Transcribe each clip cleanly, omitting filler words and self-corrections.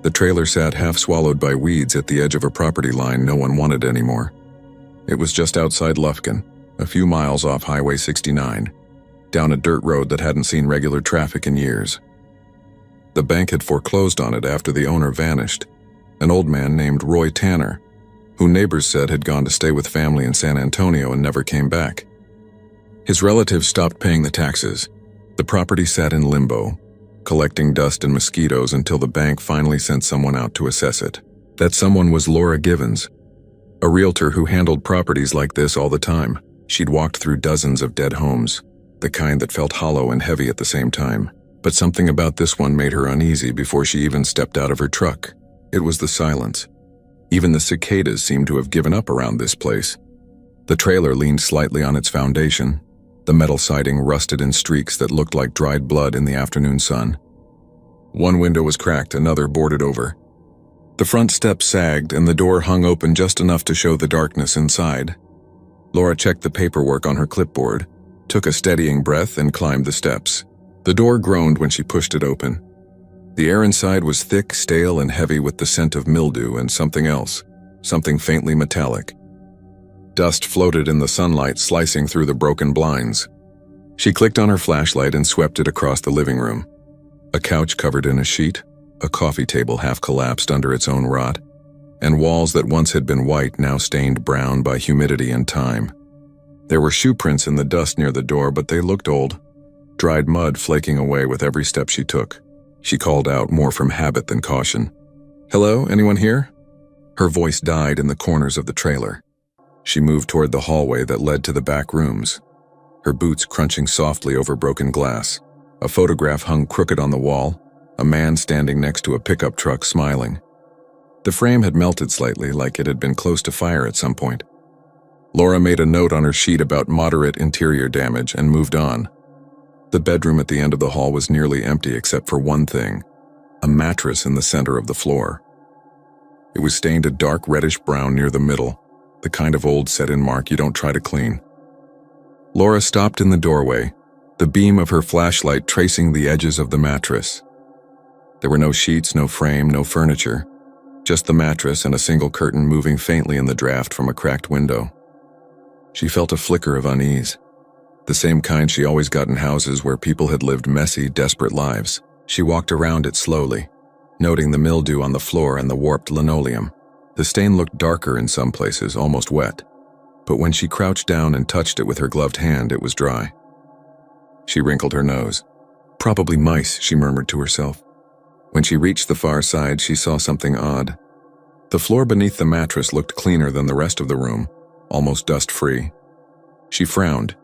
The trailer sat half swallowed by weeds at the edge of a property line no one wanted anymore. It was just outside Lufkin, a few miles off Highway 69, down a dirt road that hadn't seen regular traffic in years. The bank had foreclosed on it after the owner vanished, an old man named Roy Tanner, who neighbors said had gone to stay with family in San Antonio and never came back. His relatives stopped paying the taxes. The property sat in limbo, collecting dust and mosquitoes until the bank finally sent someone out to assess it. That someone was Laura Givens, a realtor who handled properties like this all the time. She'd walked through dozens of dead homes, the kind that felt hollow and heavy at the same time. But something about this one made her uneasy before she even stepped out of her truck. It was the silence. Even the cicadas seemed to have given up around this place. The trailer leaned slightly on its foundation, the metal siding rusted in streaks that looked like dried blood in the afternoon sun. One window was cracked, another boarded over. The front steps sagged, and the door hung open just enough to show the darkness inside. Laura checked the paperwork on her clipboard, took a steadying breath, and climbed the steps. The door groaned when she pushed it open. The air inside was thick, stale, and heavy with the scent of mildew and something else, something faintly metallic. Dust floated in the sunlight, slicing through the broken blinds. She clicked on her flashlight and swept it across the living room. A couch covered in a sheet, a coffee table half collapsed under its own rot, and walls that once had been white now stained brown by humidity and time. There were shoe prints in the dust near the door, but they looked old, dried mud flaking away with every step she took. She called out more from habit than caution. "Hello, anyone here?" Her voice died in the corners of the trailer. She moved toward the hallway that led to the back rooms, her boots crunching softly over broken glass. A photograph hung crooked on the wall, a man standing next to a pickup truck smiling. The frame had melted slightly, like it had been close to fire at some point. Laura made a note on her sheet about moderate interior damage and moved on. The bedroom at the end of the hall was nearly empty except for one thing, a mattress in the center of the floor. It was stained a dark reddish-brown near the middle, the kind of old set-in mark you don't try to clean. Laura stopped in the doorway, the beam of her flashlight tracing the edges of the mattress. There were no sheets, no frame, no furniture, just the mattress and a single curtain moving faintly in the draft from a cracked window. She felt a flicker of unease, the same kind she always got in houses where people had lived messy, desperate lives. She walked around it slowly, noting the mildew on the floor and the warped linoleum. The stain looked darker in some places, almost wet, but when she crouched down and touched it with her gloved hand, it was dry. She wrinkled her nose. "Probably mice," she murmured to herself. When she reached the far side, she saw something odd. The floor beneath the mattress looked cleaner than the rest of the room, almost dust-free. She frowned,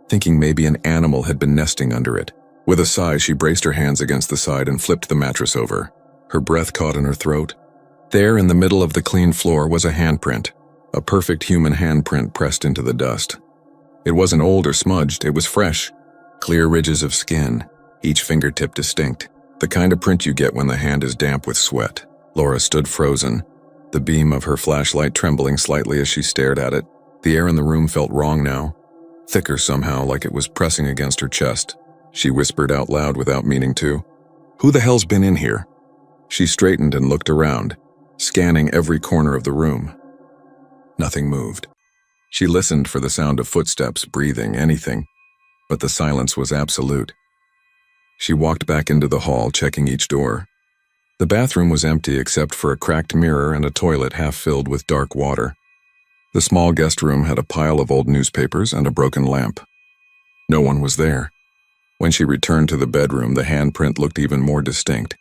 thinking maybe an animal had been nesting under it. With a sigh, she braced her hands against the side and flipped the mattress over. Her breath caught in her throat. There, in the middle of the clean floor, was a handprint, a perfect human handprint pressed into the dust. It wasn't old or smudged, it was fresh, clear ridges of skin, each fingertip distinct, the kind of print you get when the hand is damp with sweat. Laura stood frozen, the beam of her flashlight trembling slightly as she stared at it. The air in the room felt wrong now, thicker somehow, like it was pressing against her chest. She whispered out loud without meaning to, "Who the hell's been in here?" She straightened and looked around, scanning every corner of the room. Nothing moved. She listened for the sound of footsteps, breathing, anything, but the silence was absolute. She walked back into the hall, checking each door. The bathroom was empty except for a cracked mirror and a toilet half filled with dark water. The small guest room had a pile of old newspapers and a broken lamp. No one was there. When she returned to the bedroom, the handprint looked even more distinct,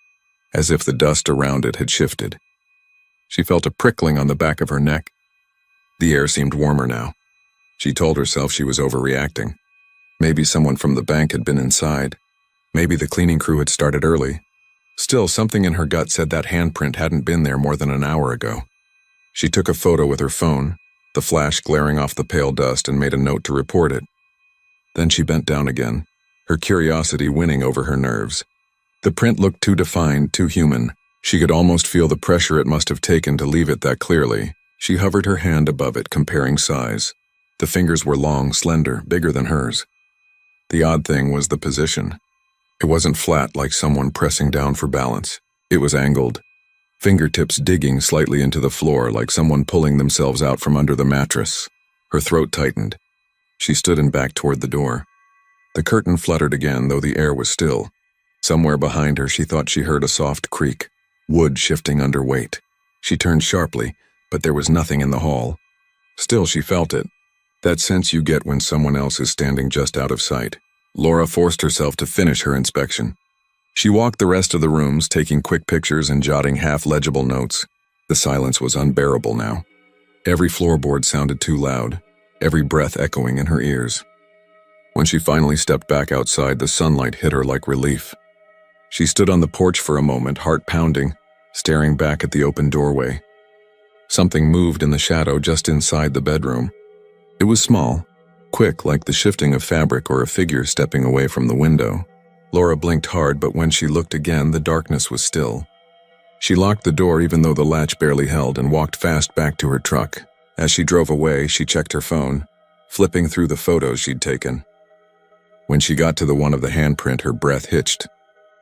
as if the dust around it had shifted. She felt a prickling on the back of her neck. The air seemed warmer now. She told herself she was overreacting. Maybe someone from the bank had been inside. Maybe the cleaning crew had started early. Still, something in her gut said that handprint hadn't been there more than an hour ago. She took a photo with her phone, the flash glaring off the pale dust, and made a note to report it. Then she bent down again, her curiosity winning over her nerves. The print looked too defined, too human. She could almost feel the pressure it must have taken to leave it that clearly. She hovered her hand above it, comparing size. The fingers were long, slender, bigger than hers. The odd thing was the position. It wasn't flat like someone pressing down for balance. It was angled, fingertips digging slightly into the floor like someone pulling themselves out from under the mattress. Her throat tightened. She stood and backed toward the door. The curtain fluttered again, though the air was still. Somewhere behind her, she thought she heard a soft creak, wood shifting under weight. She turned sharply, but there was nothing in the hall. Still, she felt it. That sense you get when someone else is standing just out of sight. Laura forced herself to finish her inspection. She walked the rest of the rooms, taking quick pictures and jotting half-legible notes. The silence was unbearable now. Every floorboard sounded too loud, every breath echoing in her ears. When she finally stepped back outside, the sunlight hit her like relief. She stood on the porch for a moment, heart pounding, staring back at the open doorway. Something moved in the shadow just inside the bedroom. It was small, quick, like the shifting of fabric or a figure stepping away from the window. Laura blinked hard, but when she looked again, the darkness was still. She locked the door even though the latch barely held and walked fast back to her truck. As she drove away, she checked her phone, flipping through the photos she'd taken. When she got to the one of the handprint, her breath hitched.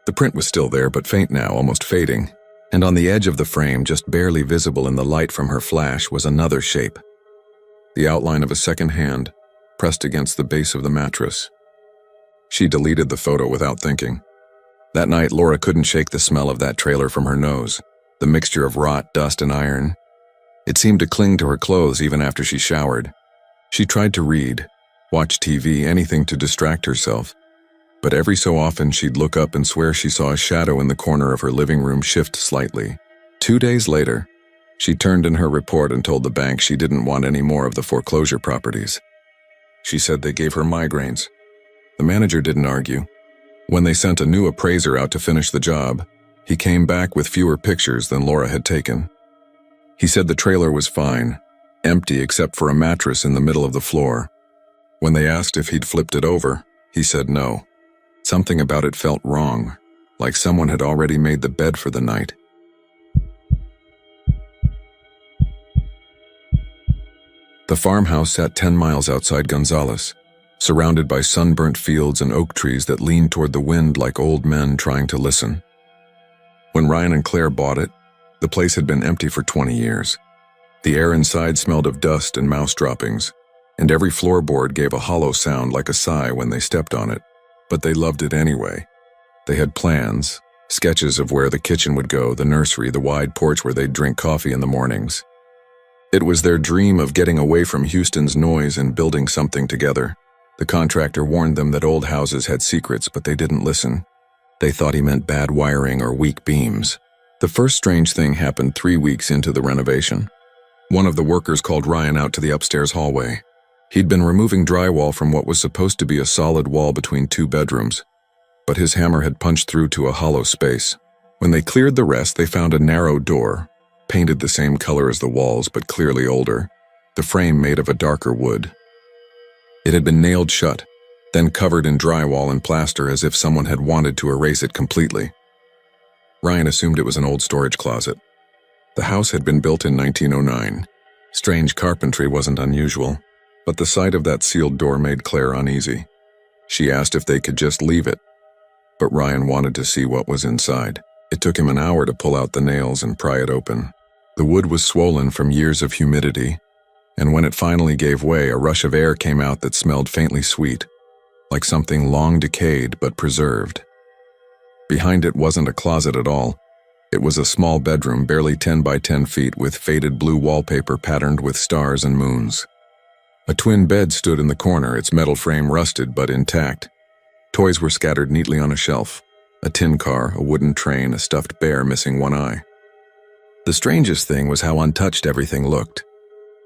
The print was still there, but faint now, almost fading. And on the edge of the frame, just barely visible in the light from her flash, was another shape. The outline of a second hand, pressed against the base of the mattress. She deleted the photo without thinking. That night, Laura couldn't shake the smell of that trailer from her nose, the mixture of rot, dust, and iron. It seemed to cling to her clothes even after she showered. She tried to read, watch TV, anything to distract herself. But every so often she'd look up and swear she saw a shadow in the corner of her living room shift slightly. 2 days later, she turned in her report and told the bank she didn't want any more of the foreclosure properties. She said they gave her migraines. The manager didn't argue. When they sent a new appraiser out to finish the job, he came back with fewer pictures than Laura had taken. He said the trailer was fine, empty except for a mattress in the middle of the floor. When they asked if he'd flipped it over, he said no. Something about it felt wrong, like someone had already made the bed for the night. The farmhouse sat 10 miles outside Gonzales, surrounded by sunburnt fields and oak trees that leaned toward the wind like old men trying to listen. When Ryan and Claire bought it, the place had been empty for 20 years. The air inside smelled of dust and mouse droppings, and every floorboard gave a hollow sound like a sigh when they stepped on it. But they loved it anyway. They had plans, sketches of where the kitchen would go, the nursery, the wide porch where they'd drink coffee in the mornings. It was their dream of getting away from Houston's noise and building something together. The contractor warned them that old houses had secrets, but they didn't listen. They thought he meant bad wiring or weak beams. The first strange thing happened 3 weeks into the renovation. One of the workers called Ryan out to the upstairs hallway. He'd been removing drywall from what was supposed to be a solid wall between 2 bedrooms, but his hammer had punched through to a hollow space. When they cleared the rest, they found a narrow door, painted the same color as the walls but clearly older, the frame made of a darker wood. It had been nailed shut, then covered in drywall and plaster as if someone had wanted to erase it completely. Ryan assumed it was an old storage closet. The house had been built in 1909. Strange carpentry wasn't unusual, but the sight of that sealed door made Claire uneasy. She asked if they could just leave it, but Ryan wanted to see what was inside. It took him an hour to pull out the nails and pry it open. The wood was swollen from years of humidity, and when it finally gave way, a rush of air came out that smelled faintly sweet, like something long decayed but preserved. Behind it wasn't a closet at all. It was a small bedroom, barely 10 by 10 feet, with faded blue wallpaper patterned with stars and moons. A twin bed stood in the corner, its metal frame rusted but intact. Toys were scattered neatly on a shelf. A tin car, a wooden train, a stuffed bear missing one eye. The strangest thing was how untouched everything looked.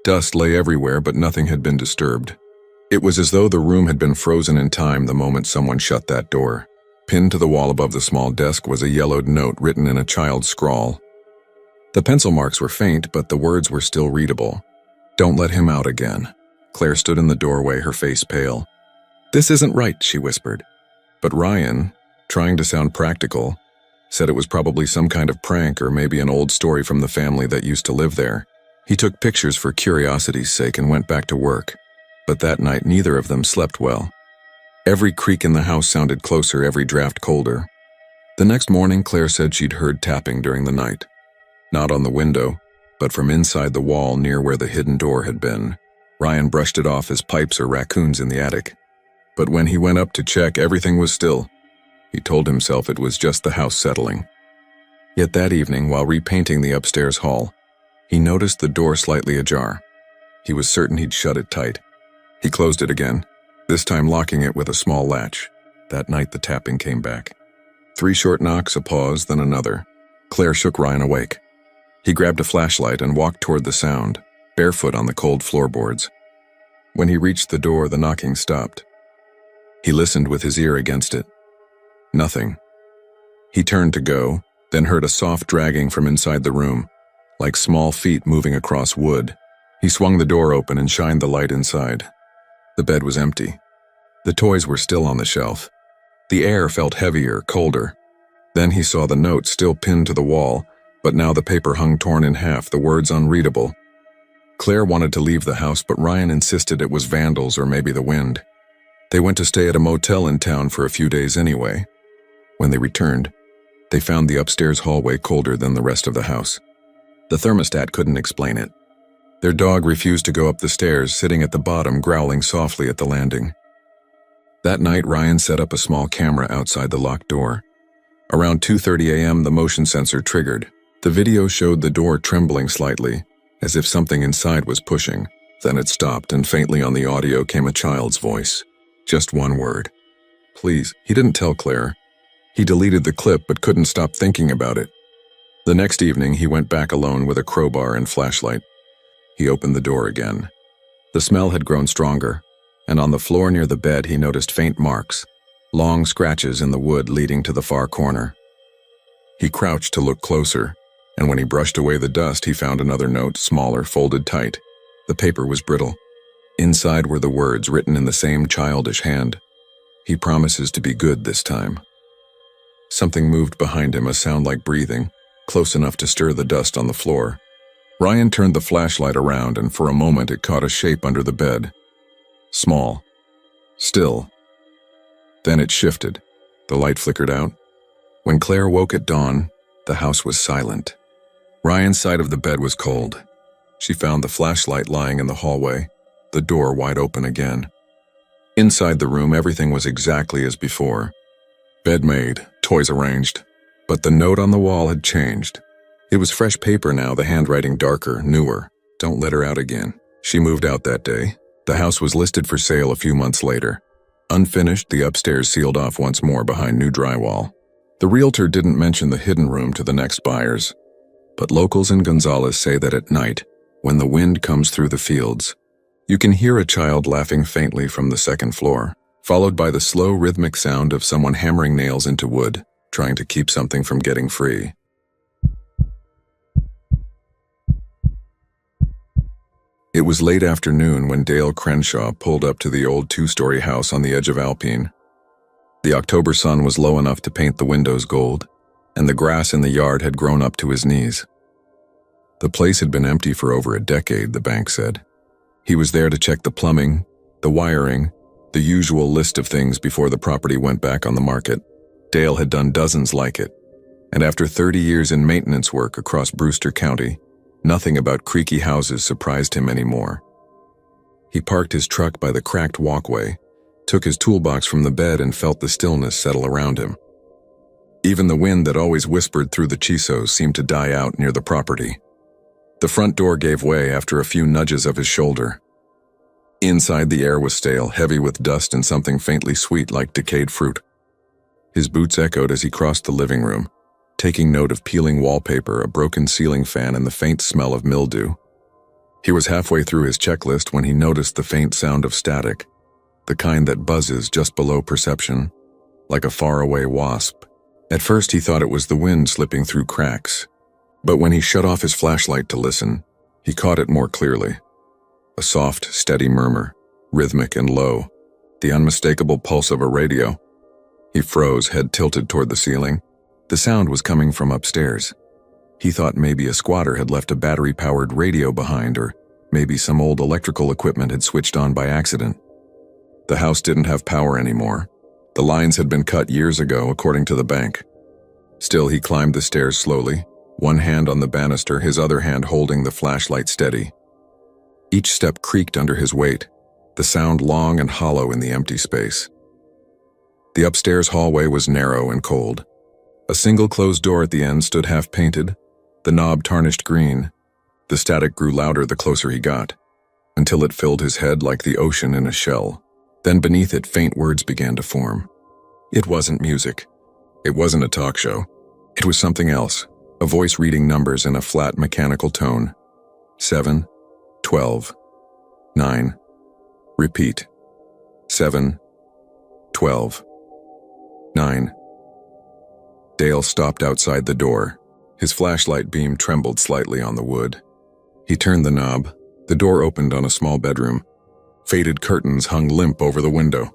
Dust lay everywhere, but nothing had been disturbed. It was as though the room had been frozen in time the moment someone shut that door. Pinned to the wall above the small desk was a yellowed note written in a child's scrawl. The pencil marks were faint, but the words were still readable. "Don't let him out again." Claire stood in the doorway, her face pale. "This isn't right," she whispered. But Ryan, trying to sound practical, said it was probably some kind of prank or maybe an old story from the family that used to live there. He took pictures for curiosity's sake and went back to work. But that night, neither of them slept well. Every creak in the house sounded closer, every draft colder. The next morning, Claire said she'd heard tapping during the night. not on the window, but from inside the wall near where the hidden door had been. Ryan brushed it off as pipes or raccoons in the attic. But when he went up to check, everything was still. He told himself it was just the house settling. Yet that evening, while repainting the upstairs hall, he noticed the door slightly ajar. He was certain he'd shut it tight. He closed it again, this time locking it with a small latch. That night the tapping came back. 3 short knocks, a pause, then another. Claire shook Ryan awake. He grabbed a flashlight and walked toward the sound, barefoot on the cold floorboards. When he reached the door, the knocking stopped. He listened with his ear against it. Nothing. He turned to go, then heard a soft dragging from inside the room, like small feet moving across wood. He swung the door open and shined the light inside. The bed was empty. The toys were still on the shelf. The air felt heavier, colder. Then he saw the note still pinned to the wall, but now the paper hung torn in half, the words unreadable. Claire wanted to leave the house, but Ryan insisted it was vandals or maybe the wind. They went to stay at a motel in town for a few days anyway. When they returned, they found the upstairs hallway colder than the rest of the house. The thermostat couldn't explain it. Their dog refused to go up the stairs, sitting at the bottom, growling softly at the landing. That night, Ryan set up a small camera outside the locked door. Around 2:30 a.m., the motion sensor triggered. The video showed the door trembling slightly, as if something inside was pushing. Then it stopped, and faintly on the audio came a child's voice. Just one word. Please. He didn't tell Claire. He deleted the clip but couldn't stop thinking about it. The next evening, he went back alone with a crowbar and flashlight. He opened the door again. The smell had grown stronger, and on the floor near the bed he noticed faint marks, long scratches in the wood leading to the far corner. He crouched to look closer, and when he brushed away the dust, he found another note, smaller, folded tight. The paper was brittle. Inside were the words written in the same childish hand. He promises to be good this time. Something moved behind him, a sound like breathing, close enough to stir the dust on the floor. Ryan turned the flashlight around, and for a moment it caught a shape under the bed. Small. Still. Then it shifted. The light flickered out. When Claire woke at dawn, the house was silent. Ryan's side of the bed was cold. She found the flashlight lying in the hallway, the door wide open again. Inside the room, everything was exactly as before. Bed made, toys arranged. But the note on the wall had changed. It was fresh paper now, the handwriting darker, newer. Don't let her out again. She moved out that day. The house was listed for sale a few months later. Unfinished, the upstairs sealed off once more behind new drywall. The realtor didn't mention the hidden room to the next buyers. But locals in Gonzales say that at night, when the wind comes through the fields, you can hear a child laughing faintly from the second floor, followed by the slow rhythmic sound of someone hammering nails into wood, trying to keep something from getting free. It was late afternoon when Dale Crenshaw pulled up to the old 2-story house on the edge of Alpine. The October sun was low enough to paint the windows gold, and the grass in the yard had grown up to his knees. The place had been empty for over a decade, the bank said. He was there to check the plumbing, the wiring, the usual list of things before the property went back on the market. Dale had done dozens like it, and after 30 years in maintenance work across Brewster County, nothing about creaky houses surprised him anymore. He parked his truck by the cracked walkway, took his toolbox from the bed, and felt the stillness settle around him. Even the wind that always whispered through the chisos seemed to die out near the property. The front door gave way after a few nudges of his shoulder. Inside, the air was stale, heavy with dust and something faintly sweet like decayed fruit. His boots echoed as he crossed the living room, taking note of peeling wallpaper, a broken ceiling fan, and the faint smell of mildew. He was halfway through his checklist when he noticed the faint sound of static, the kind that buzzes just below perception, like a faraway wasp. At first he thought it was the wind slipping through cracks, but when he shut off his flashlight to listen, he caught it more clearly. A soft, steady murmur, rhythmic and low, the unmistakable pulse of a radio. He froze, head tilted toward the ceiling. The sound was coming from upstairs. He thought maybe a squatter had left a battery-powered radio behind, or maybe some old electrical equipment had switched on by accident. The house didn't have power anymore. The lines had been cut years ago, according to the bank. Still, he climbed the stairs slowly, one hand on the banister, his other hand holding the flashlight steady. Each step creaked under his weight, the sound long and hollow in the empty space. The upstairs hallway was narrow and cold. A single closed door at the end stood half-painted, the knob tarnished green. The static grew louder the closer he got, until it filled his head like the ocean in a shell. Then beneath it, faint words began to form. It wasn't music. It wasn't a talk show. It was something else, a voice reading numbers in a flat mechanical tone. 7, 12, 9. Repeat. 7, 12, 9. Dale stopped outside the door. His flashlight beam trembled slightly on the wood. He turned the knob. The door opened on a small bedroom. Faded curtains hung limp over the window,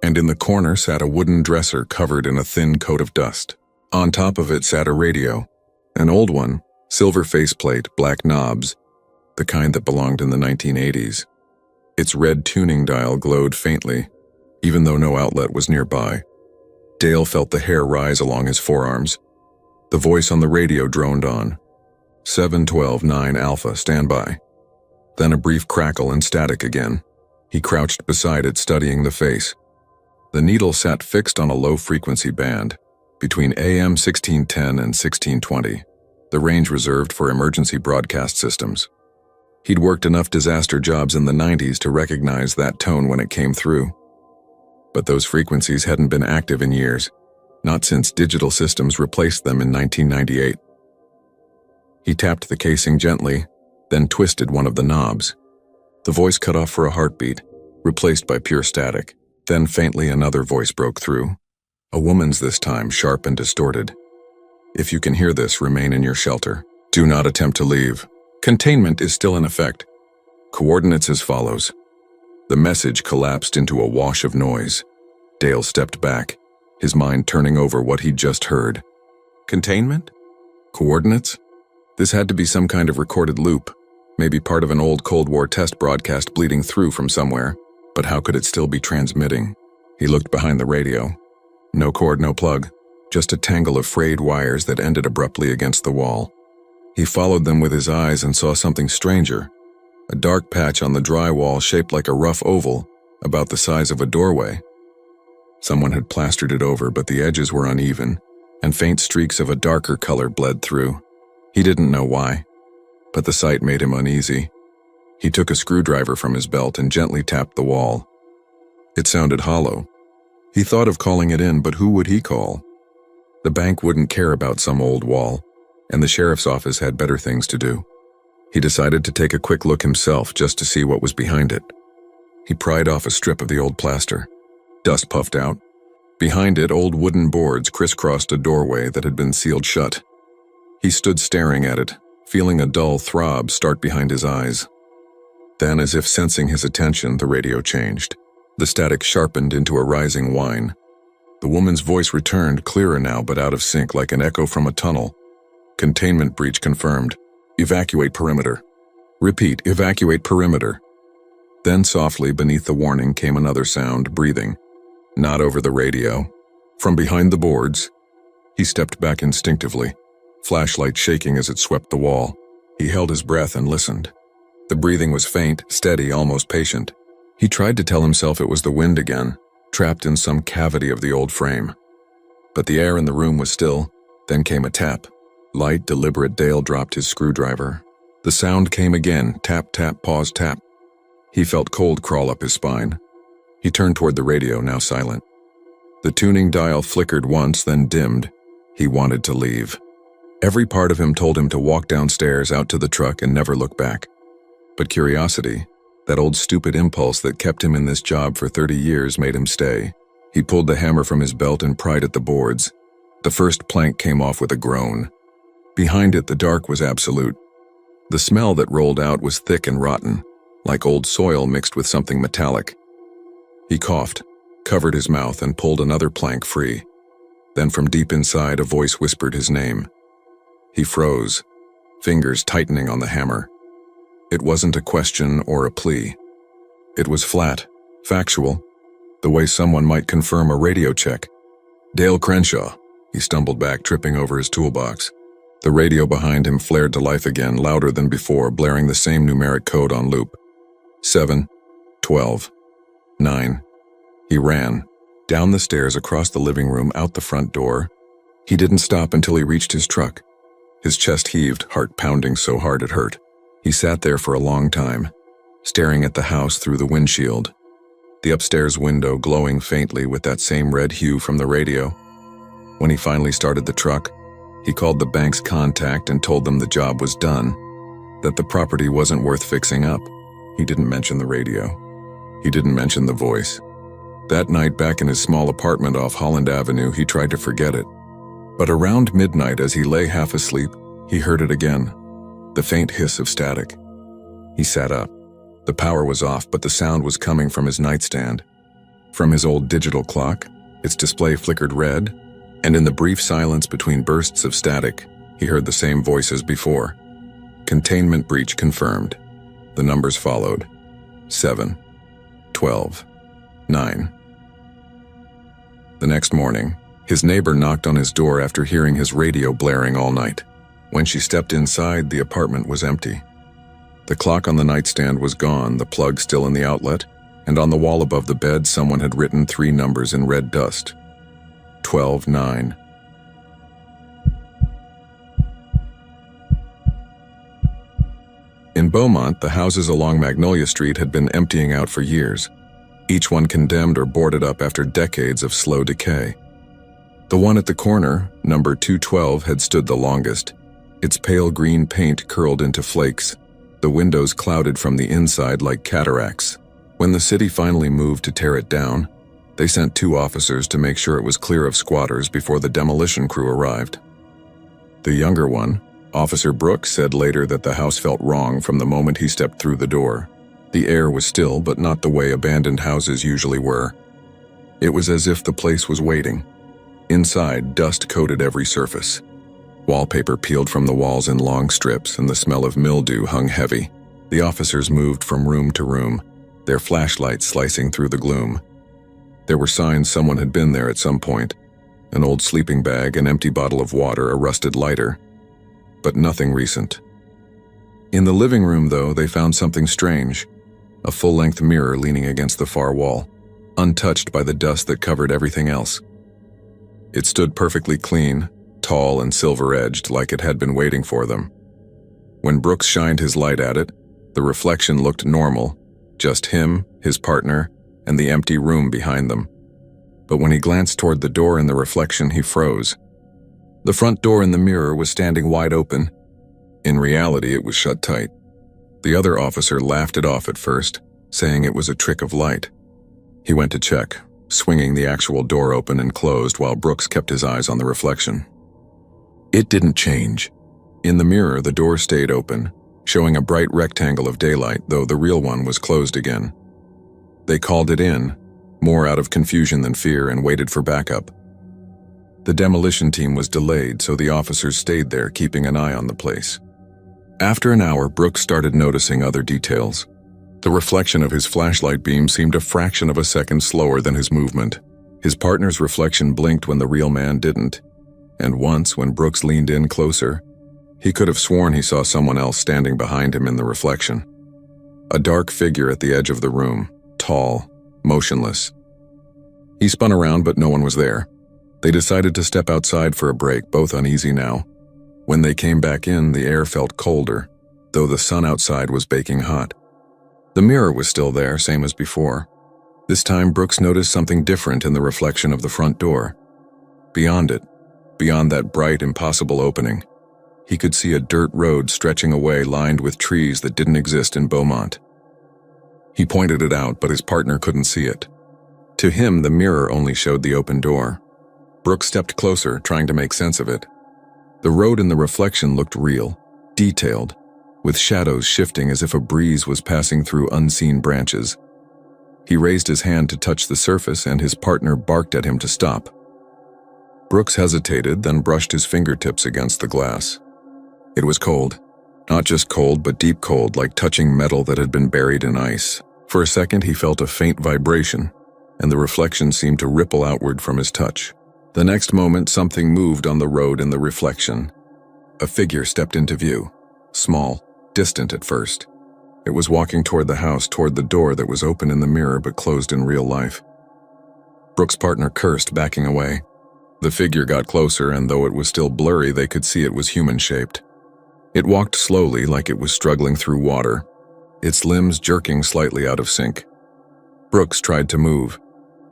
and in the corner sat a wooden dresser covered in a thin coat of dust. On top of it sat a radio, an old one, silver faceplate, black knobs, the kind that belonged in the 1980s. Its red tuning dial glowed faintly, even though no outlet was nearby. Dale felt the hair rise along his forearms. The voice on the radio droned on. 712-9 Alpha, stand by. Then a brief crackle and static again. He crouched beside it, studying the face. The needle sat fixed on a low-frequency band, between AM 1610 and 1620, the range reserved for emergency broadcast systems. He'd worked enough disaster jobs in the 90s to recognize that tone when it came through. But those frequencies hadn't been active in years, not since digital systems replaced them in 1998. He tapped the casing gently, then twisted one of the knobs. The voice cut off for a heartbeat, replaced by pure static. Then faintly another voice broke through. A woman's this time, sharp and distorted. If you can hear this, remain in your shelter. Do not attempt to leave. Containment is still in effect. Coordinates as follows. The message collapsed into a wash of noise. Dale stepped back, his mind turning over what he'd just heard. Containment? Coordinates? This had to be some kind of recorded loop, maybe part of an old Cold War test broadcast bleeding through from somewhere. But how could it still be transmitting? He looked behind the radio. No cord, no plug, just a tangle of frayed wires that ended abruptly against the wall. He followed them with his eyes and saw something stranger. A dark patch on the drywall shaped like a rough oval, about the size of a doorway. Someone had plastered it over, but the edges were uneven, and faint streaks of a darker color bled through. He didn't know why, but the sight made him uneasy. He took a screwdriver from his belt and gently tapped the wall. It sounded hollow. He thought of calling it in, but who would he call? The bank wouldn't care about some old wall, and the sheriff's office had better things to do. He decided to take a quick look himself just to see what was behind it. He pried off a strip of the old plaster. Dust puffed out. Behind it, old wooden boards crisscrossed a doorway that had been sealed shut. He stood staring at it, feeling a dull throb start behind his eyes. Then, as if sensing his attention, the radio changed. The static sharpened into a rising whine. The woman's voice returned, clearer now but out of sync like an echo from a tunnel. Containment breach confirmed. Evacuate perimeter. Repeat, evacuate perimeter. Then softly beneath the warning came another sound, breathing. Not over the radio. From behind the boards. He stepped back instinctively, flashlight shaking as it swept the wall. He held his breath and listened. The breathing was faint, steady, almost patient. He tried to tell himself it was the wind again, trapped in some cavity of the old frame. But the air in the room was still. Then came a tap. Light, deliberate. Dale dropped his screwdriver. The sound came again, tap, tap, pause, tap. He felt cold crawl up his spine. He turned toward the radio, now silent. The tuning dial flickered once, then dimmed. He wanted to leave. Every part of him told him to walk downstairs, out to the truck, and never look back. But curiosity, that old stupid impulse that kept him in this job for 30 years, made him stay. He pulled the hammer from his belt and pried at the boards. The first plank came off with a groan. Behind it, the dark was absolute. The smell that rolled out was thick and rotten, like old soil mixed with something metallic. He coughed, covered his mouth, and pulled another plank free. Then from deep inside, a voice whispered his name. He froze, fingers tightening on the hammer. It wasn't a question or a plea. It was flat, factual, the way someone might confirm a radio check. Dale Crenshaw. He stumbled back, tripping over his toolbox. The radio behind him flared to life again, louder than before, blaring the same numeric code on loop. 7, 12, 9. He ran, down the stairs, across the living room, out the front door. He didn't stop until he reached his truck. His chest heaved, heart pounding so hard it hurt. He sat there for a long time, staring at the house through the windshield, the upstairs window glowing faintly with that same red hue from the radio. When he finally started the truck, he called the bank's contact and told them the job was done, that the property wasn't worth fixing up. He didn't mention the radio. He didn't mention the voice. That night, back in his small apartment off Holland Avenue, he tried to forget it. But around midnight, as he lay half asleep, he heard it again, the faint hiss of static. He sat up. The power was off, but the sound was coming from his nightstand. From his old digital clock, its display flickered red, and in the brief silence between bursts of static, he heard the same voice as before. Containment breach confirmed. The numbers followed. 7, 12, 9. The next morning, his neighbor knocked on his door after hearing his radio blaring all night. When she stepped inside, the apartment was empty. The clock on the nightstand was gone, the plug still in the outlet, and on the wall above the bed someone had written 3 numbers in red dust. 12, 9. In Beaumont, the houses along Magnolia Street had been emptying out for years, each one condemned or boarded up after decades of slow decay. The one at the corner, number 212, had stood the longest, its pale green paint curled into flakes, the windows clouded from the inside like cataracts. When the city finally moved to tear it down, they sent 2 officers to make sure it was clear of squatters before the demolition crew arrived. The younger one, Officer Brooks, said later that the house felt wrong from the moment he stepped through the door. The air was still, but not the way abandoned houses usually were. It was as if the place was waiting. Inside, dust coated every surface. Wallpaper peeled from the walls in long strips, and the smell of mildew hung heavy. The officers moved from room to room, their flashlights slicing through the gloom. There were signs someone had been there at some point. An old sleeping bag, an empty bottle of water, a rusted lighter. But nothing recent. In the living room, though, they found something strange. A full-length mirror leaning against the far wall, untouched by the dust that covered everything else. It stood perfectly clean, tall and silver-edged, like it had been waiting for them. When Brooks shined his light at it, the reflection looked normal, just him, his partner, and the empty room behind them. But when he glanced toward the door in the reflection, he froze. The front door in the mirror was standing wide open. In reality, it was shut tight. The other officer laughed it off at first, saying it was a trick of light. He went to check, swinging the actual door open and closed while Brooks kept his eyes on the reflection. It didn't change. In the mirror, the door stayed open, showing a bright rectangle of daylight, though the real one was closed again. They called it in, more out of confusion than fear, and waited for backup. The demolition team was delayed, so the officers stayed there, keeping an eye on the place. After an hour, Brooks started noticing other details. The reflection of his flashlight beam seemed a fraction of a second slower than his movement. His partner's reflection blinked when the real man didn't, and once, when Brooks leaned in closer, he could have sworn he saw someone else standing behind him in the reflection. A dark figure at the edge of the room, tall, motionless. He spun around, but no one was there. They decided to step outside for a break, both uneasy now. When they came back in, the air felt colder, though the sun outside was baking hot. The mirror was still there, same as before. This time, Brooks noticed something different in the reflection of the front door. Beyond it, beyond that bright, impossible opening, he could see a dirt road stretching away, lined with trees that didn't exist in Beaumont. He pointed it out, but his partner couldn't see it. To him, the mirror only showed the open door. Brooks stepped closer, trying to make sense of it. The road in the reflection looked real, detailed, with shadows shifting as if a breeze was passing through unseen branches. He raised his hand to touch the surface, and his partner barked at him to stop. Brooks hesitated, then brushed his fingertips against the glass. It was cold. Not just cold, but deep cold, like touching metal that had been buried in ice. For a second, he felt a faint vibration, and the reflection seemed to ripple outward from his touch. The next moment, something moved on the road in the reflection. A figure stepped into view, small, distant at first. It was walking toward the house, toward the door that was open in the mirror but closed in real life. Brooks' partner cursed, backing away. The figure got closer, and though it was still blurry, they could see it was human-shaped. It walked slowly, like it was struggling through water, its limbs jerking slightly out of sync. Brooks tried to move,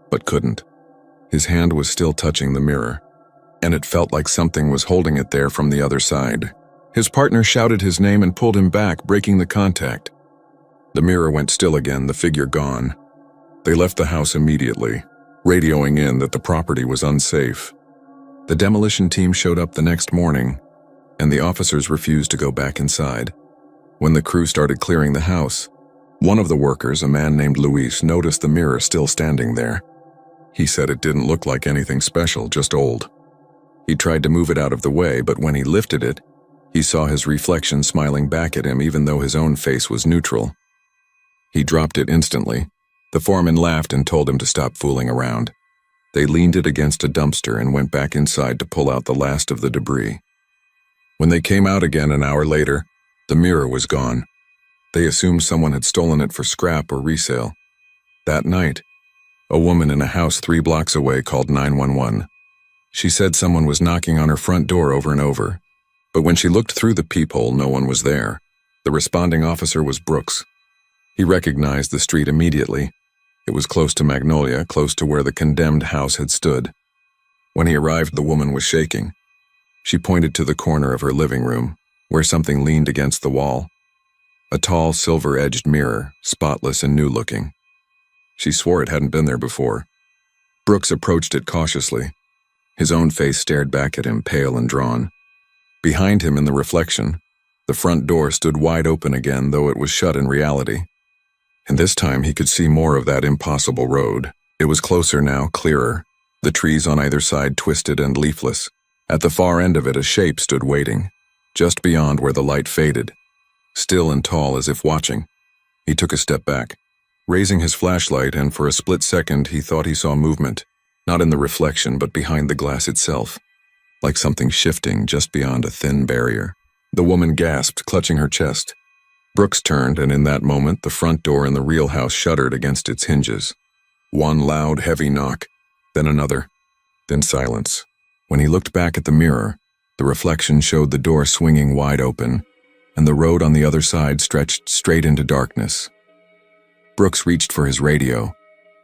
but couldn't. His hand was still touching the mirror, and it felt like something was holding it there from the other side. His partner shouted his name and pulled him back, breaking the contact. The mirror went still again, the figure gone. They left the house immediately, radioing in that the property was unsafe. The demolition team showed up the next morning, and the officers refused to go back inside. When the crew started clearing the house, one of the workers, a man named Luis, noticed the mirror still standing there. He said it didn't look like anything special, just old. He tried to move it out of the way, but when he lifted it, he saw his reflection smiling back at him even though his own face was neutral. He dropped it instantly. The foreman laughed and told him to stop fooling around. They leaned it against a dumpster and went back inside to pull out the last of the debris. When they came out again an hour later, the mirror was gone. They assumed someone had stolen it for scrap or resale. That night, a woman in a house 3 blocks away called 911. She said someone was knocking on her front door over and over, but when she looked through the peephole, no one was there. The responding officer was Brooks. He recognized the street immediately. It was close to Magnolia, close to where the condemned house had stood. When he arrived, the woman was shaking. She pointed to the corner of her living room, where something leaned against the wall. A tall, silver-edged mirror, spotless and new-looking. She swore it hadn't been there before. Brooks approached it cautiously. His own face stared back at him, pale and drawn. Behind him in the reflection, the front door stood wide open again, though it was shut in reality. And this time he could see more of that impossible road. It was closer now, clearer. The trees on either side twisted and leafless. At the far end of it, a shape stood waiting, just beyond where the light faded, still and tall as if watching. He took a step back, raising his flashlight, and for a split second he thought he saw movement, not in the reflection but behind the glass itself, like something shifting just beyond a thin barrier. The woman gasped, clutching her chest. Brooks turned, and in that moment the front door in the real house shuddered against its hinges. One loud, heavy knock, then another, then silence. When he looked back at the mirror, the reflection showed the door swinging wide open, and the road on the other side stretched straight into darkness. Brooks reached for his radio,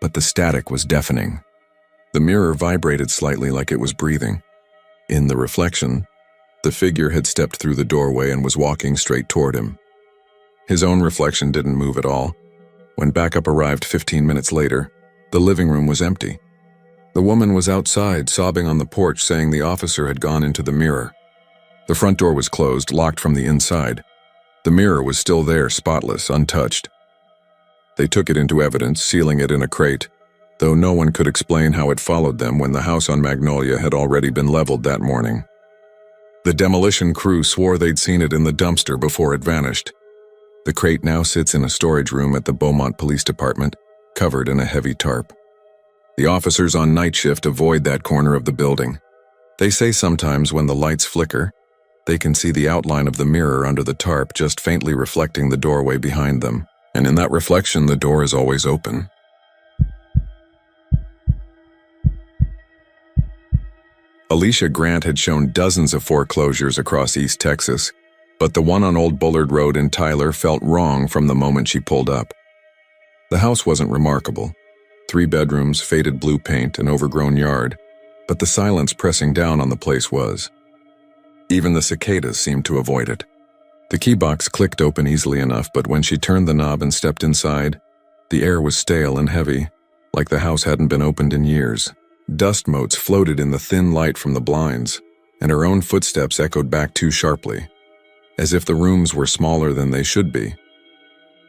but the static was deafening. The mirror vibrated slightly like it was breathing. In the reflection, the figure had stepped through the doorway and was walking straight toward him. His own reflection didn't move at all. When backup arrived 15 minutes later, the living room was empty. The woman was outside, sobbing on the porch, saying the officer had gone into the mirror. The front door was closed, locked from the inside. The mirror was still there, spotless, untouched. They took it into evidence, sealing it in a crate, though no one could explain how it followed them when the house on Magnolia had already been leveled that morning. The demolition crew swore they'd seen it in the dumpster before it vanished. The crate now sits in a storage room at the Beaumont Police Department, covered in a heavy tarp. The officers on night shift avoid that corner of the building. They say sometimes when the lights flicker, they can see the outline of the mirror under the tarp just faintly reflecting the doorway behind them, and in that reflection the door is always open. Alicia Grant had shown dozens of foreclosures across East Texas, but the one on Old Bullard Road in Tyler felt wrong from the moment she pulled up. The house wasn't remarkable. 3 bedrooms, faded blue paint, an overgrown yard, but the silence pressing down on the place was. Even the cicadas seemed to avoid it. The key box clicked open easily enough, but when she turned the knob and stepped inside, the air was stale and heavy, like the house hadn't been opened in years. Dust motes floated in the thin light from the blinds, and her own footsteps echoed back too sharply, as if the rooms were smaller than they should be.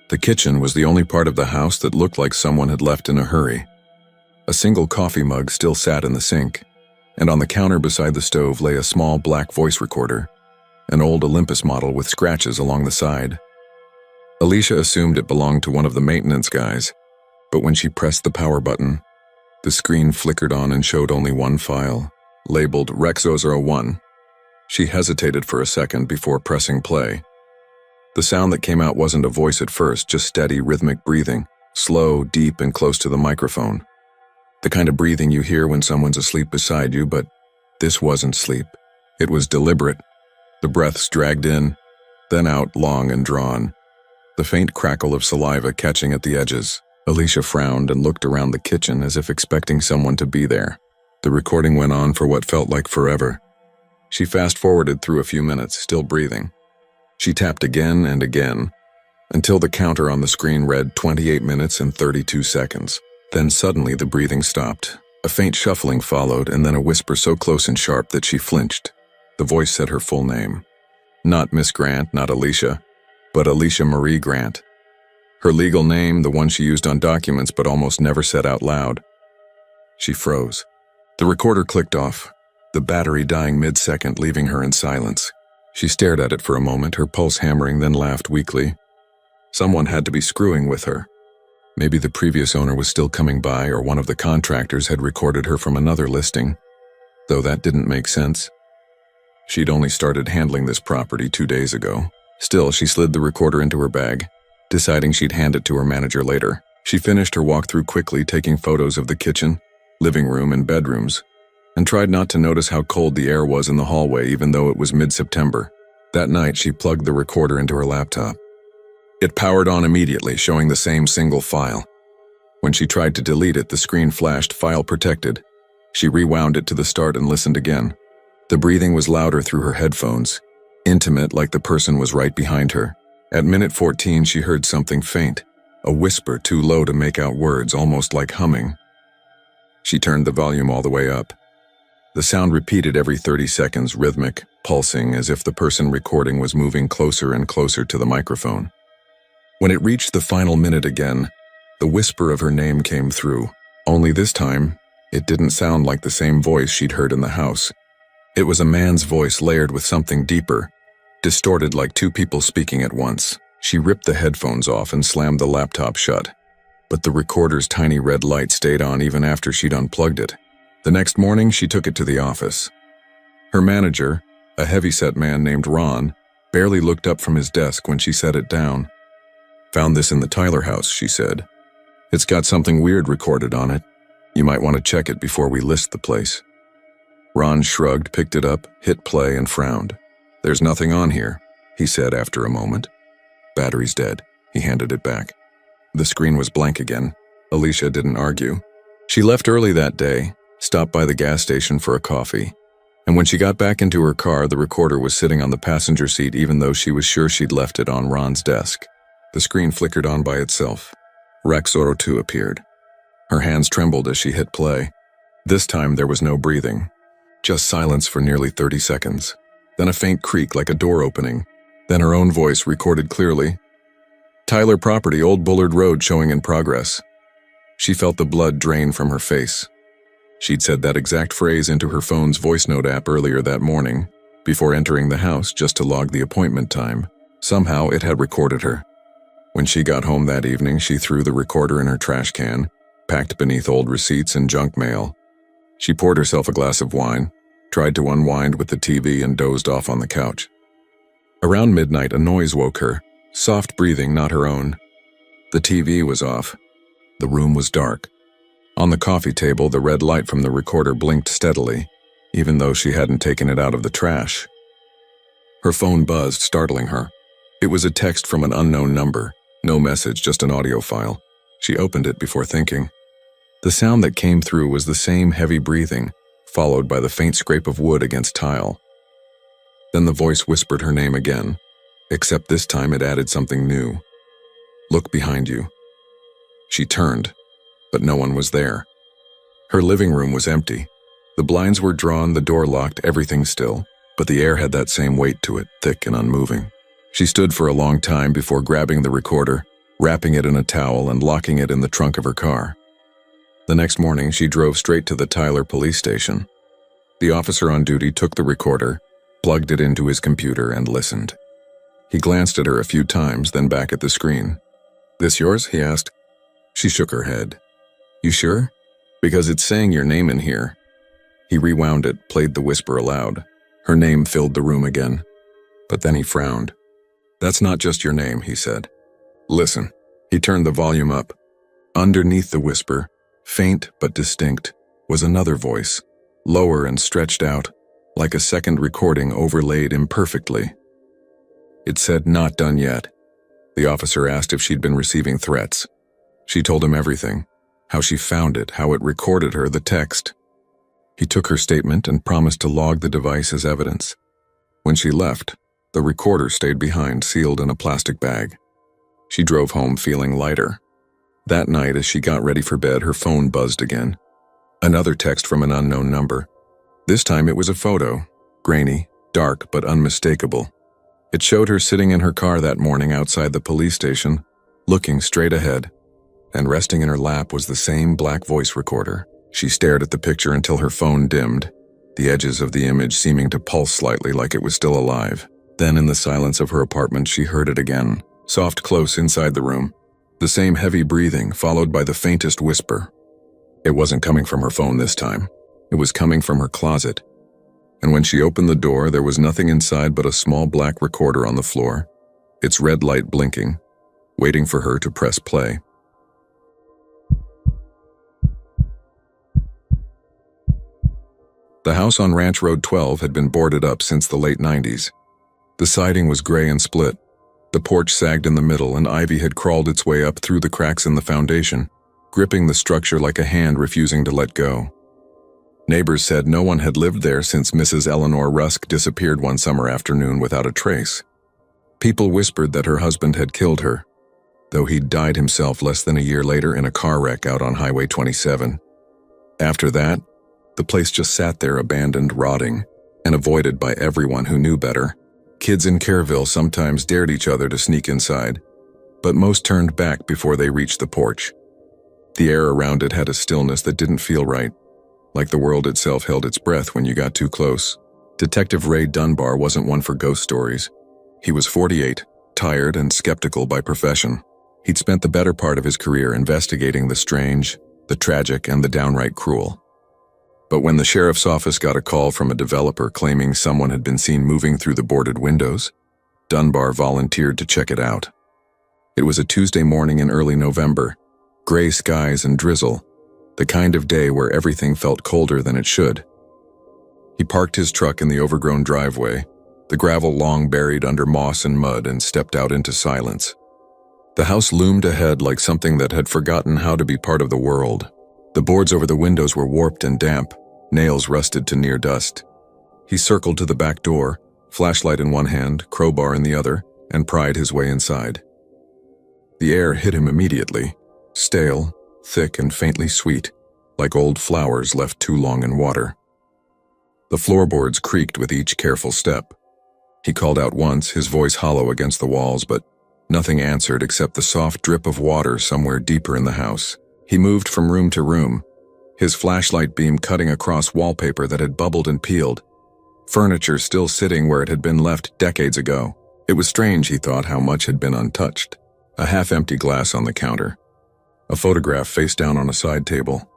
The kitchen was the only part of the house that looked like someone had left in a hurry. A single coffee mug still sat in the sink, and on the counter beside the stove lay a small black voice recorder, an old Olympus model with scratches along the side. Alicia assumed it belonged to one of the maintenance guys, but when she pressed the power button, the screen flickered on and showed only one file, labeled Rec 001. She hesitated for a second before pressing play. The sound that came out wasn't a voice at first, just steady, rhythmic breathing, slow, deep, and close to the microphone. The kind of breathing you hear when someone's asleep beside you, but this wasn't sleep. It was deliberate. The breaths dragged in, then out, long and drawn. The faint crackle of saliva catching at the edges. Alicia frowned and looked around the kitchen as if expecting someone to be there. The recording went on for what felt like forever. She fast-forwarded through a few minutes, still breathing. She tapped again and again, until the counter on the screen read 28 minutes and 32 seconds. Then suddenly the breathing stopped. A faint shuffling followed, and then a whisper so close and sharp that she flinched. The voice said her full name. Not Miss Grant, not Alicia, but Alicia Marie Grant. Her legal name, the one she used on documents but almost never said out loud. She froze. The recorder clicked off, the battery dying mid-second, leaving her in silence. She stared at it for a moment, her pulse hammering, then laughed weakly. Someone had to be screwing with her. Maybe the previous owner was still coming by, or one of the contractors had recorded her from another listing, though that didn't make sense. She'd only started handling this property 2 days ago. Still, she slid the recorder into her bag, deciding she'd hand it to her manager later. She finished her walkthrough quickly, taking photos of the kitchen, living room, and bedrooms, and tried not to notice how cold the air was in the hallway even though it was mid-September. That night, she plugged the recorder into her laptop. It powered on immediately, showing the same single file. When she tried to delete it, the screen flashed "File protected." She rewound it to the start and listened again. The breathing was louder through her headphones, intimate, like the person was right behind her. At minute 14, she heard something faint, a whisper too low to make out words, almost like humming. She turned the volume all the way up. The sound repeated every 30 seconds, rhythmic, pulsing, as if the person recording was moving closer and closer to the microphone. When it reached the final minute again, the whisper of her name came through. Only this time, it didn't sound like the same voice she'd heard in the house. It was a man's voice layered with something deeper, distorted like two people speaking at once. She ripped the headphones off and slammed the laptop shut. But the recorder's tiny red light stayed on even after she'd unplugged it. The next morning, she took it to the office. Her manager, a heavyset man named Ron, barely looked up from his desk when she set it down. "Found this in the Tyler house," she said. "It's got something weird recorded on it. You might want to check it before we list the place." Ron shrugged, picked it up, hit play, and frowned. "There's nothing on here," he said after a moment. "Battery's dead." He handed it back. The screen was blank again. Alicia didn't argue. She left early that day, stopped by the gas station for a coffee, and when she got back into her car, the recorder was sitting on the passenger seat even though she was sure she'd left it on Ron's desk. The screen flickered on by itself. Rex Oro 2 appeared. Her hands trembled as she hit play. This time there was no breathing, just silence for nearly 30 seconds. Then a faint creak like a door opening. Then her own voice recorded clearly. "Tyler property, Old Bullard Road showing in progress." She felt the blood drain from her face. She'd said that exact phrase into her phone's voice note app earlier that morning, before entering the house just to log the appointment time. Somehow it had recorded her. When she got home that evening, she threw the recorder in her trash can, packed beneath old receipts and junk mail. She poured herself a glass of wine, tried to unwind with the TV, and dozed off on the couch. Around midnight, a noise woke her, soft breathing, not her own. The TV was off. The room was dark. On the coffee table, the red light from the recorder blinked steadily, even though she hadn't taken it out of the trash. Her phone buzzed, startling her. It was a text from an unknown number. No message, just an audio file. She opened it before thinking. The sound that came through was the same heavy breathing, followed by the faint scrape of wood against tile. Then the voice whispered her name again, except this time it added something new. "Look behind you." She turned, but no one was there. Her living room was empty. The blinds were drawn, the door locked, everything still, but the air had that same weight to it, thick and unmoving. She stood for a long time before grabbing the recorder, wrapping it in a towel, and locking it in the trunk of her car. The next morning, she drove straight to the Tyler police station. The officer on duty took the recorder, plugged it into his computer, and listened. He glanced at her a few times, then back at the screen. "This yours?" he asked. She shook her head. "You sure? Because it's saying your name in here." He rewound it, played the whisper aloud. Her name filled the room again. But then he frowned. "That's not just your name," he said. "Listen." He turned the volume up. Underneath the whisper, faint but distinct, was another voice, lower and stretched out, like a second recording overlaid imperfectly. It said, "Not done yet." The officer asked if she'd been receiving threats. She told him everything, how she found it, how it recorded her, the text. He took her statement and promised to log the device as evidence. When she left, the recorder stayed behind, sealed in a plastic bag. She drove home feeling lighter. That night, as she got ready for bed, her phone buzzed again. Another text from an unknown number. This time it was a photo, grainy, dark, but unmistakable. It showed her sitting in her car that morning outside the police station, looking straight ahead, and resting in her lap was the same black voice recorder. She stared at the picture until her phone dimmed, the edges of the image seeming to pulse slightly like it was still alive. Then in the silence of her apartment, she heard it again, soft, close inside the room. The same heavy breathing, followed by the faintest whisper. It wasn't coming from her phone this time. It was coming from her closet. And when she opened the door, there was nothing inside but a small black recorder on the floor, its red light blinking, waiting for her to press play. The house on Ranch Road 12 had been boarded up since the late 90s. The siding was gray and split. The porch sagged in the middle, and ivy had crawled its way up through the cracks in the foundation, gripping the structure like a hand refusing to let go. Neighbors said no one had lived there since Mrs. Eleanor Rusk disappeared one summer afternoon without a trace. People whispered that her husband had killed her, though he'd died himself less than a year later in a car wreck out on Highway 27. After that, the place just sat there abandoned, rotting, and avoided by everyone who knew better. Kids in Kerrville sometimes dared each other to sneak inside, but most turned back before they reached the porch. The air around it had a stillness that didn't feel right, like the world itself held its breath when you got too close. Detective Ray Dunbar wasn't one for ghost stories. He was 48, tired and skeptical by profession. He'd spent the better part of his career investigating the strange, the tragic, and the downright cruel. But when the sheriff's office got a call from a developer claiming someone had been seen moving through the boarded windows, Dunbar volunteered to check it out. It was a Tuesday morning in early November, gray skies and drizzle, the kind of day where everything felt colder than it should. He parked his truck in the overgrown driveway, the gravel long buried under moss and mud, and stepped out into silence. The house loomed ahead like something that had forgotten how to be part of the world. The boards over the windows were warped and damp, nails rusted to near dust. He circled to the back door, flashlight in one hand, crowbar in the other, and pried his way inside. The air hit him immediately, stale, thick, and faintly sweet, like old flowers left too long in water. The floorboards creaked with each careful step. He called out once, his voice hollow against the walls, but nothing answered except the soft drip of water somewhere deeper in the house. He moved from room to room, his flashlight beam cutting across wallpaper that had bubbled and peeled, furniture still sitting where it had been left decades ago. It was strange, he thought, how much had been untouched. A half-empty glass on the counter, a photograph face down on a side table,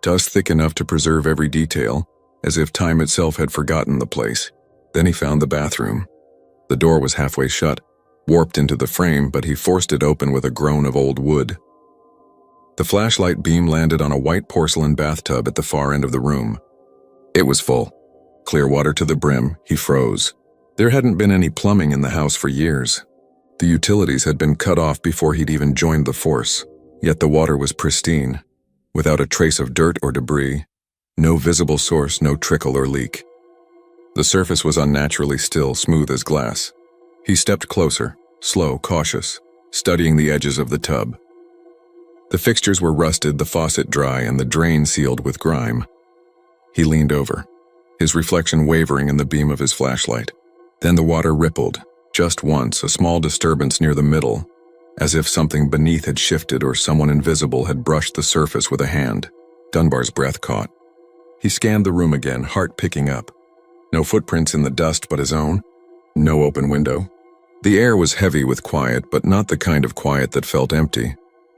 dust thick enough to preserve every detail, as if time itself had forgotten the place. Then he found the bathroom. The door was halfway shut, warped into the frame, but he forced it open with a groan of old wood. The flashlight beam landed on a white porcelain bathtub at the far end of the room. It was full. Clear water to the brim. He froze. There hadn't been any plumbing in the house for years. The utilities had been cut off before he'd even joined the force. Yet the water was pristine, without a trace of dirt or debris. No visible source, no trickle or leak. The surface was unnaturally still, smooth as glass. He stepped closer, slow, cautious, studying the edges of the tub. The fixtures were rusted, the faucet dry, and the drain sealed with grime. He leaned over, his reflection wavering in the beam of his flashlight. Then the water rippled, just once, a small disturbance near the middle, as if something beneath had shifted or someone invisible had brushed the surface with a hand. Dunbar's breath caught. He scanned the room again, heart picking up. No footprints in the dust but his own. No open window. The air was heavy with quiet, but not the kind of quiet that felt empty.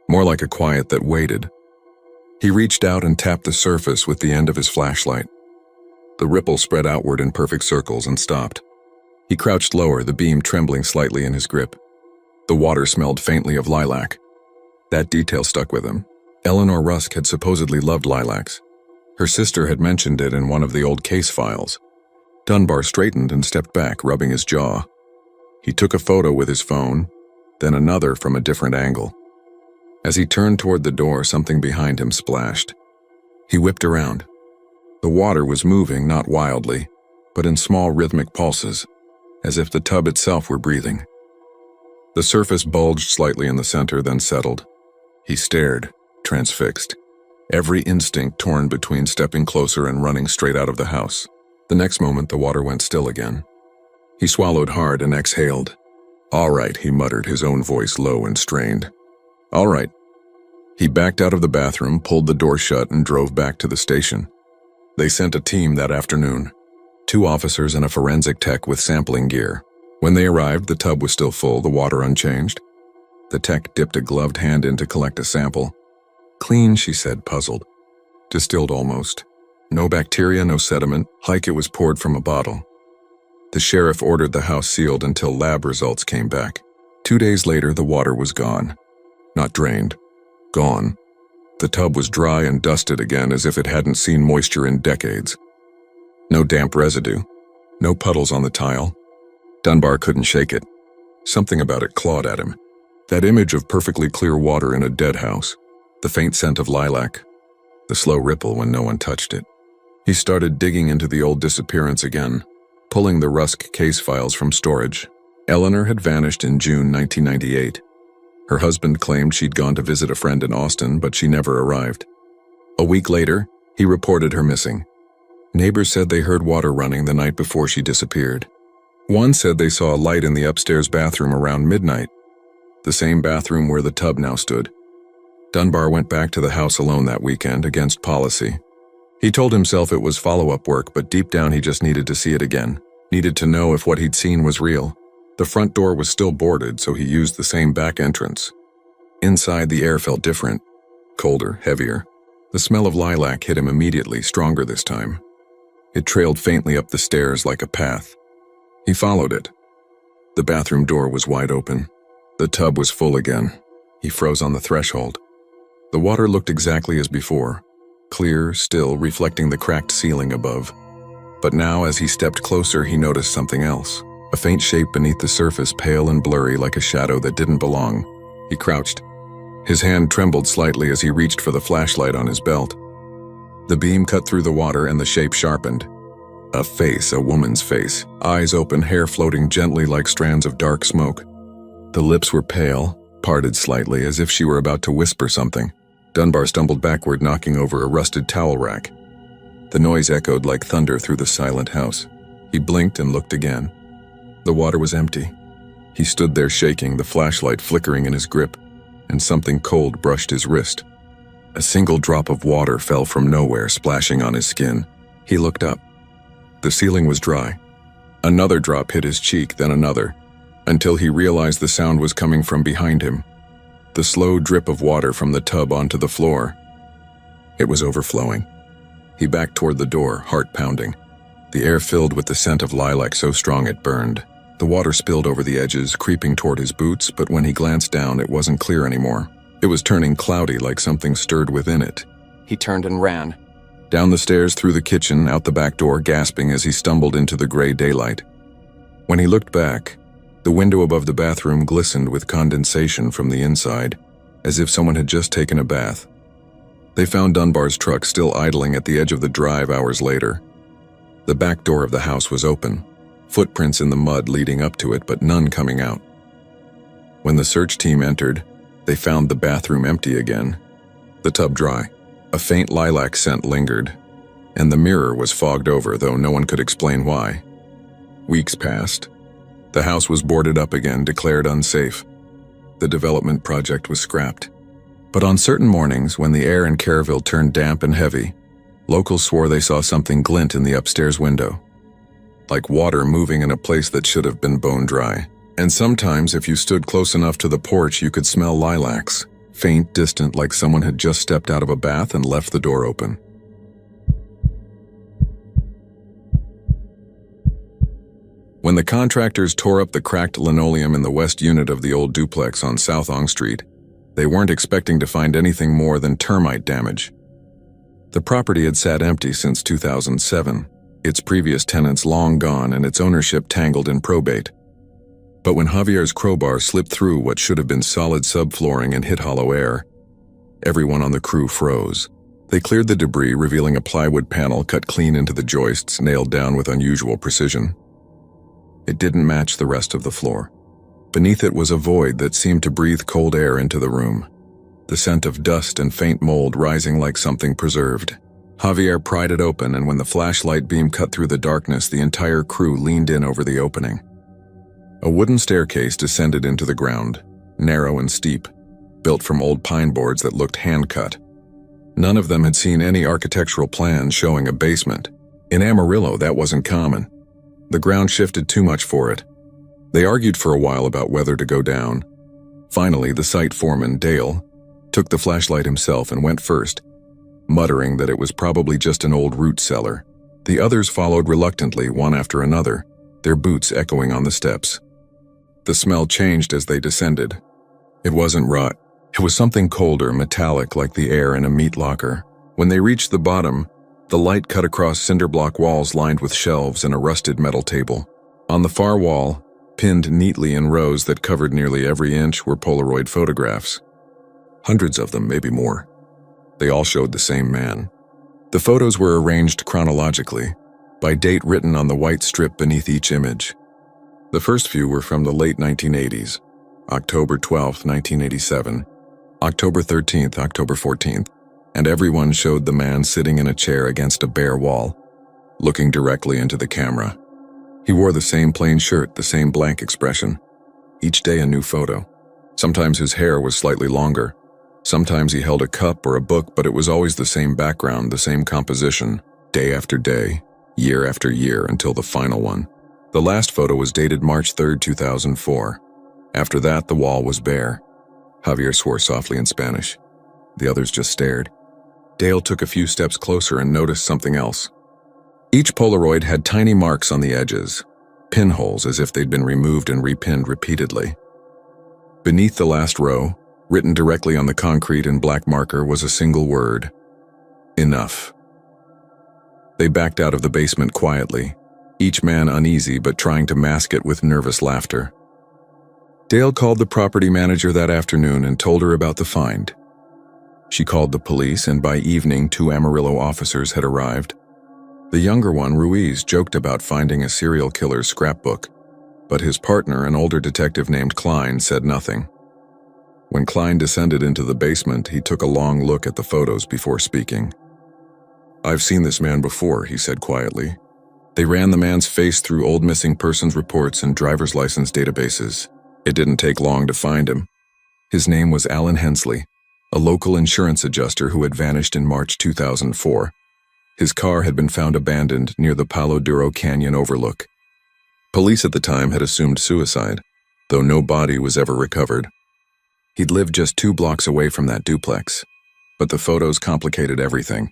More like a quiet that waited. He reached out and tapped the surface with the end of his flashlight. The ripple spread outward in perfect circles and stopped. He crouched lower, the beam trembling slightly in his grip. The water smelled faintly of lilac. That detail stuck with him. Eleanor Rusk had supposedly loved lilacs. Her sister had mentioned it in one of the old case files. Dunbar straightened and stepped back, rubbing his jaw. He took a photo with his phone, then another from a different angle. As he turned toward the door, something behind him splashed. He whipped around. The water was moving, not wildly, but in small rhythmic pulses, as if the tub itself were breathing. The surface bulged slightly in the center, then settled. He stared, transfixed, every instinct torn between stepping closer and running straight out of the house. The next moment, the water went still again. He swallowed hard and exhaled. "All right," he muttered, his own voice low and strained. "All right." He backed out of the bathroom, pulled the door shut, and drove back to the station. They sent a team that afternoon. 2 officers and a forensic tech with sampling gear. When they arrived, the tub was still full, the water unchanged. The tech dipped a gloved hand in to collect a sample. "Clean," she said, puzzled. "Distilled almost. No bacteria, no sediment, like it was poured from a bottle." The sheriff ordered the house sealed until lab results came back. 2 days later, the water was gone. Not drained. Gone. The tub was dry and dusted again, as if it hadn't seen moisture in decades. No damp residue. No puddles on the tile. Dunbar couldn't shake it. Something about it clawed at him. That image of perfectly clear water in a dead house. The faint scent of lilac. The slow ripple when no one touched it. He started digging into the old disappearance again, pulling the Rusk case files from storage. Eleanor had vanished in June 1998. Her husband claimed she'd gone to visit a friend in Austin, but she never arrived. A week later, he reported her missing. Neighbors said they heard water running the night before she disappeared. One said they saw a light in the upstairs bathroom around midnight, the same bathroom where the tub now stood. Dunbar went back to the house alone that weekend, against policy. He told himself it was follow-up work, but deep down he just needed to see it again, needed to know if what he'd seen was real. The front door was still boarded, so he used the same back entrance. Inside, the air felt different, colder, heavier. The smell of lilac hit him immediately, stronger this time. It trailed faintly up the stairs like a path. He followed it. The bathroom door was wide open. The tub was full again. He froze on the threshold. The water looked exactly as before, clear, still, reflecting the cracked ceiling above. But now, as he stepped closer, he noticed something else. A faint shape beneath the surface, pale and blurry like a shadow that didn't belong. He crouched. His hand trembled slightly as he reached for the flashlight on his belt. The beam cut through the water and the shape sharpened. A face, a woman's face, eyes open, hair floating gently like strands of dark smoke. The lips were pale, parted slightly as if she were about to whisper something. Dunbar stumbled backward, knocking over a rusted towel rack. The noise echoed like thunder through the silent house. He blinked and looked again. The water was empty. He stood there shaking, the flashlight flickering in his grip, and something cold brushed his wrist. A single drop of water fell from nowhere, splashing on his skin. He looked up. The ceiling was dry. Another drop hit his cheek, then another, until he realized the sound was coming from behind him. The slow drip of water from the tub onto the floor. It was overflowing. He backed toward the door, heart pounding. The air filled with the scent of lilac so strong it burned. The water spilled over the edges, creeping toward his boots, but when he glanced down, it wasn't clear anymore. It was turning cloudy, like something stirred within it. He turned and ran. Down the stairs, through the kitchen, out the back door, gasping as he stumbled into the gray daylight. When he looked back, the window above the bathroom glistened with condensation from the inside, as if someone had just taken a bath. They found Dunbar's truck still idling at the edge of the drive hours later. The back door of the house was open, footprints in the mud leading up to it, but none coming out. When the search team entered, they found the bathroom empty again, the tub dry. A faint lilac scent lingered, and the mirror was fogged over, though no one could explain why. Weeks passed. The house was boarded up again, declared unsafe. The development project was scrapped. But on certain mornings, when the air in Caryville turned damp and heavy, locals swore they saw something glint in the upstairs window, like water moving in a place that should have been bone dry. And sometimes, if you stood close enough to the porch, you could smell lilacs, faint, distant, like someone had just stepped out of a bath and left the door open. When the contractors tore up the cracked linoleum in the west unit of the old duplex on South Ong Street, they weren't expecting to find anything more than termite damage. The property had sat empty since 2007, its previous tenants long gone and its ownership tangled in probate. But when Javier's crowbar slipped through what should have been solid subflooring and hit hollow air, everyone on the crew froze. They cleared the debris, revealing a plywood panel cut clean into the joists, nailed down with unusual precision. It didn't match the rest of the floor. Beneath it was a void that seemed to breathe cold air into the room, the scent of dust and faint mold rising like something preserved. Javier pried it open, and when the flashlight beam cut through the darkness, the entire crew leaned in over the opening. A wooden staircase descended into the ground, narrow and steep, built from old pine boards that looked hand-cut. None of them had seen any architectural plans showing a basement. In Amarillo, that wasn't common. The ground shifted too much for it. They argued for a while about whether to go down. Finally, the site foreman, Dale, took the flashlight himself and went first, muttering that it was probably just an old root cellar. The others followed reluctantly, one after another, their boots echoing on the steps. The smell changed as they descended. It wasn't rot. It was something colder, metallic, like the air in a meat locker. When they reached the bottom, the light cut across cinder block walls lined with shelves and a rusted metal table. On the far wall, pinned neatly in rows that covered nearly every inch, were Polaroid photographs. Hundreds of them, maybe more. They all showed the same man. The photos were arranged chronologically, by date written on the white strip beneath each image. The first few were from the late 1980s, October 12, 1987, October 13th, October 14th, and everyone showed the man sitting in a chair against a bare wall, looking directly into the camera. He wore the same plain shirt, the same blank expression. Each day a new photo. Sometimes his hair was slightly longer. Sometimes he held a cup or a book, but it was always the same background, the same composition, day after day, year after year, until the final one. The last photo was dated March 3, 2004. After that, the wall was bare. Javier swore softly in Spanish. The others just stared. Dale took a few steps closer and noticed something else. Each Polaroid had tiny marks on the edges, pinholes as if they'd been removed and repinned repeatedly. Beneath the last row, written directly on the concrete in black marker, was a single word: enough. They backed out of the basement quietly, each man uneasy but trying to mask it with nervous laughter. Dale called the property manager that afternoon and told her about the find. She called the police, and by evening 2 Amarillo officers had arrived. The younger one, Ruiz, joked about finding a serial killer's scrapbook, but his partner, an older detective named Klein, said nothing. When Klein descended into the basement, he took a long look at the photos before speaking. "I've seen this man before," he said quietly. They ran the man's face through old missing persons reports and driver's license databases. It didn't take long to find him. His name was Alan Hensley, a local insurance adjuster who had vanished in March 2004. His car had been found abandoned near the Palo Duro Canyon overlook. Police at the time had assumed suicide, though no body was ever recovered. He'd lived just 2 blocks away from that duplex, but the photos complicated everything.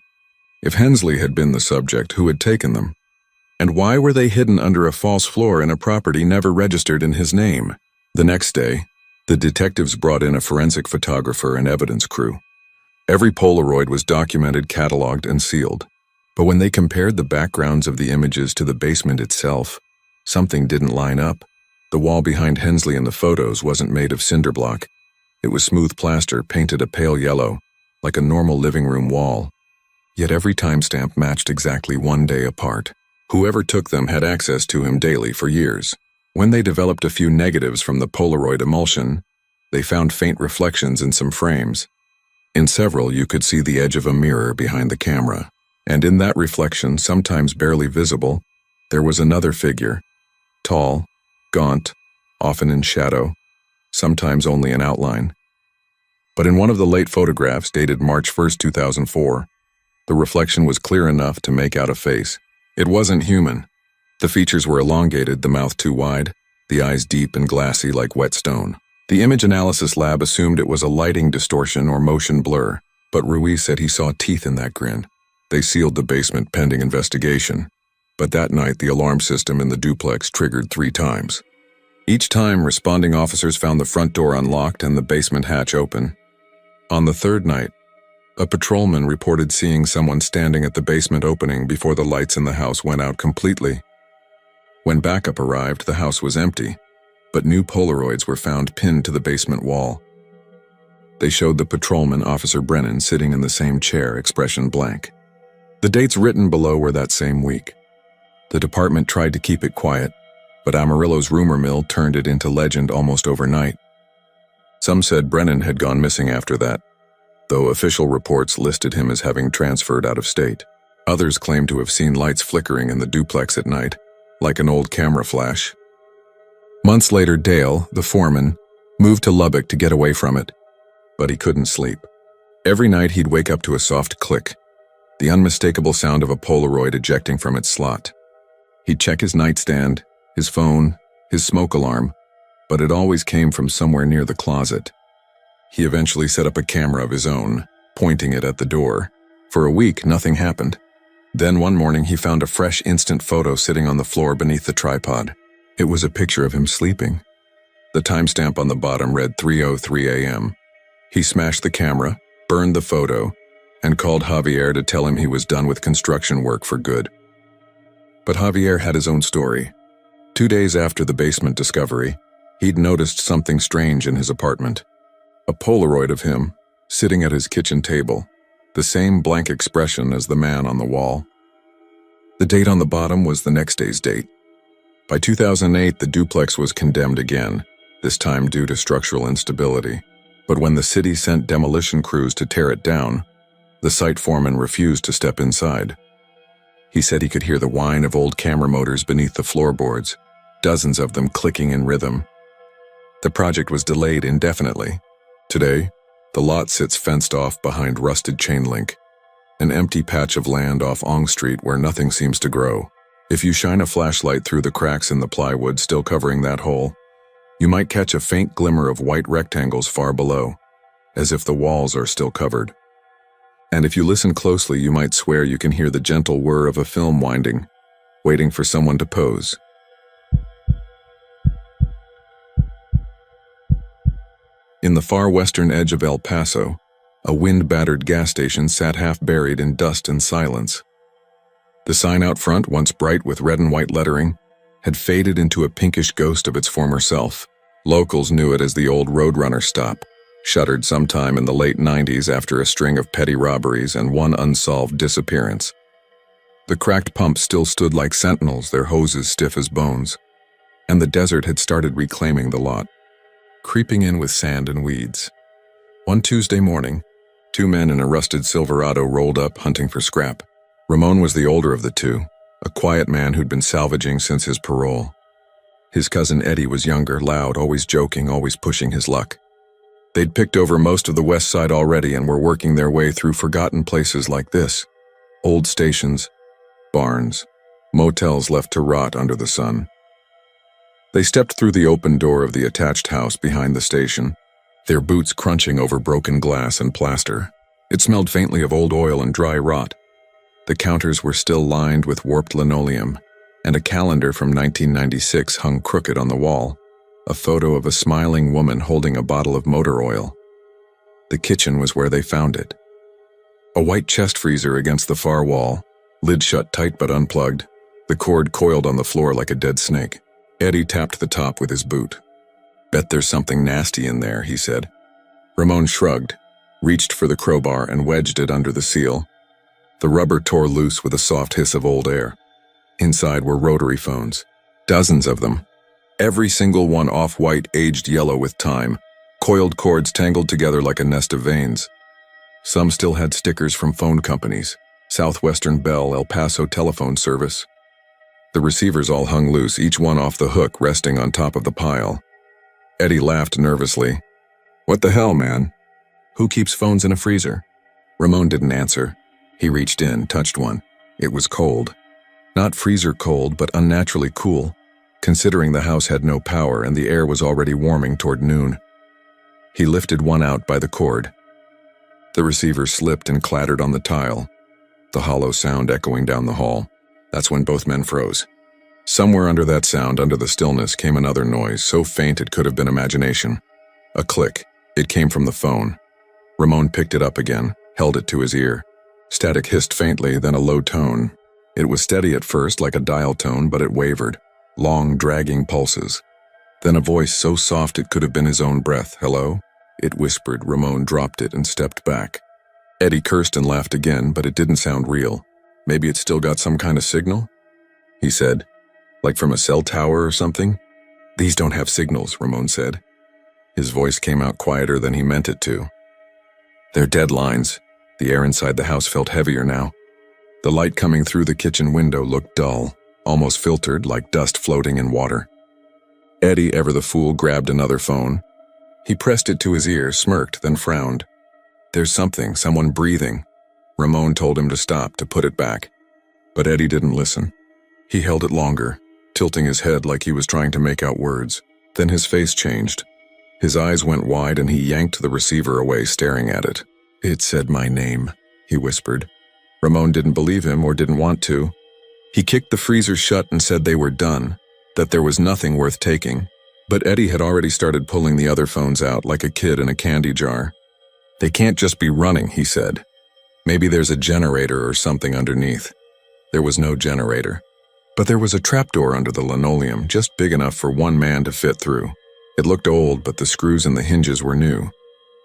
If Hensley had been the subject, who had taken them? And why were they hidden under a false floor in a property never registered in his name? The next day, the detectives brought in a forensic photographer and evidence crew. Every Polaroid was documented, cataloged, and sealed. But when they compared the backgrounds of the images to the basement itself, something didn't line up. The wall behind Hensley in the photos wasn't made of cinder block. It was smooth plaster painted a pale yellow, like a normal living room wall. Yet every timestamp matched exactly 1 day apart. Whoever took them had access to him daily for years. When they developed a few negatives from the Polaroid emulsion, they found faint reflections in some frames. In several, you could see the edge of a mirror behind the camera. And in that reflection, sometimes barely visible, there was another figure. Tall, gaunt, often in shadow, sometimes only an outline. But in one of the late photographs, dated March 1, 2004, the reflection was clear enough to make out a face. It wasn't human. The features were elongated, the mouth too wide, the eyes deep and glassy like wet stone. The image analysis lab assumed it was a lighting distortion or motion blur, but Ruiz said he saw teeth in that grin. They sealed the basement pending investigation. But that night, the alarm system in the duplex triggered 3 times. Each time, responding officers found the front door unlocked and the basement hatch open. On the 3rd night, a patrolman reported seeing someone standing at the basement opening before the lights in the house went out completely. When backup arrived, the house was empty, but new Polaroids were found pinned to the basement wall. They showed the patrolman, Officer Brennan, sitting in the same chair, expression blank. The dates written below were that same week. The department tried to keep it quiet, but Amarillo's rumor mill turned it into legend almost overnight. Some said Brennan had gone missing after that, though official reports listed him as having transferred out of state. Others claimed to have seen lights flickering in the duplex at night, like an old camera flash. Months later, Dale, the foreman, moved to Lubbock to get away from it, but he couldn't sleep. Every night he'd wake up to a soft click, the unmistakable sound of a Polaroid ejecting from its slot. He'd check his nightstand, his phone, his smoke alarm, but it always came from somewhere near the closet. He eventually set up a camera of his own, pointing it at the door. For a week, nothing happened. Then one morning he found a fresh instant photo sitting on the floor beneath the tripod. It was a picture of him sleeping. The timestamp on the bottom read 3:03 a.m. He smashed the camera, burned the photo, and called Javier to tell him he was done with construction work for good. But Javier had his own story. 2 days after the basement discovery, he'd noticed something strange in his apartment. A Polaroid of him, sitting at his kitchen table, the same blank expression as the man on the wall. The date on the bottom was the next day's date. By 2008, the duplex was condemned again, this time due to structural instability. But when the city sent demolition crews to tear it down, the site foreman refused to step inside. He said he could hear the whine of old camera motors beneath the floorboards, dozens of them clicking in rhythm. The project was delayed indefinitely. Today, the lot sits fenced off behind rusted chain link, an empty patch of land off Ong Street where nothing seems to grow. If you shine a flashlight through the cracks in the plywood still covering that hole, you might catch a faint glimmer of white rectangles far below, as if the walls are still covered. And if you listen closely, you might swear you can hear the gentle whir of a film winding, waiting for someone to pose. In the far western edge of El Paso, a wind-battered gas station sat half buried in dust and silence. The sign out front, once bright with red and white lettering, had faded into a pinkish ghost of its former self. Locals knew it as the old Roadrunner stop, shuttered sometime in the late 90s after a string of petty robberies and one unsolved disappearance. The cracked pumps still stood like sentinels, their hoses stiff as bones, and the desert had started reclaiming the lot, creeping in with sand and weeds. One Tuesday morning, 2 men in a rusted Silverado rolled up hunting for scrap. Ramon was the older of the two, a quiet man who'd been salvaging since his parole. His cousin Eddie was younger, loud, always joking, always pushing his luck. They'd picked over most of the west side already and were working their way through forgotten places like this. Old stations, barns, motels left to rot under the sun. They stepped through the open door of the attached house behind the station, their boots crunching over broken glass and plaster. It smelled faintly of old oil and dry rot. The counters were still lined with warped linoleum, and a calendar from 1996 hung crooked on the wall, a photo of a smiling woman holding a bottle of motor oil. The kitchen was where they found it. A white chest freezer against the far wall, lid shut tight but unplugged, the cord coiled on the floor like a dead snake. Eddie tapped the top with his boot. "Bet there's something nasty in there," he said. Ramon shrugged, reached for the crowbar and wedged it under the seal. The rubber tore loose with a soft hiss of old air. Inside were rotary phones, dozens of them. Every single one off-white, aged yellow with time, coiled cords tangled together like a nest of veins. Some still had stickers from phone companies, Southwestern Bell, El Paso telephone service. The receivers all hung loose, each one off the hook resting on top of the pile. Eddie laughed nervously. "What the hell, man? Who keeps phones in a freezer?" Ramon didn't answer. He reached in, touched one. It was cold. Not freezer cold, but unnaturally cool, considering the house had no power and the air was already warming toward noon. He lifted one out by the cord. The receiver slipped and clattered on the tile, the hollow sound echoing down the hall. That's when both men froze. Somewhere under that sound, under the stillness, came another noise, so faint it could have been imagination. A click. It came from the phone. Ramon picked it up again, held it to his ear. Static hissed faintly, then a low tone. It was steady at first, like a dial tone, but it wavered. Long, dragging pulses. Then a voice so soft it could have been his own breath. "Hello?" It whispered. Ramon dropped it and stepped back. Eddie cursed and laughed again, but it didn't sound real. "Maybe it still got some kind of signal?" he said. "Like from a cell tower or something?" "These don't have signals," Ramon said. His voice came out quieter than he meant it to. "They're dead lines." The air inside the house felt heavier now. The light coming through the kitchen window looked dull, almost filtered, like dust floating in water. Eddie, ever the fool, grabbed another phone. He pressed it to his ear, smirked, then frowned. "There's someone breathing." Ramon told him to stop, to put it back. But Eddie didn't listen. He held it longer, tilting his head like he was trying to make out words. Then his face changed. His eyes went wide and he yanked the receiver away, staring at it. "It said my name," he whispered. Ramon didn't believe him or didn't want to. He kicked the freezer shut and said they were done, that there was nothing worth taking. But Eddie had already started pulling the other phones out like a kid in a candy jar. "They can't just be running," he said. "Maybe there's a generator or something underneath." There was no generator. But there was a trapdoor under the linoleum, just big enough for one man to fit through. It looked old, but the screws and the hinges were new.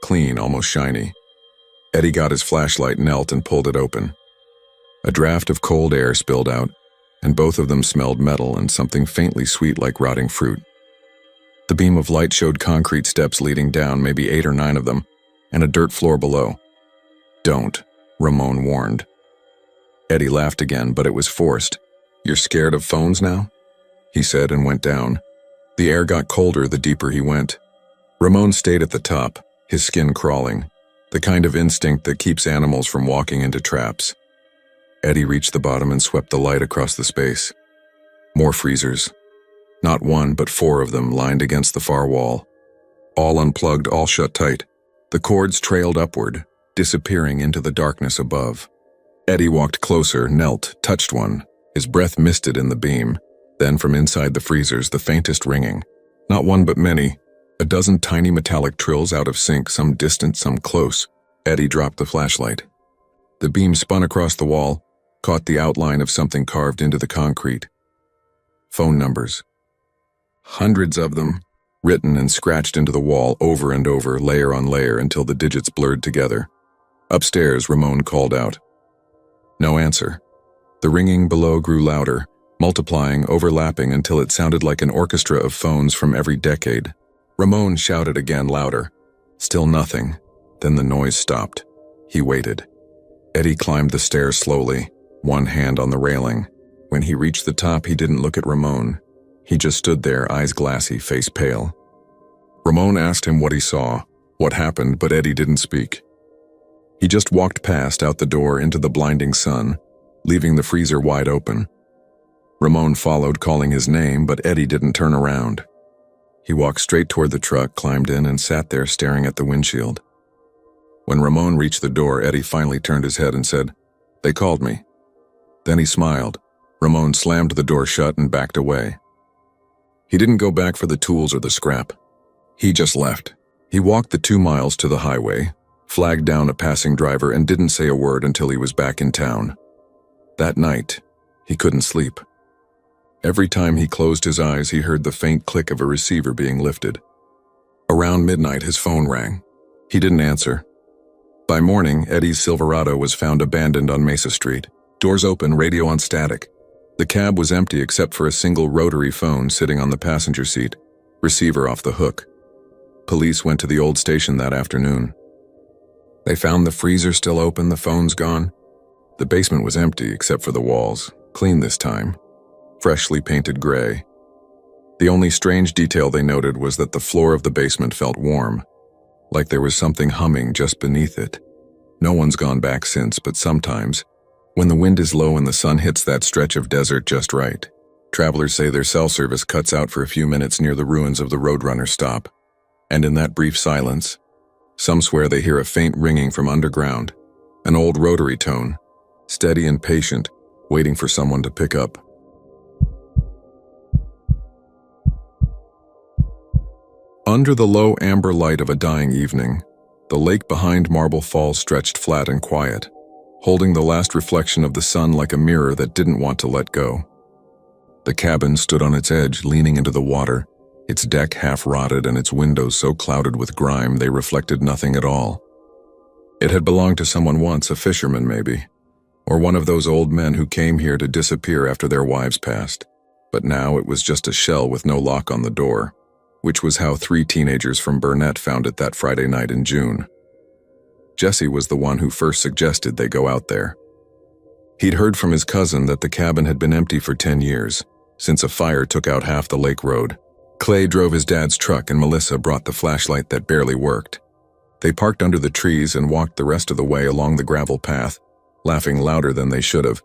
Clean, almost shiny. Eddie got his flashlight, knelt, and pulled it open. A draft of cold air spilled out, and both of them smelled metal and something faintly sweet like rotting fruit. The beam of light showed concrete steps leading down, maybe 8 or 9 of them, and a dirt floor below. "Don't," Ramon warned. Eddie laughed again, but it was forced. "You're scared of phones now?" he said and went down. The air got colder the deeper he went. Ramon stayed at the top, his skin crawling, the kind of instinct that keeps animals from walking into traps. Eddie reached the bottom and swept the light across the space. More freezers. Not one, but 4 of them lined against the far wall. All unplugged, all shut tight. The cords trailed upward, disappearing into the darkness above. Eddie walked closer, knelt, touched one. His breath misted in the beam. Then from inside the freezers, the faintest ringing. Not one but many. A dozen tiny metallic trills out of sync, some distant, some close. Eddie dropped the flashlight. The beam spun across the wall, caught the outline of something carved into the concrete. Phone numbers. Hundreds of them, written and scratched into the wall over and over, layer on layer, until the digits blurred together. Upstairs, Ramon called out. No answer. The ringing below grew louder, multiplying, overlapping until it sounded like an orchestra of phones from every decade. Ramon shouted again, louder. Still nothing. Then the noise stopped. He waited. Eddie climbed the stairs slowly, one hand on the railing. When he reached the top, he didn't look at Ramon. He just stood there, eyes glassy, face pale. Ramon asked him what he saw, what happened, but Eddie didn't speak. He just walked past, out the door, into the blinding sun, leaving the freezer wide open. Ramon followed, calling his name, but Eddie didn't turn around. He walked straight toward the truck, climbed in, and sat there staring at the windshield. When Ramon reached the door, Eddie finally turned his head and said, "They called me." Then he smiled. Ramon slammed the door shut and backed away. He didn't go back for the tools or the scrap. He just left. He walked the 2 miles to the highway, flagged down a passing driver, and didn't say a word until he was back in town. That night, he couldn't sleep. Every time he closed his eyes, he heard the faint click of a receiver being lifted. Around midnight, his phone rang. He didn't answer. By morning, Eddie's Silverado was found abandoned on Mesa Street. Doors open, radio on static. The cab was empty except for a single rotary phone sitting on the passenger seat, receiver off the hook. Police went to the old station that afternoon. They found the freezer still open, the phones gone. The basement was empty except for the walls, clean this time, freshly painted gray. The only strange detail they noted was that the floor of the basement felt warm, like there was something humming just beneath it. No one's gone back since, but sometimes, when the wind is low and the sun hits that stretch of desert just right, travelers say their cell service cuts out for a few minutes near the ruins of the Roadrunner stop. And in that brief silence, some swear they hear a faint ringing from underground, an old rotary tone, steady and patient, waiting for someone to pick up. Under the low amber light of a dying evening, the lake behind Marble Falls stretched flat and quiet, holding the last reflection of the sun like a mirror that didn't want to let go. The cabin stood on its edge, leaning into the water, its deck half rotted and its windows so clouded with grime they reflected nothing at all. It had belonged to someone once, a fisherman maybe, or one of those old men who came here to disappear after their wives passed. But now it was just a shell with no lock on the door, which was how 3 teenagers from Burnett found it that Friday night in June. Jesse was the one who first suggested they go out there. He'd heard from his cousin that the cabin had been empty for 10 years, since a fire took out half the lake road. Clay drove his dad's truck and Melissa brought the flashlight that barely worked. They parked under the trees and walked the rest of the way along the gravel path, laughing louder than they should have,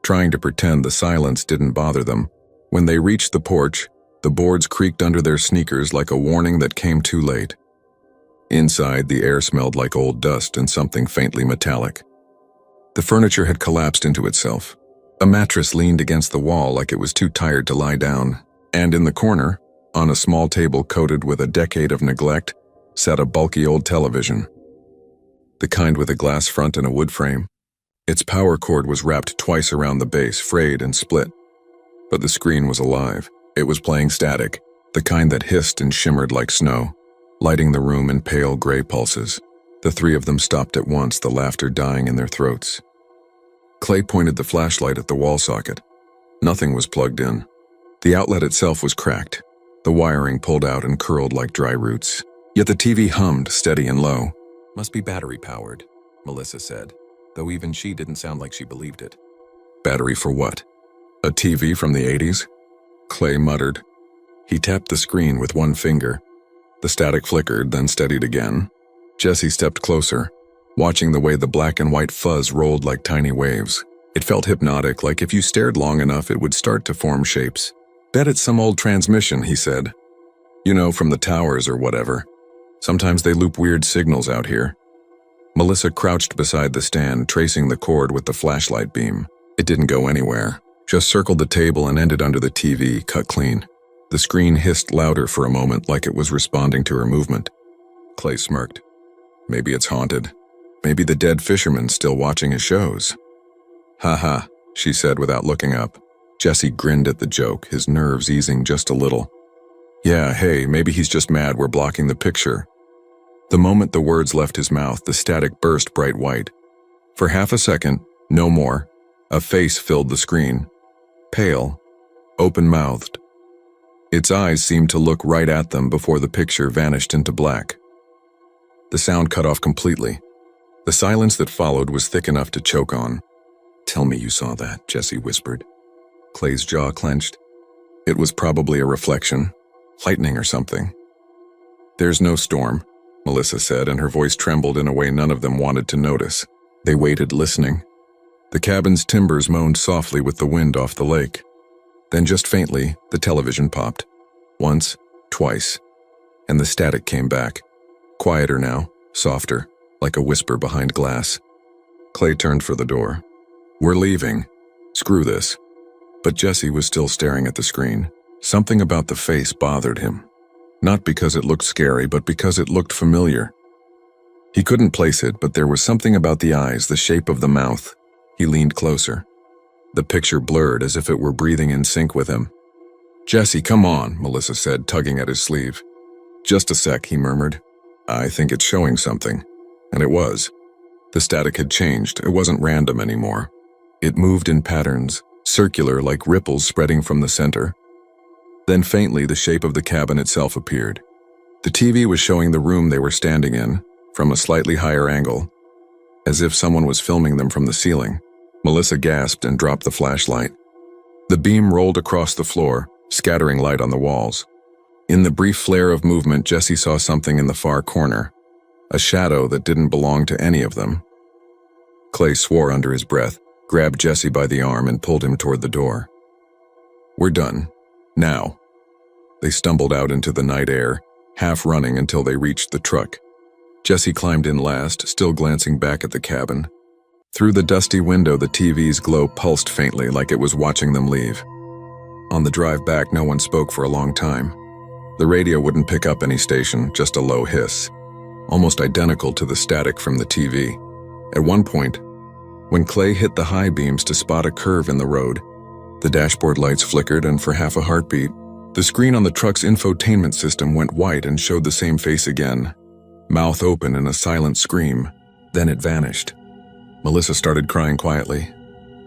trying to pretend the silence didn't bother them. When they reached the porch, the boards creaked under their sneakers like a warning that came too late. Inside, the air smelled like old dust and something faintly metallic. The furniture had collapsed into itself. A mattress leaned against the wall like it was too tired to lie down, and in the corner, on a small table coated with a decade of neglect, sat a bulky old television. The kind with a glass front and a wood frame. Its power cord was wrapped twice around the base, frayed and split. But the screen was alive. It was playing static, the kind that hissed and shimmered like snow, lighting the room in pale gray pulses. The 3 of them stopped at once, the laughter dying in their throats. Clay pointed the flashlight at the wall socket. Nothing was plugged in. The outlet itself was cracked, the wiring pulled out and curled like dry roots. Yet the TV hummed, steady and low. "Must be battery-powered," Melissa said, though even she didn't sound like she believed it. Battery for what? A TV from the 80s? Clay muttered. He tapped the screen with one finger. The static flickered, then steadied again. Jesse stepped closer, watching the way the black and white fuzz rolled like tiny waves. It felt hypnotic, like if you stared long enough it would start to form shapes. "Bet it's some old transmission," he said. "You know, from the towers or whatever. Sometimes they loop weird signals out here." Melissa crouched beside the stand, tracing the cord with the flashlight beam. It didn't go anywhere, just circled the table and ended under the TV, cut clean. The screen hissed louder for a moment, like it was responding to her movement. Clay smirked. Maybe it's haunted. Maybe the dead fisherman's still watching his shows. "Ha ha," she said without looking up. Jesse grinned at the joke, his nerves easing just a little. "Yeah, hey, maybe he's just mad we're blocking the picture." The moment the words left his mouth, the static burst bright white. For half a second, no more, a face filled the screen. Pale, open-mouthed. Its eyes seemed to look right at them before the picture vanished into black. The sound cut off completely. The silence that followed was thick enough to choke on. "Tell me you saw that," Jesse whispered. Clay's jaw clenched. It was probably a reflection, lightning or something. "There's no storm," Melissa said, and her voice trembled in a way none of them wanted to notice. They waited, listening. The cabin's timbers moaned softly with the wind off the lake. Then just faintly, the television popped. Once, twice, and the static came back. Quieter now, softer, like a whisper behind glass. Clay turned for the door. "We're leaving. Screw this." But Jesse was still staring at the screen. Something about the face bothered him. Not because it looked scary, but because it looked familiar. He couldn't place it, but there was something about the eyes, the shape of the mouth. He leaned closer. The picture blurred as if it were breathing in sync with him. "Jesse, come on," Melissa said, tugging at his sleeve. "Just a sec," he murmured. "I think it's showing something." And it was. The static had changed. It wasn't random anymore. It moved in patterns, circular like ripples spreading from the center. Then faintly, the shape of the cabin itself appeared. The TV was showing the room they were standing in, from a slightly higher angle, as if someone was filming them from the ceiling. Melissa gasped and dropped the flashlight. The beam rolled across the floor, scattering light on the walls. In the brief flare of movement, Jesse saw something in the far corner, a shadow that didn't belong to any of them. Clay swore under his breath, grabbed Jesse by the arm and pulled him toward the door. "We're done. Now." They stumbled out into the night air, half running until they reached the truck. Jesse climbed in last, still glancing back at the cabin. Through the dusty window, the TV's glow pulsed faintly like it was watching them leave. On the drive back, no one spoke for a long time. The radio wouldn't pick up any station, just a low hiss, almost identical to the static from the TV. At one point, when Clay hit the high beams to spot a curve in the road, the dashboard lights flickered, and for half a heartbeat, the screen on the truck's infotainment system went white and showed the same face again, mouth open in a silent scream. Then it vanished. Melissa started crying quietly.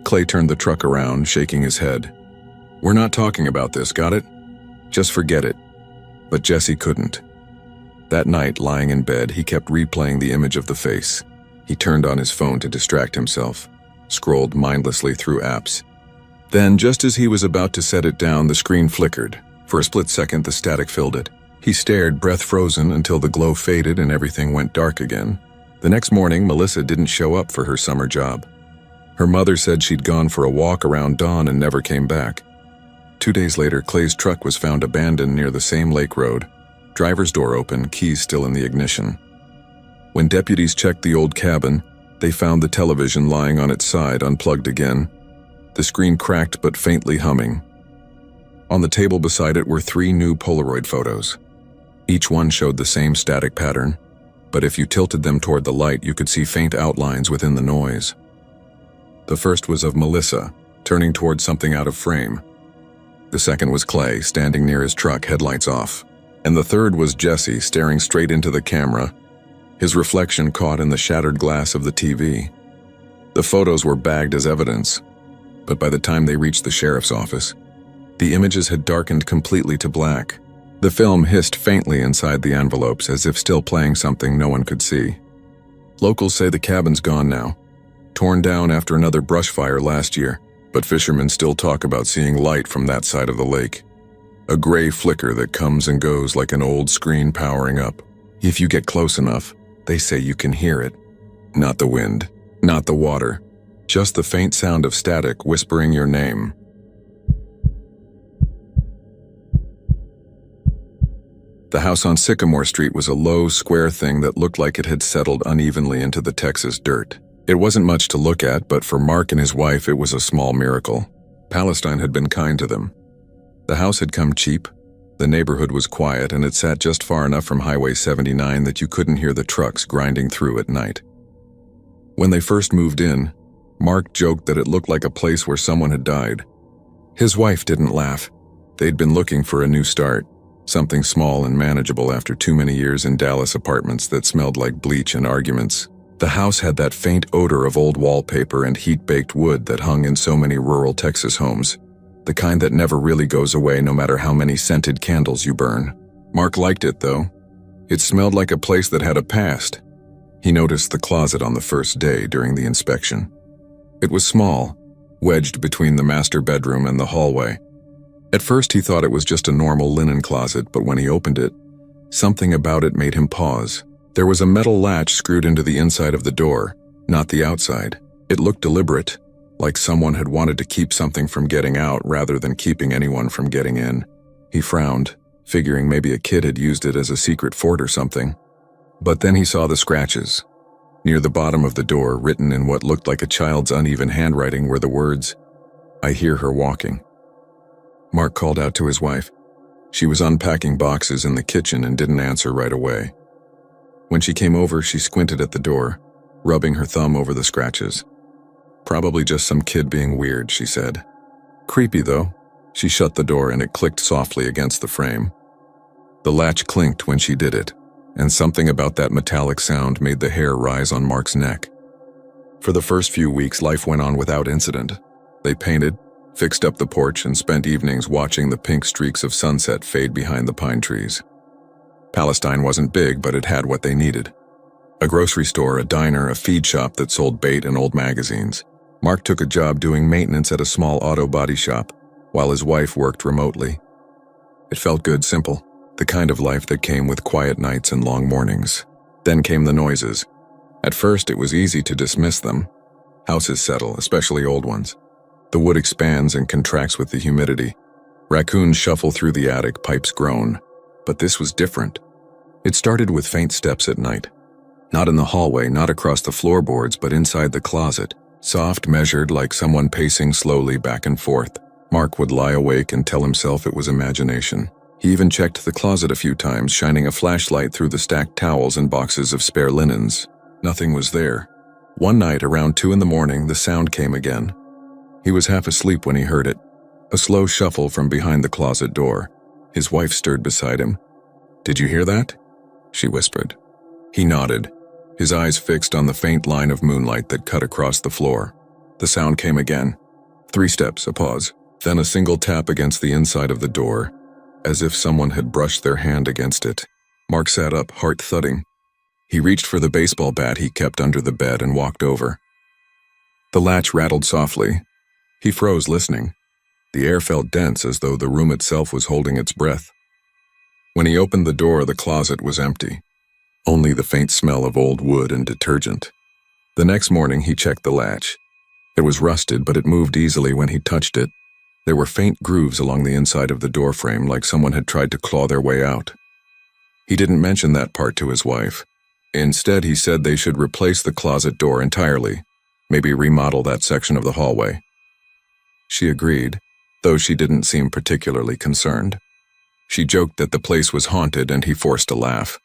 Clay turned the truck around, shaking his head. "We're not talking about this, got it? Just forget it." But Jesse couldn't. That night, lying in bed, he kept replaying the image of the face. He turned on his phone to distract himself, scrolled mindlessly through apps. Then, just as he was about to set it down, the screen flickered. For a split second, the static filled it. He stared, breath frozen, until the glow faded and everything went dark again. The next morning, Melissa didn't show up for her summer job. Her mother said she'd gone for a walk around dawn and never came back. 2 days later, Clay's truck was found abandoned near the same lake road. Driver's door open, keys still in the ignition. When deputies checked the old cabin, they found the television lying on its side, unplugged again. The screen cracked but faintly humming. On the table beside it were 3 new Polaroid photos. Each one showed the same static pattern, but if you tilted them toward the light, you could see faint outlines within the noise. The first was of Melissa, turning toward something out of frame. The second was Clay, standing near his truck, headlights off. And the third was Jesse, staring straight into the camera, his reflection caught in the shattered glass of the TV. The photos were bagged as evidence, but by the time they reached the sheriff's office, the images had darkened completely to black. The film hissed faintly inside the envelopes, as if still playing something no one could see. Locals say the cabin's gone now, torn down after another brush fire last year, but fishermen still talk about seeing light from that side of the lake. A gray flicker that comes and goes like an old screen powering up. If you get close enough, they say you can hear it. Not the wind, not the water, just the faint sound of static whispering your name. The house on Sycamore Street was a low, square thing that looked like it had settled unevenly into the Texas dirt. It wasn't much to look at, but for Mark and his wife, it was a small miracle. Palestine had been kind to them. The house had come cheap, the neighborhood was quiet, and it sat just far enough from Highway 79 that you couldn't hear the trucks grinding through at night. When they first moved in, Mark joked that it looked like a place where someone had died. His wife didn't laugh. They'd been looking for a new start, something small and manageable after too many years in Dallas apartments that smelled like bleach and arguments. The house had that faint odor of old wallpaper and heat-baked wood that hung in so many rural Texas homes, the kind that never really goes away no matter how many scented candles you burn. Mark liked it, though. It smelled like a place that had a past. He noticed the closet on the first day during the inspection. It was small, wedged between the master bedroom and the hallway. At first he thought it was just a normal linen closet, but when he opened it, something about it made him pause. There was a metal latch screwed into the inside of the door, not the outside. It looked deliberate, like someone had wanted to keep something from getting out rather than keeping anyone from getting in. He frowned, figuring maybe a kid had used it as a secret fort or something. But then he saw the scratches. Near the bottom of the door, written in what looked like a child's uneven handwriting, were the words, "I hear her walking." Mark called out to his wife. She was unpacking boxes in the kitchen and didn't answer right away. When she came over, she squinted at the door, rubbing her thumb over the scratches. "Probably just some kid being weird," she said. "Creepy, though." She shut the door and it clicked softly against the frame. The latch clinked when she did it, and something about that metallic sound made the hair rise on Mark's neck. For the first few weeks, life went on without incident. They painted, fixed up the porch, and spent evenings watching the pink streaks of sunset fade behind the pine trees. Palestine wasn't big, but it had what they needed. A grocery store, a diner, a feed shop that sold bait and old magazines. Mark took a job doing maintenance at a small auto body shop, while his wife worked remotely. It felt good, simple, the kind of life that came with quiet nights and long mornings. Then came the noises. At first, it was easy to dismiss them. Houses settle, especially old ones. The wood expands and contracts with the humidity. Raccoons shuffle through the attic, pipes groan. But this was different. It started with faint steps at night. Not in the hallway, not across the floorboards, but inside the closet. Soft, measured, like someone pacing slowly back and forth. Mark would lie awake and tell himself it was imagination. He even checked the closet a few times, shining a flashlight through the stacked towels and boxes of spare linens. Nothing was there. One night, around 2 a.m, the sound came again. He was half asleep when he heard it. A slow shuffle from behind the closet door. His wife stirred beside him. "Did you hear that?" she whispered. He nodded, his eyes fixed on the faint line of moonlight that cut across the floor. The sound came again. 3 steps, a pause, then a single tap against the inside of the door, as if someone had brushed their hand against it. Mark sat up, heart thudding. He reached for the baseball bat he kept under the bed and walked over. The latch rattled softly. He froze, listening. The air felt dense, as though the room itself was holding its breath. When he opened the door, the closet was empty. Only the faint smell of old wood and detergent. The next morning, he checked the latch. It was rusted, but it moved easily when he touched it. There were faint grooves along the inside of the doorframe, like someone had tried to claw their way out. He didn't mention that part to his wife. Instead, he said they should replace the closet door entirely, maybe remodel that section of the hallway. She agreed, though she didn't seem particularly concerned. She joked that the place was haunted, and he forced a laugh.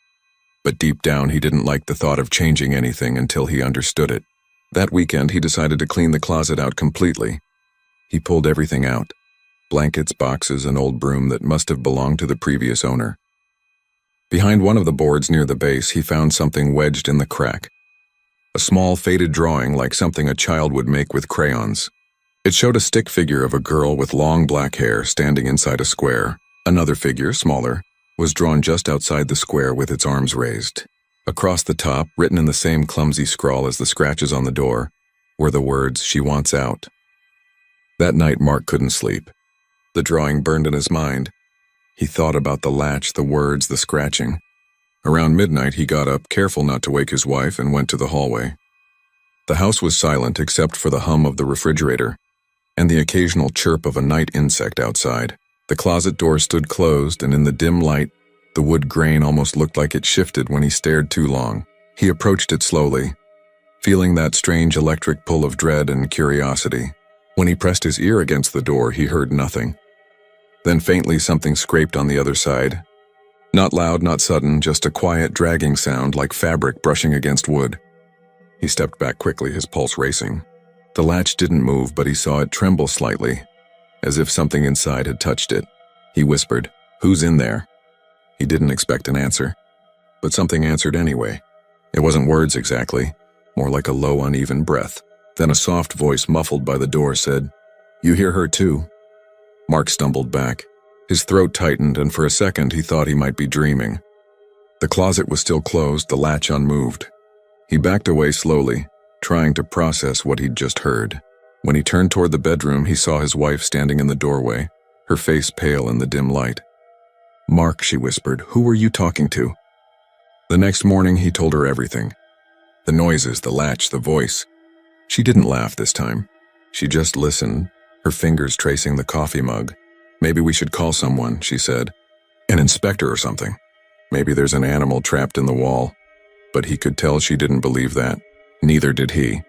But deep down, he didn't like the thought of changing anything until he understood it. That weekend, he decided to clean the closet out completely. He pulled everything out: blankets, boxes, an old broom that must have belonged to the previous owner. Behind one of the boards near the base, he found something wedged in the crack. A small, faded drawing, like something a child would make with crayons. It showed a stick figure of a girl with long black hair standing inside a square. Another figure, smaller, was drawn just outside the square with its arms raised. Across the top, written in the same clumsy scrawl as the scratches on the door, were the words, "She wants out." That night, Mark couldn't sleep. The drawing burned in his mind. He thought about the latch, the words, the scratching. Around midnight, he got up, careful not to wake his wife, and went to the hallway. The house was silent except for the hum of the refrigerator and the occasional chirp of a night insect outside. The closet door stood closed, and in the dim light, the wood grain almost looked like it shifted when he stared too long. He approached it slowly, feeling that strange electric pull of dread and curiosity. When he pressed his ear against the door, he heard nothing. Then faintly something scraped on the other side. Not loud, not sudden, just a quiet, dragging sound like fabric brushing against wood. He stepped back quickly, his pulse racing. The latch didn't move, but he saw it tremble slightly, as if something inside had touched it. He whispered, "Who's in there?" He didn't expect an answer, but something answered anyway. It wasn't words exactly, more like a low, uneven breath. Then a soft voice muffled by the door said, "You hear her too?" Mark stumbled back. His throat tightened, and for a second he thought he might be dreaming. The closet was still closed, the latch unmoved. He backed away slowly, trying to process what he'd just heard. When he turned toward the bedroom, he saw his wife standing in the doorway, her face pale in the dim light. "Mark," she whispered, "who were you talking to?" The next morning, he told her everything. The noises, the latch, the voice. She didn't laugh this time. She just listened, her fingers tracing the coffee mug. "Maybe we should call someone," she said. "An inspector or something. Maybe there's an animal trapped in the wall." But he could tell she didn't believe that. Neither did he.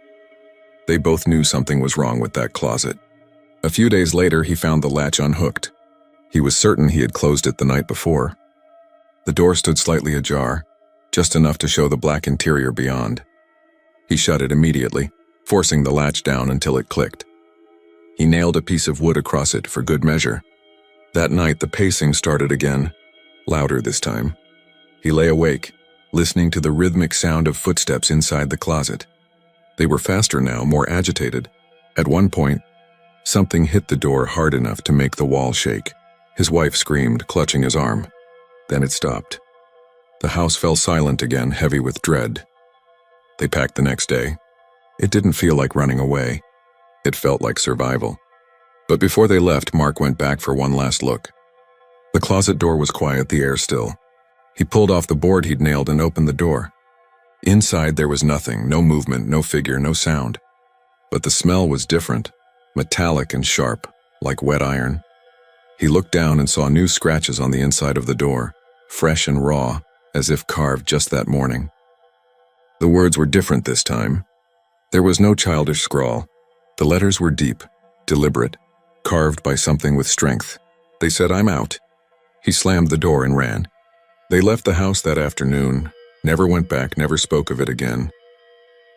They both knew something was wrong with that closet. A few days later, he found the latch unhooked. He was certain he had closed it the night before. The door stood slightly ajar, just enough to show the black interior beyond. He shut it immediately, forcing the latch down until it clicked. He nailed a piece of wood across it for good measure. That night, the pacing started again, louder this time. He lay awake, listening to the rhythmic sound of footsteps inside the closet. They were faster now, more agitated. At one point, something hit the door hard enough to make the wall shake. His wife screamed, clutching his arm. Then it stopped. The house fell silent again, heavy with dread. They packed the next day. It didn't feel like running away. It felt like survival. But before they left, Mark went back for one last look. The closet door was quiet, the air still. He pulled off the board he'd nailed and opened the door. Inside there was nothing, no movement, no figure, no sound. But the smell was different, metallic and sharp, like wet iron. He looked down and saw new scratches on the inside of the door, fresh and raw, as if carved just that morning. The words were different this time. There was no childish scrawl. The letters were deep, deliberate, carved by something with strength. They said, "I'm out." He slammed the door and ran. They left the house that afternoon, never went back, never spoke of it again.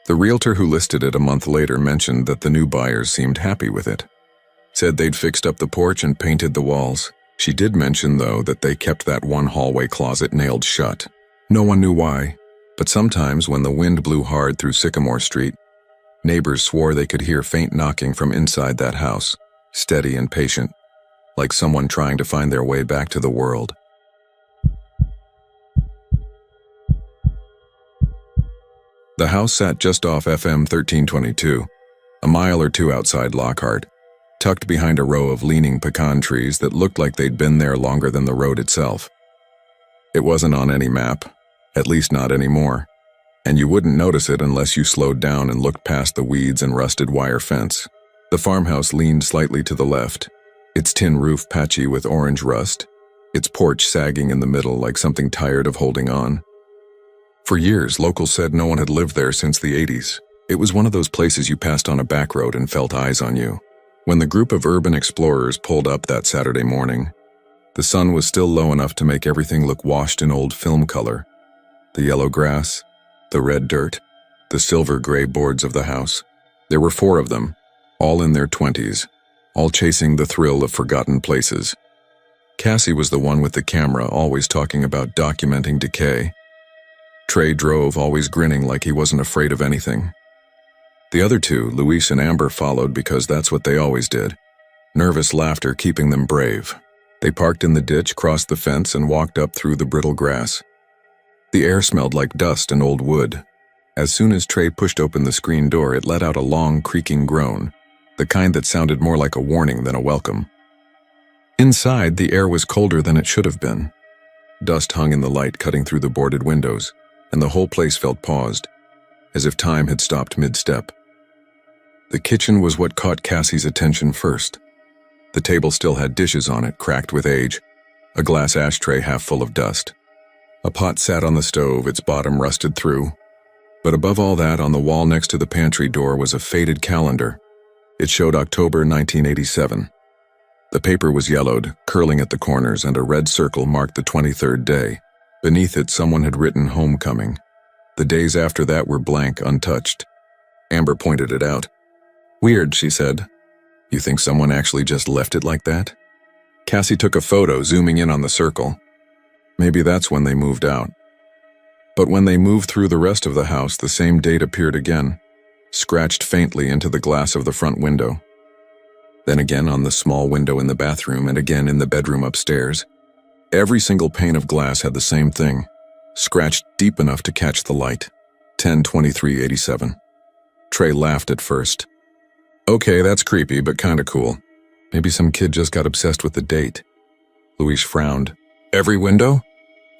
The realtor who listed it a month later mentioned that the new buyers seemed happy with it. Said they'd fixed up the porch and painted the walls. She did mention, though, that they kept that one hallway closet nailed shut. No one knew why, but sometimes when the wind blew hard through Sycamore Street, neighbors swore they could hear faint knocking from inside that house, steady and patient, like someone trying to find their way back to the world. The house sat just off FM 1322, a mile or two outside Lockhart, tucked behind a row of leaning pecan trees that looked like they'd been there longer than the road itself. It wasn't on any map, at least not anymore, and you wouldn't notice it unless you slowed down and looked past the weeds and rusted wire fence. The farmhouse leaned slightly to the left, its tin roof patchy with orange rust, its porch sagging in the middle like something tired of holding on. For years, locals said no one had lived there since the 80s. It was one of those places you passed on a back road and felt eyes on you. When the group of urban explorers pulled up that Saturday morning, the sun was still low enough to make everything look washed in old film color. The yellow grass, the red dirt, the silver-gray boards of the house. There were 4 of them, all in their 20s, all chasing the thrill of forgotten places. Cassie was the one with the camera, always talking about documenting decay. Trey drove, always grinning like he wasn't afraid of anything. The other 2, Luis and Amber, followed because that's what they always did, nervous laughter keeping them brave. They parked in the ditch, crossed the fence, and walked up through the brittle grass. The air smelled like dust and old wood. As soon as Trey pushed open the screen door, it let out a long, creaking groan, the kind that sounded more like a warning than a welcome. Inside, the air was colder than it should have been. Dust hung in the light, cutting through the boarded windows, and the whole place felt paused, as if time had stopped mid-step. The kitchen was what caught Cassie's attention first. The table still had dishes on it, cracked with age, a glass ashtray half full of dust. A pot sat on the stove, its bottom rusted through. But above all that, on the wall next to the pantry door was a faded calendar. It showed October 1987. The paper was yellowed, curling at the corners, and a red circle marked the 23rd day. Beneath it, someone had written homecoming. The days after that were blank, untouched. Amber pointed it out. "Weird," she said. "You think someone actually just left it like that?" Cassie took a photo, zooming in on the circle. Maybe that's when they moved out. But when they moved through the rest of the house, the same date appeared again, scratched faintly into the glass of the front window. Then again on the small window in the bathroom, and again in the bedroom upstairs. Every single pane of glass had the same thing, scratched deep enough to catch the light. 10/23/87. Trey laughed at first. "Okay, that's creepy, but kinda cool. Maybe some kid just got obsessed with the date." Luis frowned. "Every window?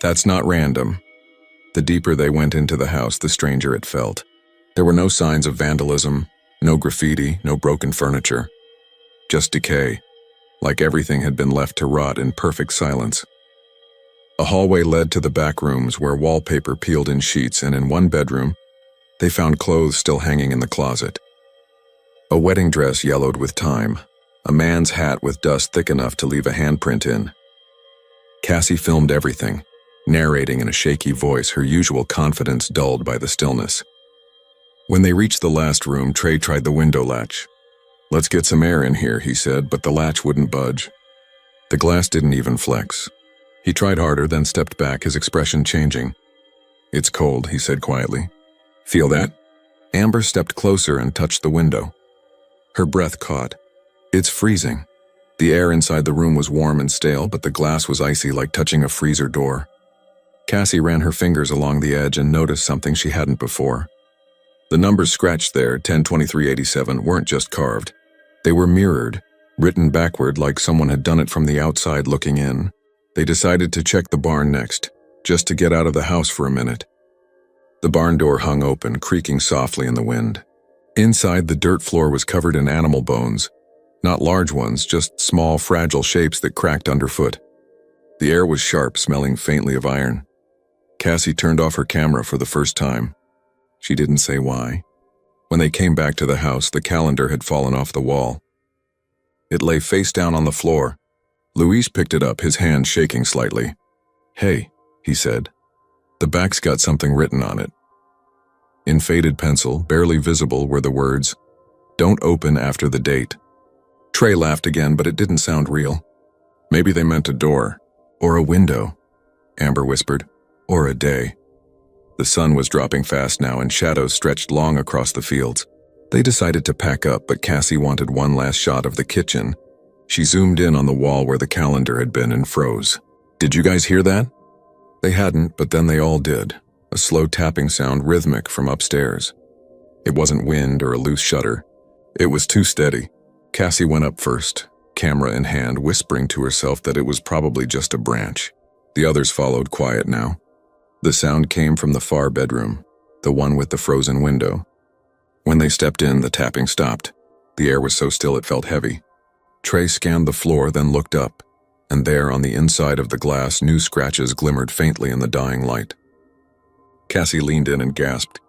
That's not random." The deeper they went into the house, the stranger it felt. There were no signs of vandalism, no graffiti, no broken furniture. Just decay, like everything had been left to rot in perfect silence. A hallway led to the back rooms where wallpaper peeled in sheets, and in one bedroom, they found clothes still hanging in the closet. A wedding dress yellowed with time, a man's hat with dust thick enough to leave a handprint in. Cassie filmed everything, narrating in a shaky voice, her usual confidence dulled by the stillness. When they reached the last room, Trey tried the window latch. "Let's get some air in here," he said, but the latch wouldn't budge. The glass didn't even flex. He tried harder, then stepped back, his expression changing. "It's cold," he said quietly. "Feel that?" Amber stepped closer and touched the window. Her breath caught. "It's freezing." The air inside the room was warm and stale, but the glass was icy, like touching a freezer door. Cassie ran her fingers along the edge and noticed something she hadn't before. The numbers scratched there, 10/23/87, weren't just carved. They were mirrored, written backward like someone had done it from the outside looking in. They decided to check the barn next, just to get out of the house for a minute. The barn door hung open, creaking softly in the wind. Inside, the dirt floor was covered in animal bones. Not large ones, just small, fragile shapes that cracked underfoot. The air was sharp, smelling faintly of iron. Cassie turned off her camera for the first time. She didn't say why. When they came back to the house, the calendar had fallen off the wall. It lay face down on the floor. Luis picked it up, his hand shaking slightly. "Hey," he said. "The back's got something written on it." In faded pencil, barely visible, were the words, "Don't open after the date." Trey laughed again, but it didn't sound real. "Maybe they meant a door. Or a window," Amber whispered. "Or a day." The sun was dropping fast now, and shadows stretched long across the fields. They decided to pack up, but Cassie wanted one last shot of the kitchen. She zoomed in on the wall where the calendar had been and froze. "Did you guys hear that?" They hadn't, but then they all did. A slow tapping sound, rhythmic, from upstairs. It wasn't wind or a loose shutter. It was too steady. Cassie went up first, camera in hand, whispering to herself that it was probably just a branch. The others followed, quiet now. The sound came from the far bedroom, the one with the frozen window. When they stepped in, the tapping stopped. The air was so still it felt heavy. Trey scanned the floor, then looked up, and there on the inside of the glass, new scratches glimmered faintly in the dying light. Cassie leaned in and gasped.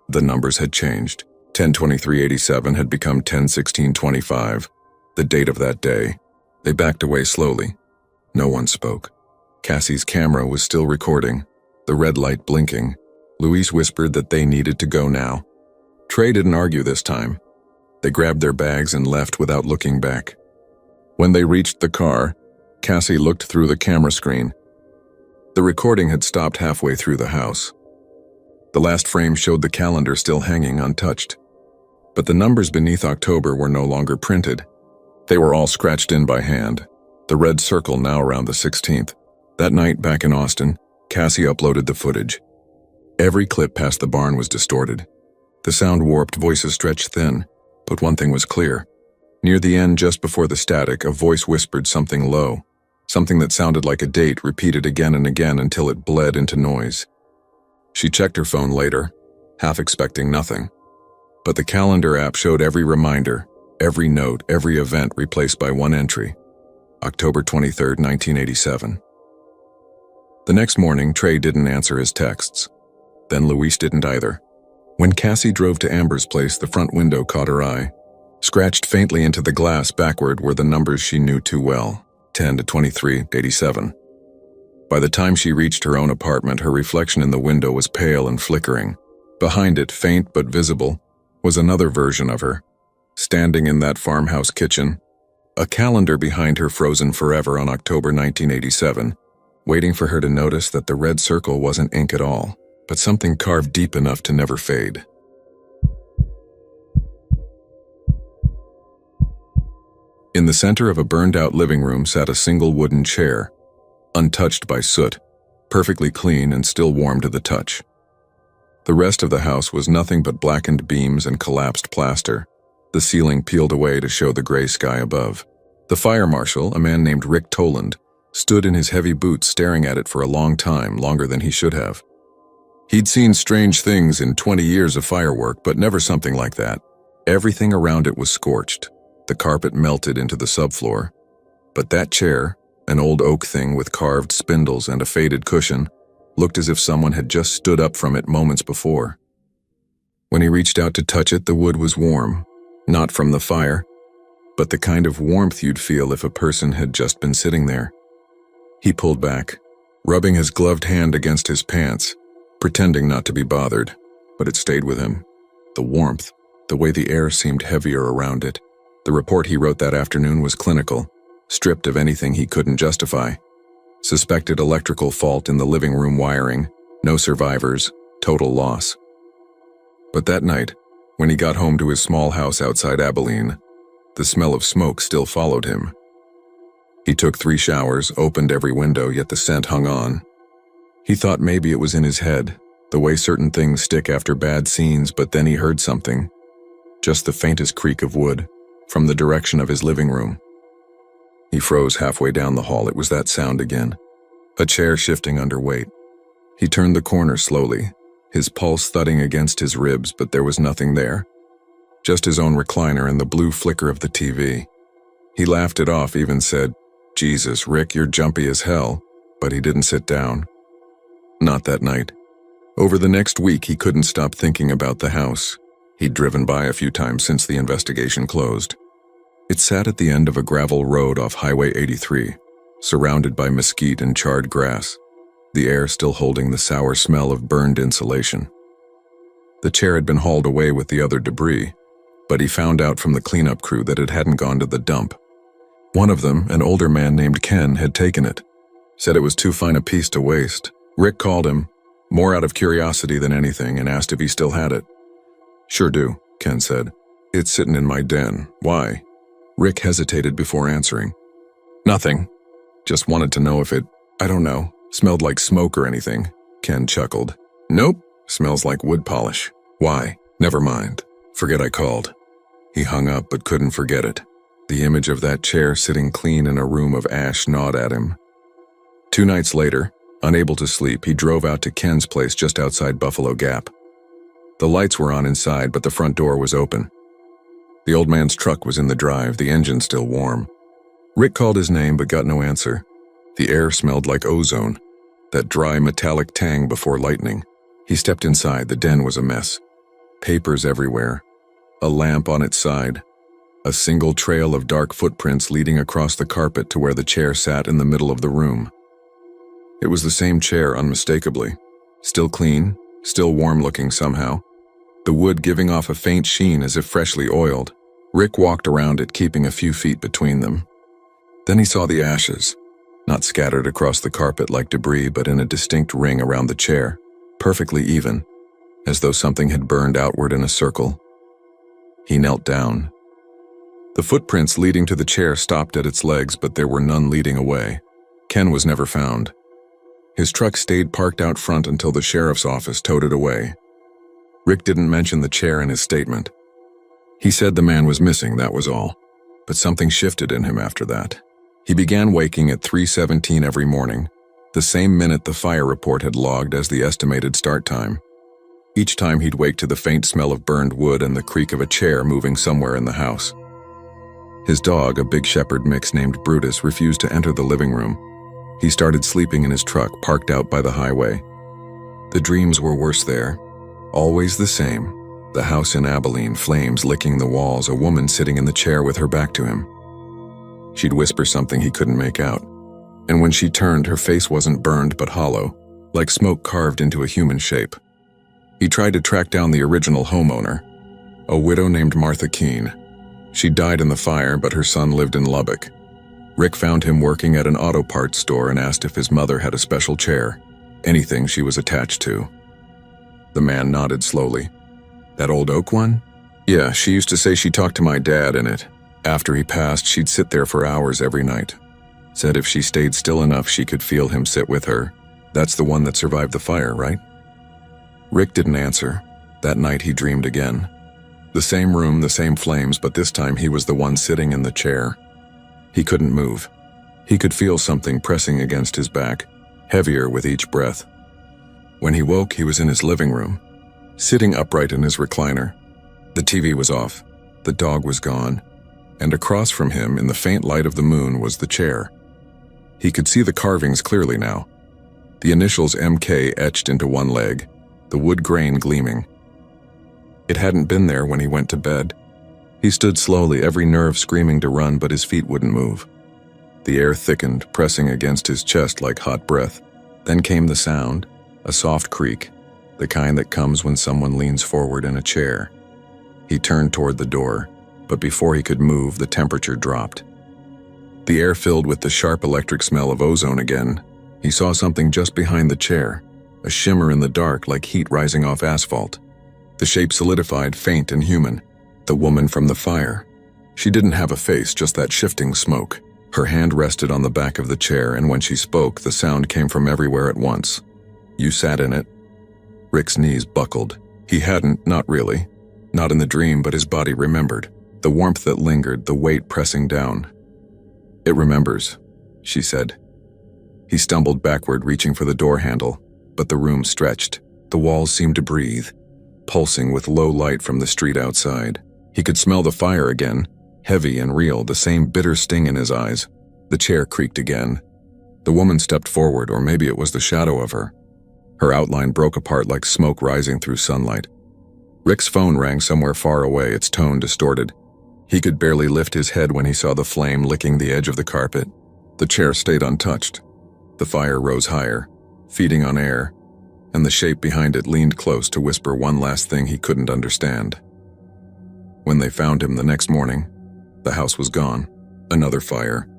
The numbers had changed. 10/23/87 had become 10/16/25, the date of that day. They backed away slowly. No one spoke. Cassie's camera was still recording, the red light blinking. Luis whispered that they needed to go now. Trey didn't argue this time. They grabbed their bags and left without looking back. When they reached the car, Cassie looked through the camera screen. The recording had stopped halfway through the house. The last frame showed the calendar still hanging untouched. But the numbers beneath October were no longer printed. They were all scratched in by hand, the red circle now around the 16th. That night back in Austin, Cassie uploaded the footage. Every clip past the barn was distorted. The sound warped, voices stretched thin, but one thing was clear. Near the end, just before the static, a voice whispered something low, something that sounded like a date repeated again and again until it bled into noise. She checked her phone later, half expecting nothing. But the calendar app showed every reminder, every note, every event replaced by one entry. October 23, 1987. The next morning, Trey didn't answer his texts. Then Luis didn't either. When Cassie drove to Amber's place, the front window caught her eye. Scratched faintly into the glass backward were the numbers she knew too well, 10/23/87. By the time she reached her own apartment, her reflection in the window was pale and flickering. Behind it, faint but visible, was another version of her, standing in that farmhouse kitchen, a calendar behind her frozen forever on October 1987, waiting for her to notice that the red circle wasn't ink at all, but something carved deep enough to never fade. In the center of a burned-out living room sat a single wooden chair, untouched by soot, perfectly clean and still warm to the touch. The rest of the house was nothing but blackened beams and collapsed plaster, the ceiling peeled away to show the gray sky above. The fire marshal, a man named Rick Toland, stood in his heavy boots staring at it for a long time, longer than he should have. He'd seen strange things in 20 years of firework, but never something like that. Everything around it was scorched. The carpet melted into the subfloor. But that chair, an old oak thing with carved spindles and a faded cushion, looked as if someone had just stood up from it moments before. When he reached out to touch it, the wood was warm, not from the fire, but the kind of warmth you'd feel if a person had just been sitting there. He pulled back, rubbing his gloved hand against his pants, pretending not to be bothered, but it stayed with him. The warmth, the way the air seemed heavier around it. The report he wrote that afternoon was clinical, stripped of anything he couldn't justify. Suspected electrical fault in the living room wiring, no survivors, total loss. But that night, when he got home to his small house outside Abilene, the smell of smoke still followed him. He took 3 showers, opened every window, yet the scent hung on. He thought maybe it was in his head, the way certain things stick after bad scenes, but then he heard something. Just the faintest creak of wood, from the direction of his living room. He froze halfway down the hall. It was that sound again. A chair shifting under weight. He turned the corner slowly, his pulse thudding against his ribs, but there was nothing there. Just his own recliner and the blue flicker of the TV. He laughed it off, even said, "Jesus, Rick, you're jumpy as hell," but he didn't sit down. Not that night. Over the next week, he couldn't stop thinking about the house. He'd driven by a few times since the investigation closed. It sat at the end of a gravel road off Highway 83, surrounded by mesquite and charred grass, the air still holding the sour smell of burned insulation. The chair had been hauled away with the other debris, but he found out from the cleanup crew that it hadn't gone to the dump. One of them, an older man named Ken, had taken it. Said it was too fine a piece to waste. Rick called him, more out of curiosity than anything, and asked if he still had it. "Sure do," Ken said. "It's sitting in my den. Why?" Rick hesitated before answering. "Nothing. Just wanted to know if it, I don't know, smelled like smoke or anything." Ken chuckled. "Nope. Smells like wood polish. Why? Never mind. Forget I called." He hung up but couldn't forget it. The image of that chair sitting clean in a room of ash gnawed at him. 2 nights later, unable to sleep, he drove out to Ken's place just outside Buffalo Gap. The lights were on inside, but the front door was open. The old man's truck was in the drive, the engine still warm. Rick called his name but got no answer. The air smelled like ozone, that dry metallic tang before lightning. He stepped inside. The den was a mess. Papers everywhere. A lamp on its side. A single trail of dark footprints leading across the carpet to where the chair sat in the middle of the room. It was the same chair, unmistakably. Still clean, still warm-looking somehow. The wood giving off a faint sheen as if freshly oiled. Rick walked around it, keeping a few feet between them. Then he saw the ashes, not scattered across the carpet like debris, but in a distinct ring around the chair, perfectly even, as though something had burned outward in a circle. He knelt down. The footprints leading to the chair stopped at its legs, but there were none leading away. Ken was never found. His truck stayed parked out front until the sheriff's office towed it away. Rick didn't mention the chair in his statement. He said the man was missing, that was all. But something shifted in him after that. He began waking at 3:17 every morning, the same minute the fire report had logged as the estimated start time. Each time he'd wake to the faint smell of burned wood and the creak of a chair moving somewhere in the house. His dog, a big shepherd mix named Brutus, refused to enter the living room. He started sleeping in his truck, parked out by the highway. The dreams were worse there. Always the same. The house in Abilene, flames licking the walls, a woman sitting in the chair with her back to him. She'd whisper something he couldn't make out. And when she turned, her face wasn't burned but hollow, like smoke carved into a human shape. He tried to track down the original homeowner, a widow named Martha Keene. She died in the fire, but her son lived in Lubbock. Rick found him working at an auto parts store and asked if his mother had a special chair, anything she was attached to. The man nodded slowly. "That old oak one? Yeah, she used to say she talked to my dad in it. After he passed, she'd sit there for hours every night. Said if she stayed still enough, she could feel him sit with her. That's the one that survived the fire, right?" Rick didn't answer. That night he dreamed again. The same room, the same flames, but this time he was the one sitting in the chair. He couldn't move. He could feel something pressing against his back, heavier with each breath. When he woke, he was in his living room, sitting upright in his recliner. The TV was off, the dog was gone, and across from him, in the faint light of the moon, was the chair. He could see the carvings clearly now. The initials MK etched into one leg, the wood grain gleaming. It hadn't been there when he went to bed. He stood slowly, every nerve screaming to run, but his feet wouldn't move. The air thickened, pressing against his chest like hot breath. Then came the sound, a soft creak, the kind that comes when someone leans forward in a chair. He turned toward the door, but before he could move, the temperature dropped. The air filled with the sharp electric smell of ozone again. He saw something just behind the chair, a shimmer in the dark like heat rising off asphalt. The shape solidified, faint and human. The woman from the fire. She didn't have a face, just that shifting smoke. Her hand rested on the back of the chair, and when she spoke, the sound came from everywhere at once. "You sat in it?" Rick's knees buckled. He hadn't, not really. Not in the dream, but his body remembered. The warmth that lingered, the weight pressing down. "It remembers," she said. He stumbled backward, reaching for the door handle, but the room stretched. The walls seemed to breathe, pulsing with low light from the street outside. He could smell the fire again, heavy and real, the same bitter sting in his eyes. The chair creaked again. The woman stepped forward, or maybe it was the shadow of her. Her outline broke apart like smoke rising through sunlight. Rick's phone rang somewhere far away, its tone distorted. He could barely lift his head when he saw the flame licking the edge of the carpet. The chair stayed untouched. The fire rose higher, feeding on air, and the shape behind it leaned close to whisper one last thing he couldn't understand. When they found him the next morning, the house was gone. Another fire.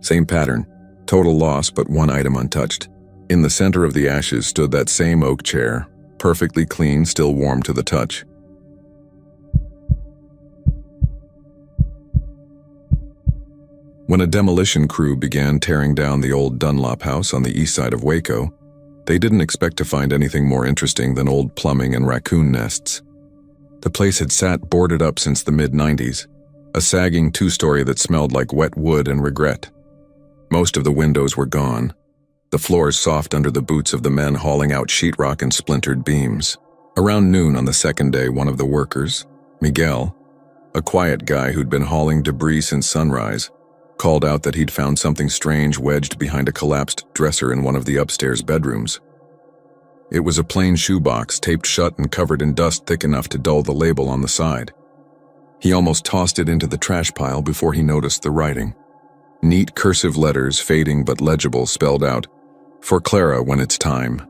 Same pattern. Total loss, but one item untouched. In the center of the ashes stood that same oak chair, perfectly clean, still warm to the touch. When a demolition crew began tearing down the old Dunlop house on the east side of Waco, they didn't expect to find anything more interesting than old plumbing and raccoon nests. The place had sat boarded up since the mid-90s, a sagging two-story that smelled like wet wood and regret. Most of the windows were gone, the floors soft under the boots of the men hauling out sheetrock and splintered beams. Around noon on the second day, one of the workers, Miguel, a quiet guy who'd been hauling debris since sunrise, called out that he'd found something strange wedged behind a collapsed dresser in one of the upstairs bedrooms. It was a plain shoebox taped shut and covered in dust thick enough to dull the label on the side. He almost tossed it into the trash pile before he noticed the writing. Neat cursive letters, fading but legible, spelled out, "For Clara when it's time."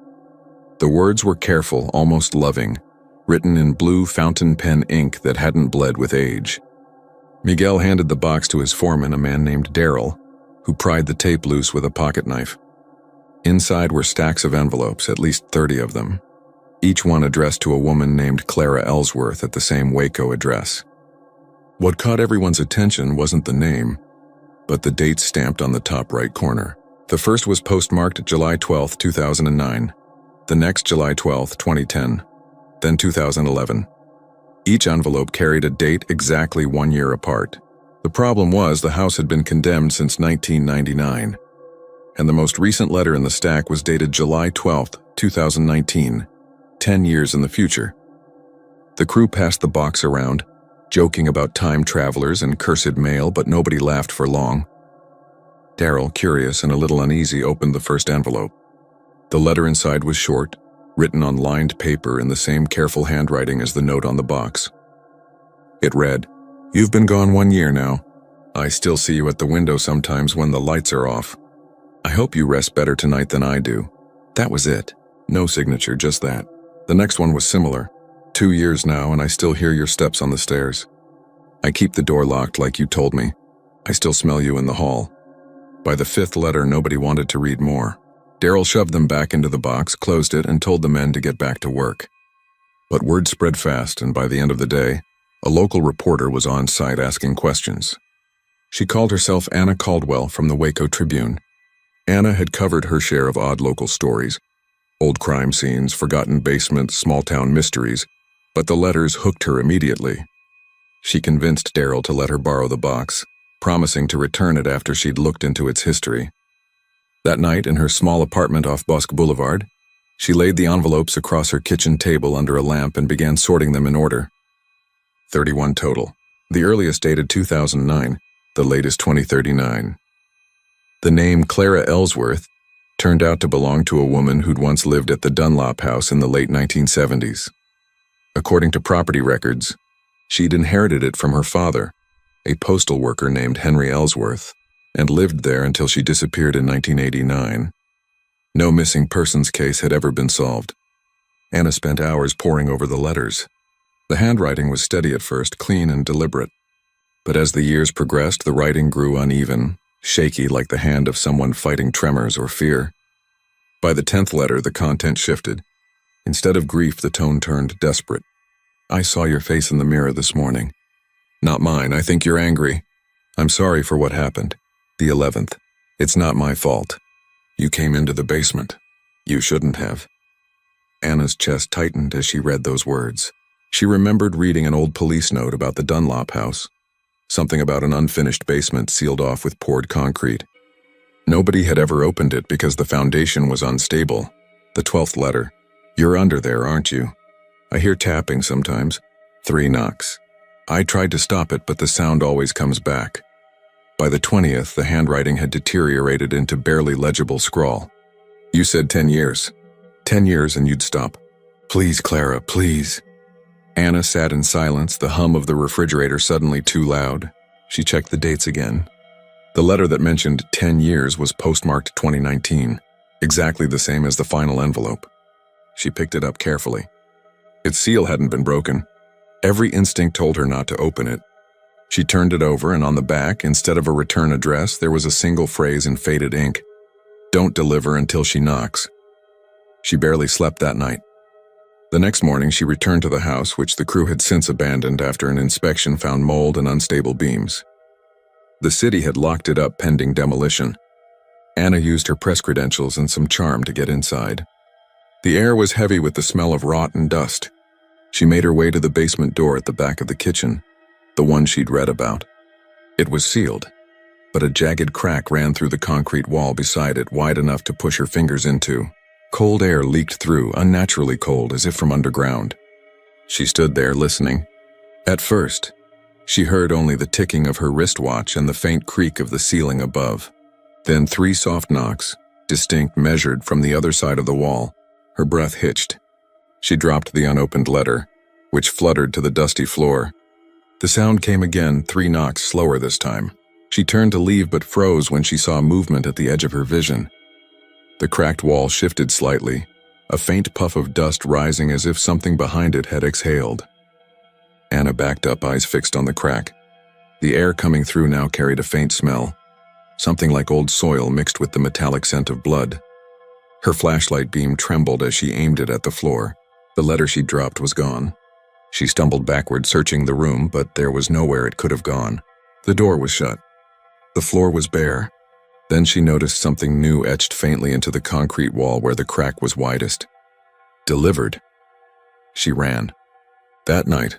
The words were careful, almost loving, written in blue fountain pen ink that hadn't bled with age. Miguel handed the box to his foreman, a man named Daryl, who pried the tape loose with a pocket knife. Inside were stacks of envelopes, at least 30 of them, each one addressed to a woman named Clara Ellsworth at the same Waco address. What caught everyone's attention wasn't the name, but the date stamped on the top right corner. The first was postmarked July 12, 2009, the next July 12, 2010, then 2011. Each envelope carried a date exactly 1 year apart. The problem was the house had been condemned since 1999, and the most recent letter in the stack was dated July 12, 2019, 10 years in the future. The crew passed the box around, joking about time travelers and cursed mail, but nobody laughed for long. Daryl, curious and a little uneasy, opened the first envelope. The letter inside was short, written on lined paper in the same careful handwriting as the note on the box. It read, "You've been gone 1 year now. I still see you at the window sometimes when the lights are off. I hope you rest better tonight than I do." That was it. No signature, just that. The next one was similar. 2 years now, and I still hear your steps on the stairs. I keep the door locked like you told me. I still smell you in the hall. By the fifth letter, nobody wanted to read more. Daryl shoved them back into the box, closed it, and told the men to get back to work. But word spread fast, and by the end of the day, a local reporter was on site asking questions. She called herself Anna Caldwell from the Waco Tribune. Anna had covered her share of odd local stories, old crime scenes, forgotten basements, small-town mysteries, but the letters hooked her immediately. She convinced Daryl to let her borrow the box, promising to return it after she'd looked into its history. That night, in her small apartment off Bosque Boulevard, she laid the envelopes across her kitchen table under a lamp and began sorting them in order. 31 total. The earliest dated 2009, the latest 2039. The name Clara Ellsworth turned out to belong to a woman who'd once lived at the Dunlop house in the late 1970s. According to property records, she'd inherited it from her father, a postal worker named Henry Ellsworth, and lived there until she disappeared in 1989. No missing persons case had ever been solved. Anna spent hours poring over the letters. The handwriting was steady at first, clean and deliberate. But as the years progressed, the writing grew uneven, shaky like the hand of someone fighting tremors or fear. By the 10th letter, the content shifted. Instead of grief, the tone turned desperate. "I saw your face in the mirror this morning. Not mine, I think you're angry. I'm sorry for what happened. The 11th. It's not my fault. You came into the basement. You shouldn't have." Anna's chest tightened as she read those words. She remembered reading an old police note about the Dunlop house. Something about an unfinished basement sealed off with poured concrete. Nobody had ever opened it because the foundation was unstable. The 12th letter. "You're under there, aren't you? I hear tapping sometimes. 3 knocks. I tried to stop it, but the sound always comes back." By the 20th, the handwriting had deteriorated into barely legible scrawl. "You said 10 years. 10 years and you'd stop. Please, Clara, please. Anna sat in silence, the hum of the refrigerator suddenly too loud. She checked the dates again. The letter that mentioned 10 years was postmarked 2019, exactly the same as the final envelope. She picked it up carefully. Its seal hadn't been broken. Every instinct told her not to open it. She turned it over, and on the back, instead of a return address, there was a single phrase in faded ink. Don't deliver until she knocks. She barely slept that night. The next morning, she returned to the house, which the crew had since abandoned after an inspection found mold and unstable beams. The city had locked it up pending demolition. Anna used her press credentials and some charm to get inside. The air was heavy with the smell of rot and dust. She made her way to the basement door at the back of the kitchen, the one she'd read about. It was sealed, but a jagged crack ran through the concrete wall beside it, wide enough to push her fingers into. Cold air leaked through, unnaturally cold, as if from underground. She stood there listening. At first, she heard only the ticking of her wristwatch and the faint creak of the ceiling above. Then 3 soft knocks, distinct, measured from the other side of the wall. Her breath hitched. She dropped the unopened letter, which fluttered to the dusty floor. The sound came again, 3 knocks, slower this time. She turned to leave but froze when she saw movement at the edge of her vision. The cracked wall shifted slightly, a faint puff of dust rising as if something behind it had exhaled. Anna backed up, eyes fixed on the crack. The air coming through now carried a faint smell, something like old soil mixed with the metallic scent of blood. Her flashlight beam trembled as she aimed it at the floor. The letter she dropped was gone. She stumbled backward, searching the room, but there was nowhere it could have gone. The door was shut. The floor was bare. Then she noticed something new etched faintly into the concrete wall where the crack was widest. Delivered. She ran. That night,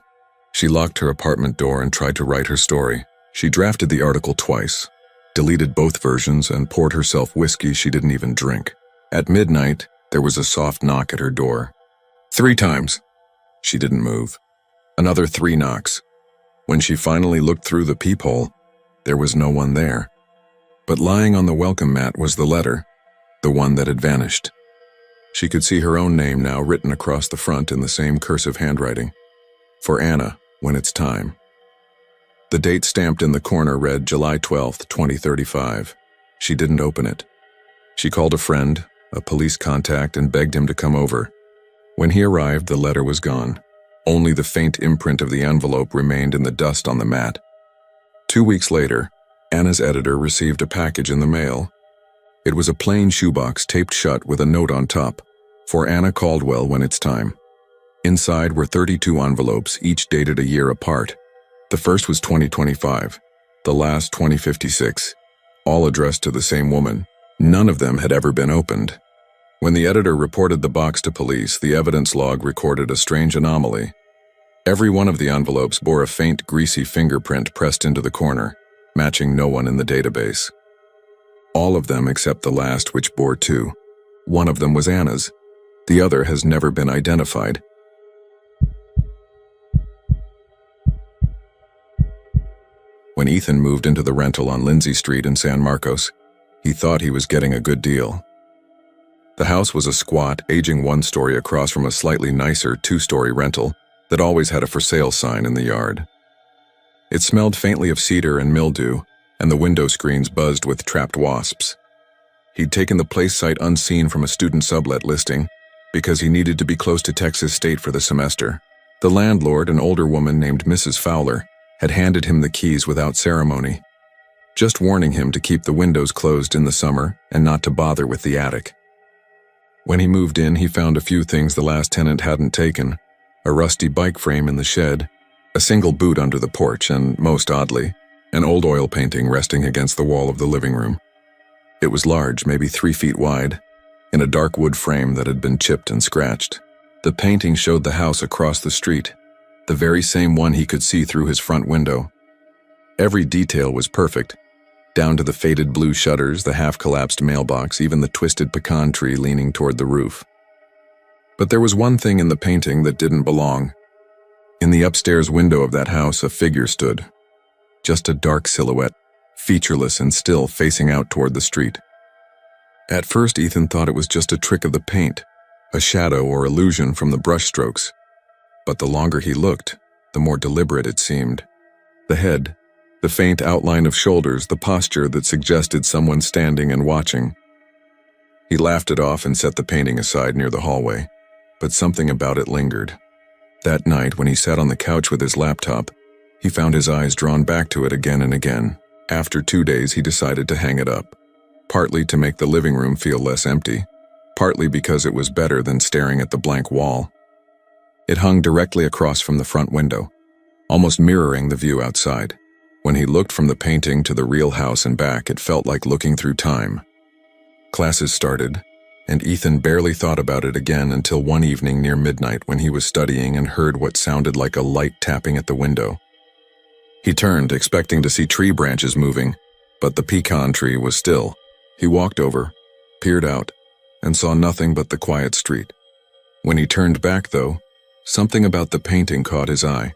she locked her apartment door and tried to write her story. She drafted the article twice, deleted both versions, and poured herself whiskey she didn't even drink. At midnight, there was a soft knock at her door. 3 times. She didn't move. Another 3 knocks. When she finally looked through the peephole, there was no one there. But lying on the welcome mat was the letter, the one that had vanished. She could see her own name now written across the front in the same cursive handwriting. For Anna, when it's time. The date stamped in the corner read July 12th, 2035. She didn't open it. She called a friend, a police contact, and begged him to come over. When he arrived, the letter was gone. Only the faint imprint of the envelope remained in the dust on the mat. 2 weeks later, Anna's editor received a package in the mail. It was a plain shoebox taped shut with a note on top, for Anna Caldwell when it's time. Inside were 32 envelopes, each dated a year apart. The first was 2025, the last 2056, all addressed to the same woman. None of them had ever been opened. When the editor reported the box to police, the evidence log recorded a strange anomaly. Every one of the envelopes bore a faint, greasy fingerprint pressed into the corner, matching no one in the database. All of them except the last, which bore 2. One of them was Anna's. The other has never been identified. When Ethan moved into the rental on Lindsay Street in San Marcos, he thought he was getting a good deal. The house was a squat, aging 1-story across from a slightly nicer 2-story rental that always had a for sale sign in the yard. It smelled faintly of cedar and mildew, and the window screens buzzed with trapped wasps. He'd taken the place site unseen from a student sublet listing because he needed to be close to Texas State for the semester. The landlord, an older woman named Mrs. Fowler, had handed him the keys without ceremony, just warning him to keep the windows closed in the summer and not to bother with the attic. When he moved in, he found a few things the last tenant hadn't taken: a rusty bike frame in the shed, a single boot under the porch, and, most oddly, an old oil painting resting against the wall of the living room. It was large, maybe 3 feet wide, in a dark wood frame that had been chipped and scratched. The painting showed the house across the street, the very same one he could see through his front window. Every detail was perfect, down to the faded blue shutters, the half-collapsed mailbox, even the twisted pecan tree leaning toward the roof. But there was one thing in the painting that didn't belong. In the upstairs window of that house, a figure stood. Just a dark silhouette, featureless and still, facing out toward the street. At first, Ethan thought it was just a trick of the paint, a shadow or illusion from the brushstrokes. But the longer he looked, the more deliberate it seemed. The head, the faint outline of shoulders, the posture that suggested someone standing and watching. He laughed it off and set the painting aside near the hallway, but something about it lingered. That night, when he sat on the couch with his laptop, he found his eyes drawn back to it again and again. After 2 days, he decided to hang it up, partly to make the living room feel less empty, partly because it was better than staring at the blank wall. It hung directly across from the front window, almost mirroring the view outside. When he looked from the painting to the real house and back, it felt like looking through time. Classes started, and Ethan barely thought about it again until one evening near midnight when he was studying and heard what sounded like a light tapping at the window. He turned, expecting to see tree branches moving, but the pecan tree was still. He walked over, peered out, and saw nothing but the quiet street. When he turned back, though, something about the painting caught his eye.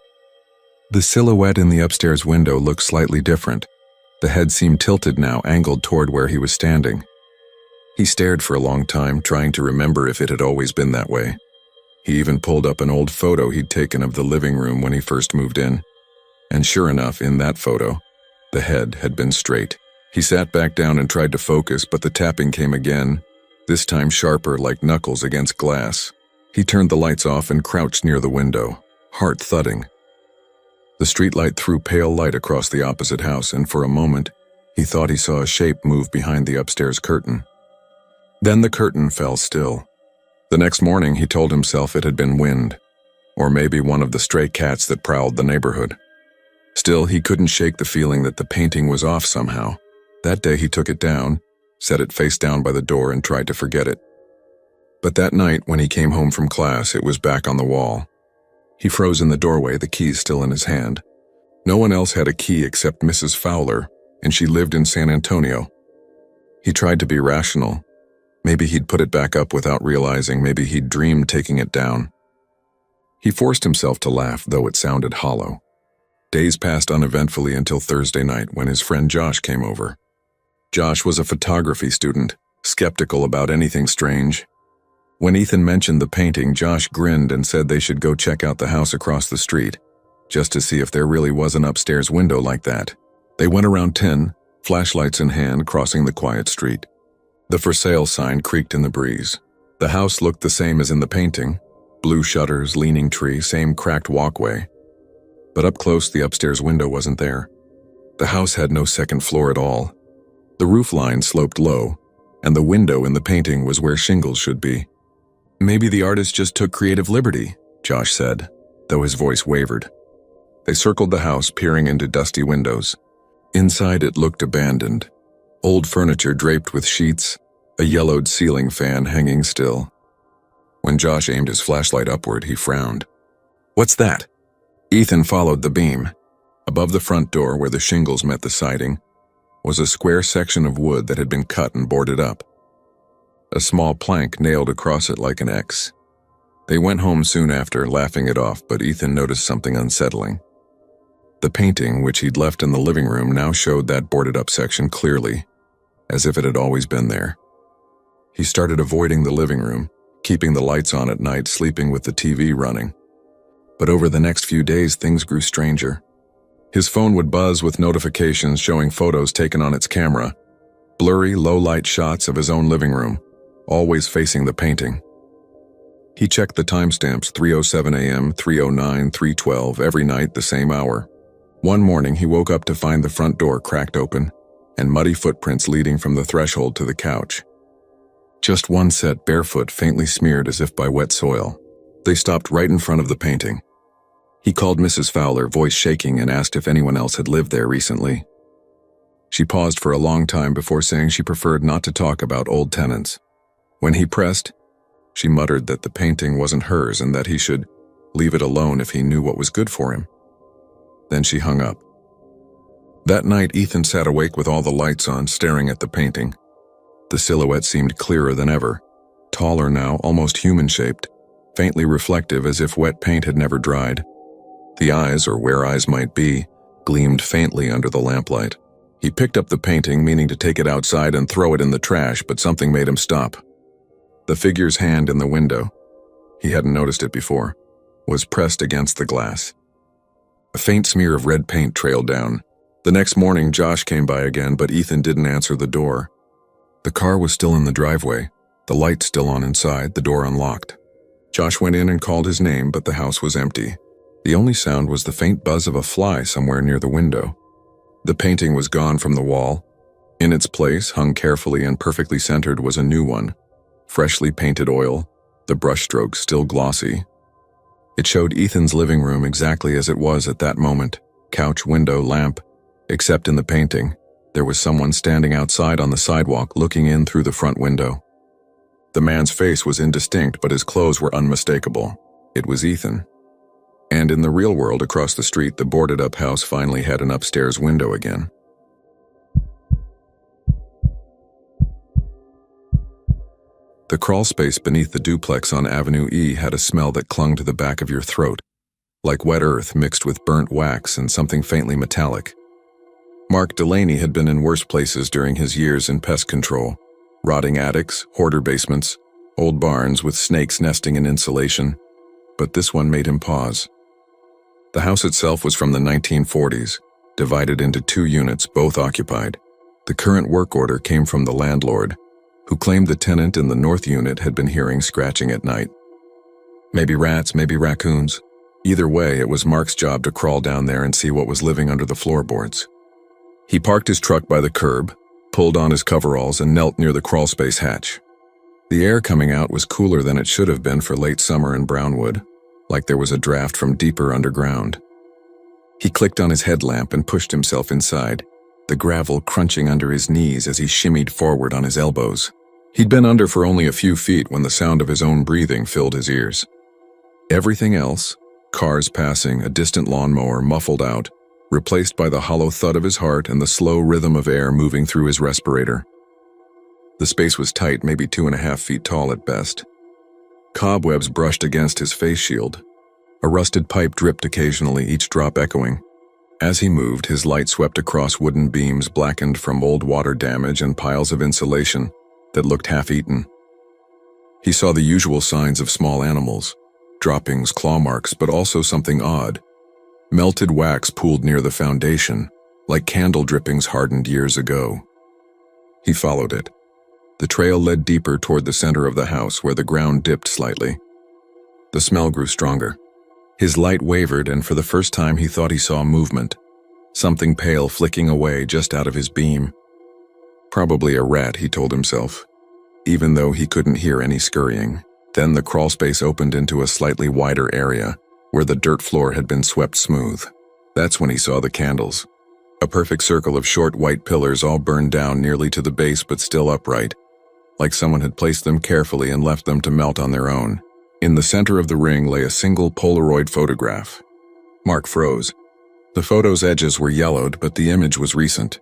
The silhouette in the upstairs window looked slightly different. The head seemed tilted now, angled toward where he was standing. He stared for a long time, trying to remember if it had always been that way. He even pulled up an old photo he'd taken of the living room when he first moved in. And sure enough, in that photo, the head had been straight. He sat back down and tried to focus, but the tapping came again, this time sharper, like knuckles against glass. He turned the lights off and crouched near the window, heart thudding. The streetlight threw pale light across the opposite house, and for a moment, he thought he saw a shape move behind the upstairs curtain. Then the curtain fell still. The next morning, he told himself it had been wind, or maybe one of the stray cats that prowled the neighborhood. Still, he couldn't shake the feeling that the painting was off somehow. That day he took it down, set it face down by the door, and tried to forget it. But that night, when he came home from class, it was back on the wall. He froze in the doorway, the keys still in his hand. No one else had a key except Mrs. Fowler, and she lived in San Antonio. He tried to be rational. Maybe he'd put it back up without realizing, maybe he'd dreamed taking it down. He forced himself to laugh, though it sounded hollow. Days passed uneventfully until Thursday night when his friend Josh came over. Josh was a photography student, skeptical about anything strange. When Ethan mentioned the painting, Josh grinned and said they should go check out the house across the street, just to see if there really was an upstairs window like that. They went around 10, flashlights in hand, crossing the quiet street. The for sale sign creaked in the breeze. The house looked the same as in the painting, blue shutters, leaning tree, same cracked walkway. But up close, the upstairs window wasn't there. The house had no second floor at all. The roof line sloped low, and the window in the painting was where shingles should be. Maybe the artist just took creative liberty, Josh said, though his voice wavered. They circled the house, peering into dusty windows. Inside, it looked abandoned. Old furniture draped with sheets, a yellowed ceiling fan hanging still. When Josh aimed his flashlight upward, he frowned. "What's that?" Ethan followed the beam. Above the front door, where the shingles met the siding, was a square section of wood that had been cut and boarded up. A small plank nailed across it like an X. They went home soon after, laughing it off, but Ethan noticed something unsettling. The painting, which he'd left in the living room, now showed that boarded-up section clearly, as if it had always been there. He started avoiding the living room, keeping the lights on at night, sleeping with the TV running. But over the next few days, things grew stranger. His phone would buzz with notifications showing photos taken on its camera, blurry, low-light shots of his own living room, always facing the painting. He checked the timestamps, 3:07 a.m., 3:09, 3:12, every night the same hour. One morning, he woke up to find the front door cracked open and muddy footprints leading from the threshold to the couch. Just one set, barefoot, faintly smeared as if by wet soil. They stopped right in front of the painting. He called Mrs. Fowler, voice shaking, and asked if anyone else had lived there recently. She paused for a long time before saying she preferred not to talk about old tenants. When he pressed, she muttered that the painting wasn't hers and that he should leave it alone if he knew what was good for him. Then she hung up. That night, Ethan sat awake with all the lights on, staring at the painting. The silhouette seemed clearer than ever, taller now, almost human-shaped, faintly reflective as if wet paint had never dried. The eyes, or where eyes might be, gleamed faintly under the lamplight. He picked up the painting, meaning to take it outside and throw it in the trash, but something made him stop. The figure's hand in the window, he hadn't noticed it before, was pressed against the glass. A faint smear of red paint trailed down. The next morning, Josh came by again, but Ethan didn't answer the door. The car was still in the driveway, the light still on inside, the door unlocked. Josh went in and called his name, but the house was empty. The only sound was the faint buzz of a fly somewhere near the window. The painting was gone from the wall. In its place, hung carefully and perfectly centered, was a new one. Freshly painted oil, the brushstrokes still glossy. It showed Ethan's living room exactly as it was at that moment. Couch, window, lamp. Except in the painting, there was someone standing outside on the sidewalk looking in through the front window. The man's face was indistinct, but his clothes were unmistakable. It was Ethan. And in the real world across the street, the boarded-up house finally had an upstairs window again. The crawl space beneath the duplex on Avenue E had a smell that clung to the back of your throat, like wet earth mixed with burnt wax and something faintly metallic. Mark Delaney had been in worse places during his years in pest control. Rotting attics, hoarder basements, old barns with snakes nesting in insulation. But this one made him pause. The house itself was from the 1940s, divided into 2 units, both occupied. The current work order came from the landlord, who claimed the tenant in the north unit had been hearing scratching at night. Maybe rats, maybe raccoons. Either way, it was Mark's job to crawl down there and see what was living under the floorboards. He parked his truck by the curb, pulled on his coveralls, and knelt near the crawlspace hatch. The air coming out was cooler than it should have been for late summer in Brownwood, like there was a draft from deeper underground. He clicked on his headlamp and pushed himself inside, the gravel crunching under his knees as he shimmied forward on his elbows. He'd been under for only a few feet when the sound of his own breathing filled his ears. Everything else, cars passing, a distant lawnmower, muffled out, replaced by the hollow thud of his heart and the slow rhythm of air moving through his respirator. The space was tight, maybe 2.5 feet tall at best. Cobwebs brushed against his face shield. A rusted pipe dripped occasionally, each drop echoing. As he moved, his light swept across wooden beams blackened from old water damage and piles of insulation that looked half-eaten. He saw the usual signs of small animals, droppings, claw marks, but also something odd. Melted wax pooled near the foundation, like candle drippings hardened years ago. He followed it. The trail led deeper toward the center of the house where the ground dipped slightly. The smell grew stronger. His light wavered, and for the first time he thought he saw movement. Something pale flicking away just out of his beam. Probably a rat, he told himself, even though he couldn't hear any scurrying. Then the crawlspace opened into a slightly wider area, where the dirt floor had been swept smooth. That's when he saw the candles. A perfect circle of short white pillars all burned down nearly to the base but still upright, like someone had placed them carefully and left them to melt on their own. In the center of the ring lay a single Polaroid photograph. Mark froze. The photo's edges were yellowed, but the image was recent.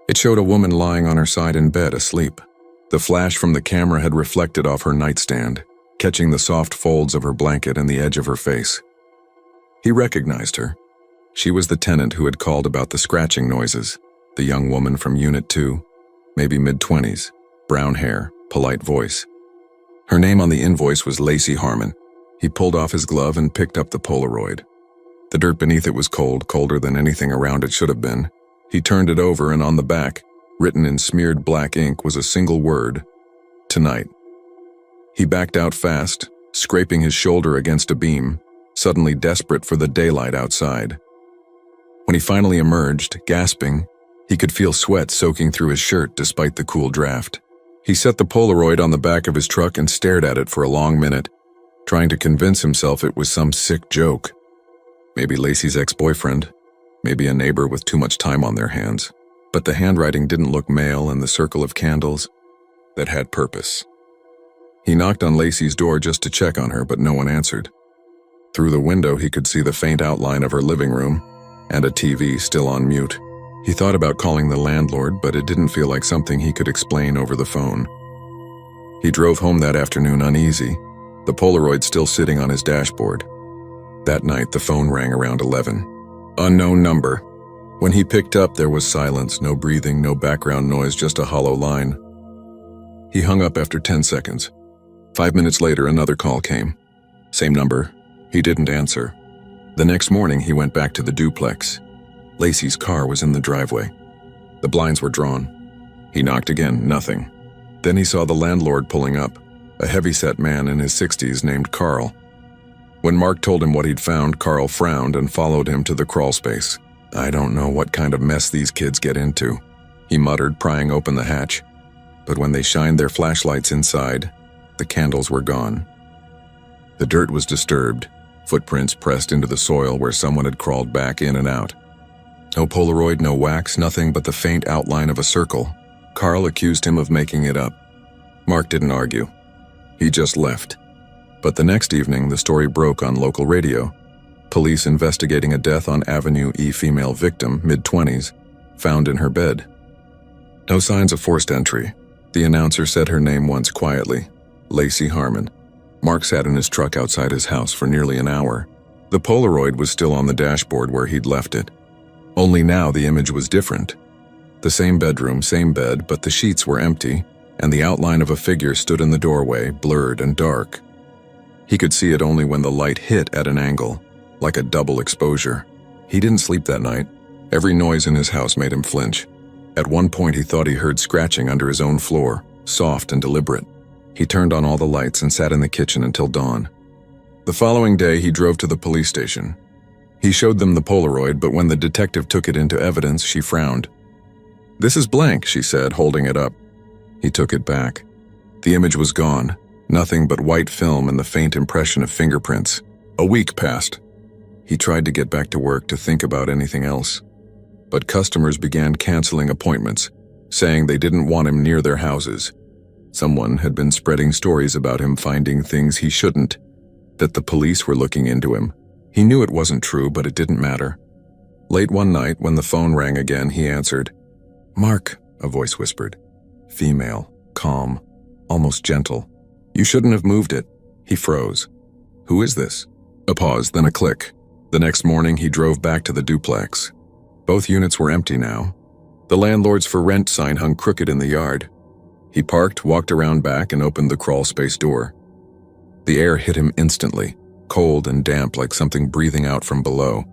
It showed a woman lying on her side in bed, asleep. The flash from the camera had reflected off her nightstand, catching the soft folds of her blanket and the edge of her face. He recognized her. She was the tenant who had called about the scratching noises, the young woman from Unit 2, maybe mid-20s, brown hair, polite voice. Her name on the invoice was Lacey Harmon. He pulled off his glove and picked up the Polaroid. The dirt beneath it was cold, colder than anything around it should have been. He turned it over, and on the back, written in smeared black ink, was a single word: tonight. He backed out fast, scraping his shoulder against a beam, suddenly desperate for the daylight outside. When he finally emerged, gasping, he could feel sweat soaking through his shirt despite the cool draft. He set the Polaroid on the back of his truck and stared at it for a long minute, trying to convince himself it was some sick joke. Maybe Lacey's ex-boyfriend, maybe a neighbor with too much time on their hands. But the handwriting didn't look male, and the circle of candles, that had purpose. He knocked on Lacey's door just to check on her, but no one answered. Through the window, he could see the faint outline of her living room, and a TV still on mute. He thought about calling the landlord, but it didn't feel like something he could explain over the phone. He drove home that afternoon uneasy, the Polaroid still sitting on his dashboard. That night, the phone rang around 11. Unknown number. When he picked up, there was silence, no breathing, no background noise, just a hollow line. He hung up after 10 seconds. 5 minutes later, another call came. Same number. He didn't answer. The next morning, he went back to the duplex. Lacey's car was in the driveway. The blinds were drawn. He knocked again, nothing. Then he saw the landlord pulling up, a heavy-set man in his 60s named Carl. When Mark told him what he'd found, Carl frowned and followed him to the crawl space. "I don't know what kind of mess these kids get into," he muttered, prying open the hatch. But when they shined their flashlights inside, the candles were gone. The dirt was disturbed, footprints pressed into the soil where someone had crawled back in and out. No Polaroid, no wax, nothing but the faint outline of a circle. Carl accused him of making it up. Mark didn't argue. He just left. But the next evening, the story broke on local radio. Police investigating a death on Avenue E, female victim, mid-20s, found in her bed. No signs of forced entry. The announcer said her name once quietly, Lacey Harmon. Mark sat in his truck outside his house for nearly an hour. The Polaroid was still on the dashboard where he'd left it. Only now the image was different. The same bedroom, same bed, but the sheets were empty, and the outline of a figure stood in the doorway, blurred and dark. He could see it only when the light hit at an angle, like a double exposure. He didn't sleep that night. Every noise in his house made him flinch. At one point he thought he heard scratching under his own floor, soft and deliberate. He turned on all the lights and sat in the kitchen until dawn. The following day he drove to the police station. He showed them the Polaroid, but when the detective took it into evidence, she frowned. "This is blank," she said, holding it up. He took it back. The image was gone, nothing but white film and the faint impression of fingerprints. A week passed. He tried to get back to work to think about anything else. But customers began canceling appointments, saying they didn't want him near their houses. Someone had been spreading stories about him finding things he shouldn't, that the police were looking into him. He knew it wasn't true, but it didn't matter. Late one night, when the phone rang again, he answered. "Mark," a voice whispered. Female, calm, almost gentle. "You shouldn't have moved it." He froze. "Who is this?" A pause, then a click. The next morning, he drove back to the duplex. Both units were empty now. The landlord's for rent sign hung crooked in the yard. He parked, walked around back, and opened the crawl space door. The air hit him instantly, cold and damp like something breathing out from below.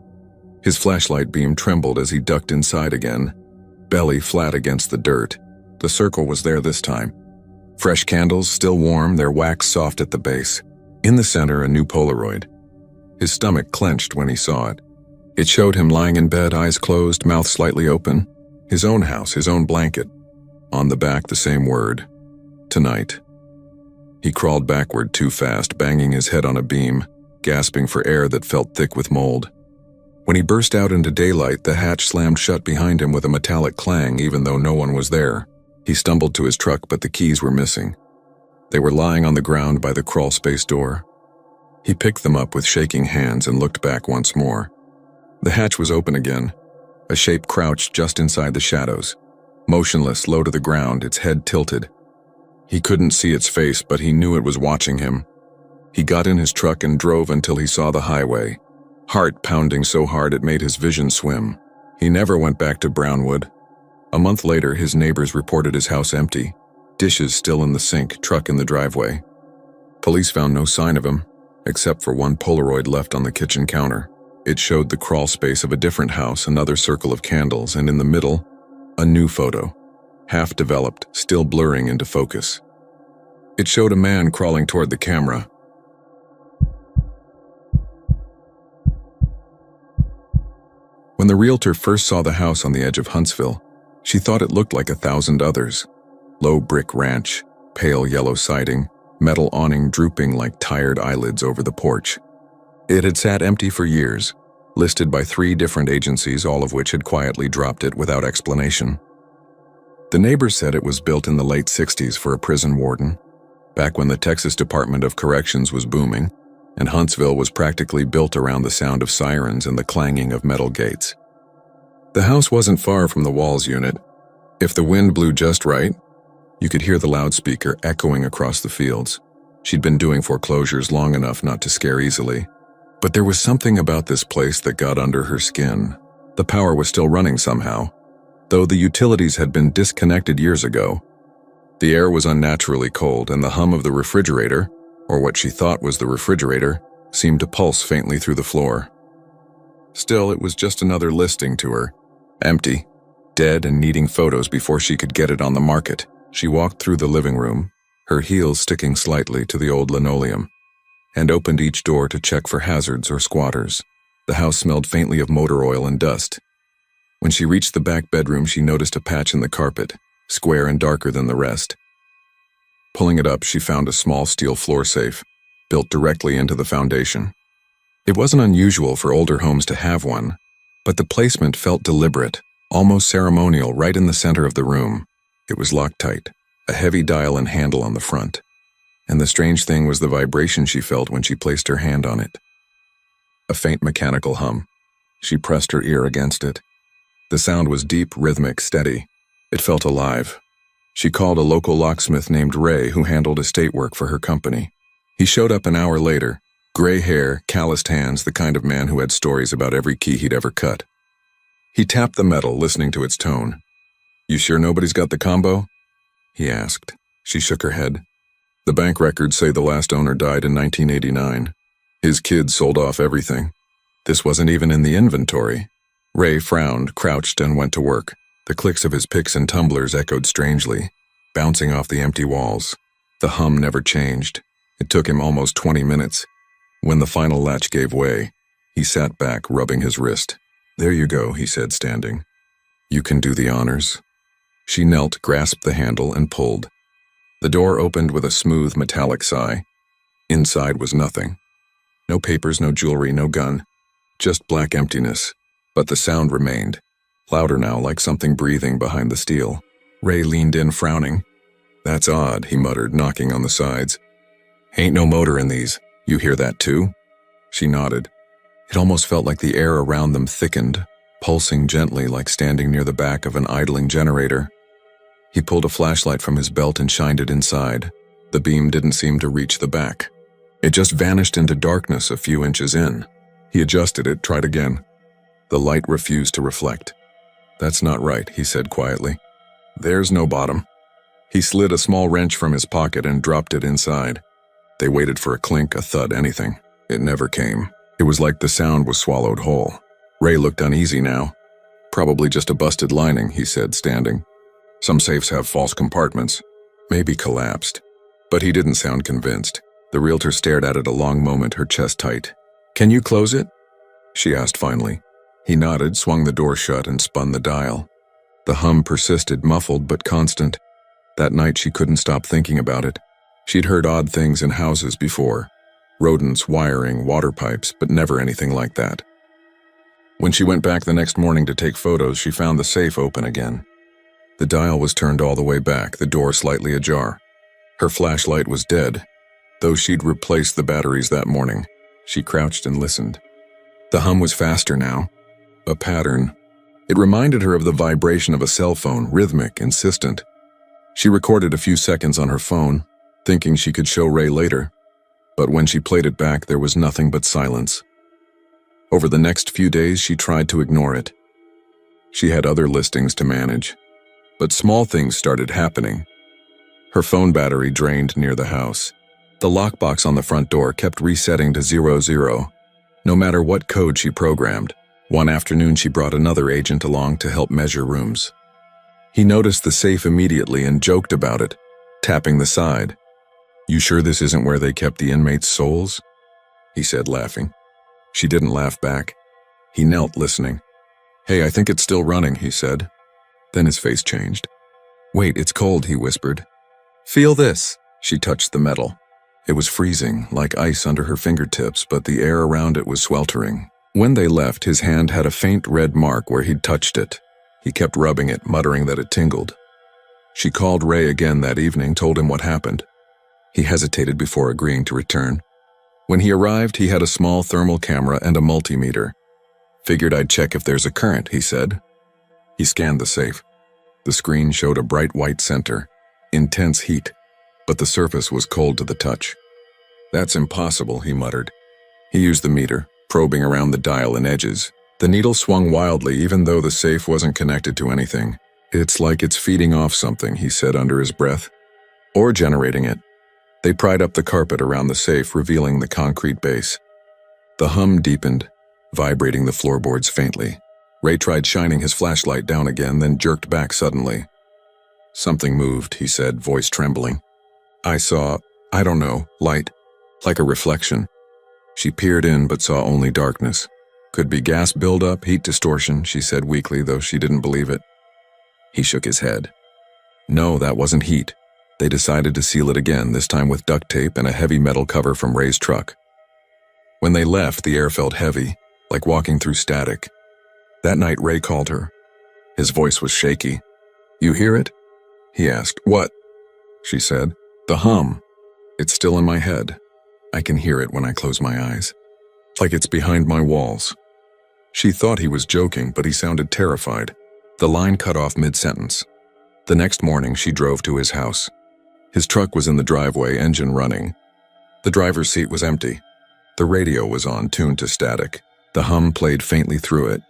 His flashlight beam trembled as he ducked inside again, belly flat against the dirt. The circle was there this time. Fresh candles, still warm, their wax soft at the base. In the center, a new Polaroid. His stomach clenched when he saw it. It showed him lying in bed, eyes closed, mouth slightly open. His own house, his own blanket. On the back, the same word. Tonight. He crawled backward too fast, banging his head on a beam, gasping for air that felt thick with mold. When he burst out into daylight, the hatch slammed shut behind him with a metallic clang, even though no one was there. He stumbled to his truck, but the keys were missing. They were lying on the ground by the crawl space door. He picked them up with shaking hands and looked back once more. The hatch was open again. A shape crouched just inside the shadows, motionless, low to the ground, its head tilted. He couldn't see its face, but he knew it was watching him. He got in his truck and drove until he saw the highway, heart pounding so hard it made his vision swim. He never went back to Brownwood. A month later, his neighbors reported his house empty, dishes still in the sink, truck in the driveway. Police found no sign of him, except for one Polaroid left on the kitchen counter. It showed the crawl space of a different house, another circle of candles, and in the middle, a new photo, half developed, still blurring into focus. It showed a man crawling toward the camera. When the realtor first saw the house on the edge of Huntsville, she thought it looked like 1,000 others. Low brick ranch, pale yellow siding, metal awning drooping like tired eyelids over the porch. It had sat empty for years, listed by 3 different agencies, all of which had quietly dropped it without explanation. The neighbors said it was built in the late 60s for a prison warden, back when the Texas Department of Corrections was booming, and Huntsville was practically built around the sound of sirens and the clanging of metal gates. The house wasn't far from the Walls unit. If the wind blew just right, you could hear the loudspeaker echoing across the fields. She'd been doing foreclosures long enough not to scare easily. But there was something about this place that got under her skin. The power was still running somehow, though the utilities had been disconnected years ago. The air was unnaturally cold, and the hum of the refrigerator, or what she thought was the refrigerator, seemed to pulse faintly through the floor. Still, it was just another listing to her. Empty, dead, and needing photos before she could get it on the market. She walked through the living room, her heels sticking slightly to the old linoleum, and opened each door to check for hazards or squatters. The house smelled faintly of motor oil and dust. When she reached the back bedroom, she noticed a patch in the carpet, square and darker than the rest. Pulling it up, she found a small steel floor safe, built directly into the foundation. It wasn't unusual for older homes to have one, but the placement felt deliberate, almost ceremonial, right in the center of the room. It was locked tight, a heavy dial and handle on the front. And the strange thing was the vibration she felt when she placed her hand on it. A faint mechanical hum. She pressed her ear against it. The sound was deep, rhythmic, steady. It felt alive. She called a local locksmith named Ray who handled estate work for her company. He showed up an hour later, gray hair, calloused hands, the kind of man who had stories about every key he'd ever cut. He tapped the metal, listening to its tone. "You sure nobody's got the combo?" he asked. She shook her head. "The bank records say the last owner died in 1989. His kids sold off everything. This wasn't even in the inventory." Ray frowned, crouched, and went to work. The clicks of his picks and tumblers echoed strangely, bouncing off the empty walls. The hum never changed. It took him almost 20 minutes. When the final latch gave way, he sat back, rubbing his wrist. "There you go," he said, standing. "You can do the honors." She knelt, grasped the handle, and pulled. The door opened with a smooth, metallic sigh. Inside was nothing. No papers, no jewelry, no gun. Just black emptiness. But the sound remained, louder now, like something breathing behind the steel. Ray leaned in, frowning. "That's odd," he muttered, knocking on the sides. "Ain't no motor in these. You hear that too?" She nodded. It almost felt like the air around them thickened, pulsing gently like standing near the back of an idling generator. He pulled a flashlight from his belt and shined it inside. The beam didn't seem to reach the back. It just vanished into darkness a few inches in. He adjusted it, tried again. The light refused to reflect. "That's not right," he said quietly. "There's no bottom." He slid a small wrench from his pocket and dropped it inside. They waited for a clink, a thud, anything. It never came. It was like the sound was swallowed whole. Ray looked uneasy now. "Probably just a busted lining," he said, standing. "Some safes have false compartments. Maybe collapsed." But he didn't sound convinced. The realtor stared at it a long moment, her chest tight. "Can you close it?" she asked finally. He nodded, swung the door shut, and spun the dial. The hum persisted, muffled but constant. That night she couldn't stop thinking about it. She'd heard odd things in houses before. Rodents, wiring, water pipes, but never anything like that. When she went back the next morning to take photos, she found the safe open again. The dial was turned all the way back, the door slightly ajar. Her flashlight was dead, though she'd replaced the batteries that morning. She crouched and listened. The hum was faster now. A pattern. It reminded her of the vibration of a cell phone, rhythmic, insistent. She recorded a few seconds on her phone, thinking she could show Ray later. But when she played it back, there was nothing but silence. Over the next few days, she tried to ignore it. She had other listings to manage. But small things started happening. Her phone battery drained near the house. The lockbox on the front door kept resetting to 00, no matter what code she programmed. One afternoon, she brought another agent along to help measure rooms. He noticed the safe immediately and joked about it, tapping the side. "You sure this isn't where they kept the inmates' souls?" he said, laughing. She didn't laugh back. He knelt, listening. "Hey, I think it's still running," he said. Then his face changed. "Wait, it's cold," he whispered. "Feel this." She touched the metal. It was freezing, like ice under her fingertips, but the air around it was sweltering. When they left, his hand had a faint red mark where he'd touched it. He kept rubbing it, muttering that it tingled. She called Ray again that evening, told him what happened. He hesitated before agreeing to return. When he arrived, he had a small thermal camera and a multimeter. "Figured I'd check if there's a current," he said. He scanned the safe. The screen showed a bright white center, intense heat, but the surface was cold to the touch. "That's impossible," he muttered. He used the meter, probing around the dial and edges. The needle swung wildly even though the safe wasn't connected to anything. "It's like it's feeding off something," he said under his breath. or generating it. They pried up the carpet around the safe, revealing the concrete base. The hum deepened, vibrating the floorboards faintly. Ray tried shining his flashlight down again, then jerked back suddenly. "Something moved," he said, voice trembling. "I saw, I don't know, light, like a reflection." She peered in but saw only darkness. "Could be gas buildup, heat distortion," she said weakly, though she didn't believe it. He shook his head. No, that wasn't heat. They decided to seal it again, this time with duct tape and a heavy metal cover from Ray's truck. When they left, the air felt heavy, like walking through static. That night, Ray called her. His voice was shaky. "You hear it?" he asked. "What?" she said. "The hum. It's still in my head. I can hear it when I close my eyes. Like it's behind my walls." She thought he was joking, but he sounded terrified. The line cut off mid-sentence. The next morning, she drove to his house. His truck was in the driveway, engine running. The driver's seat was empty. The radio was on, tuned to static. The hum played faintly through it,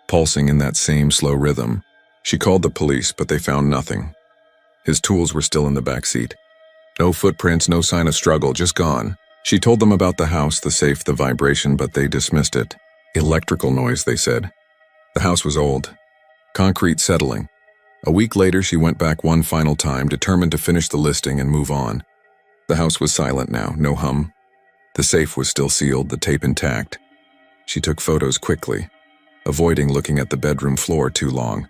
pulsing in that same slow rhythm. She called the police, but they found nothing. His tools were still in the back seat. No footprints, no sign of struggle, just gone. She told them about the house, the safe, the vibration, but they dismissed it. Electrical noise, they said. The house was old. Concrete settling. A week later, she went back one final time, determined to finish the listing and move on. The house was silent now, no hum. The safe was still sealed, the tape intact. She took photos quickly, avoiding looking at the bedroom floor too long.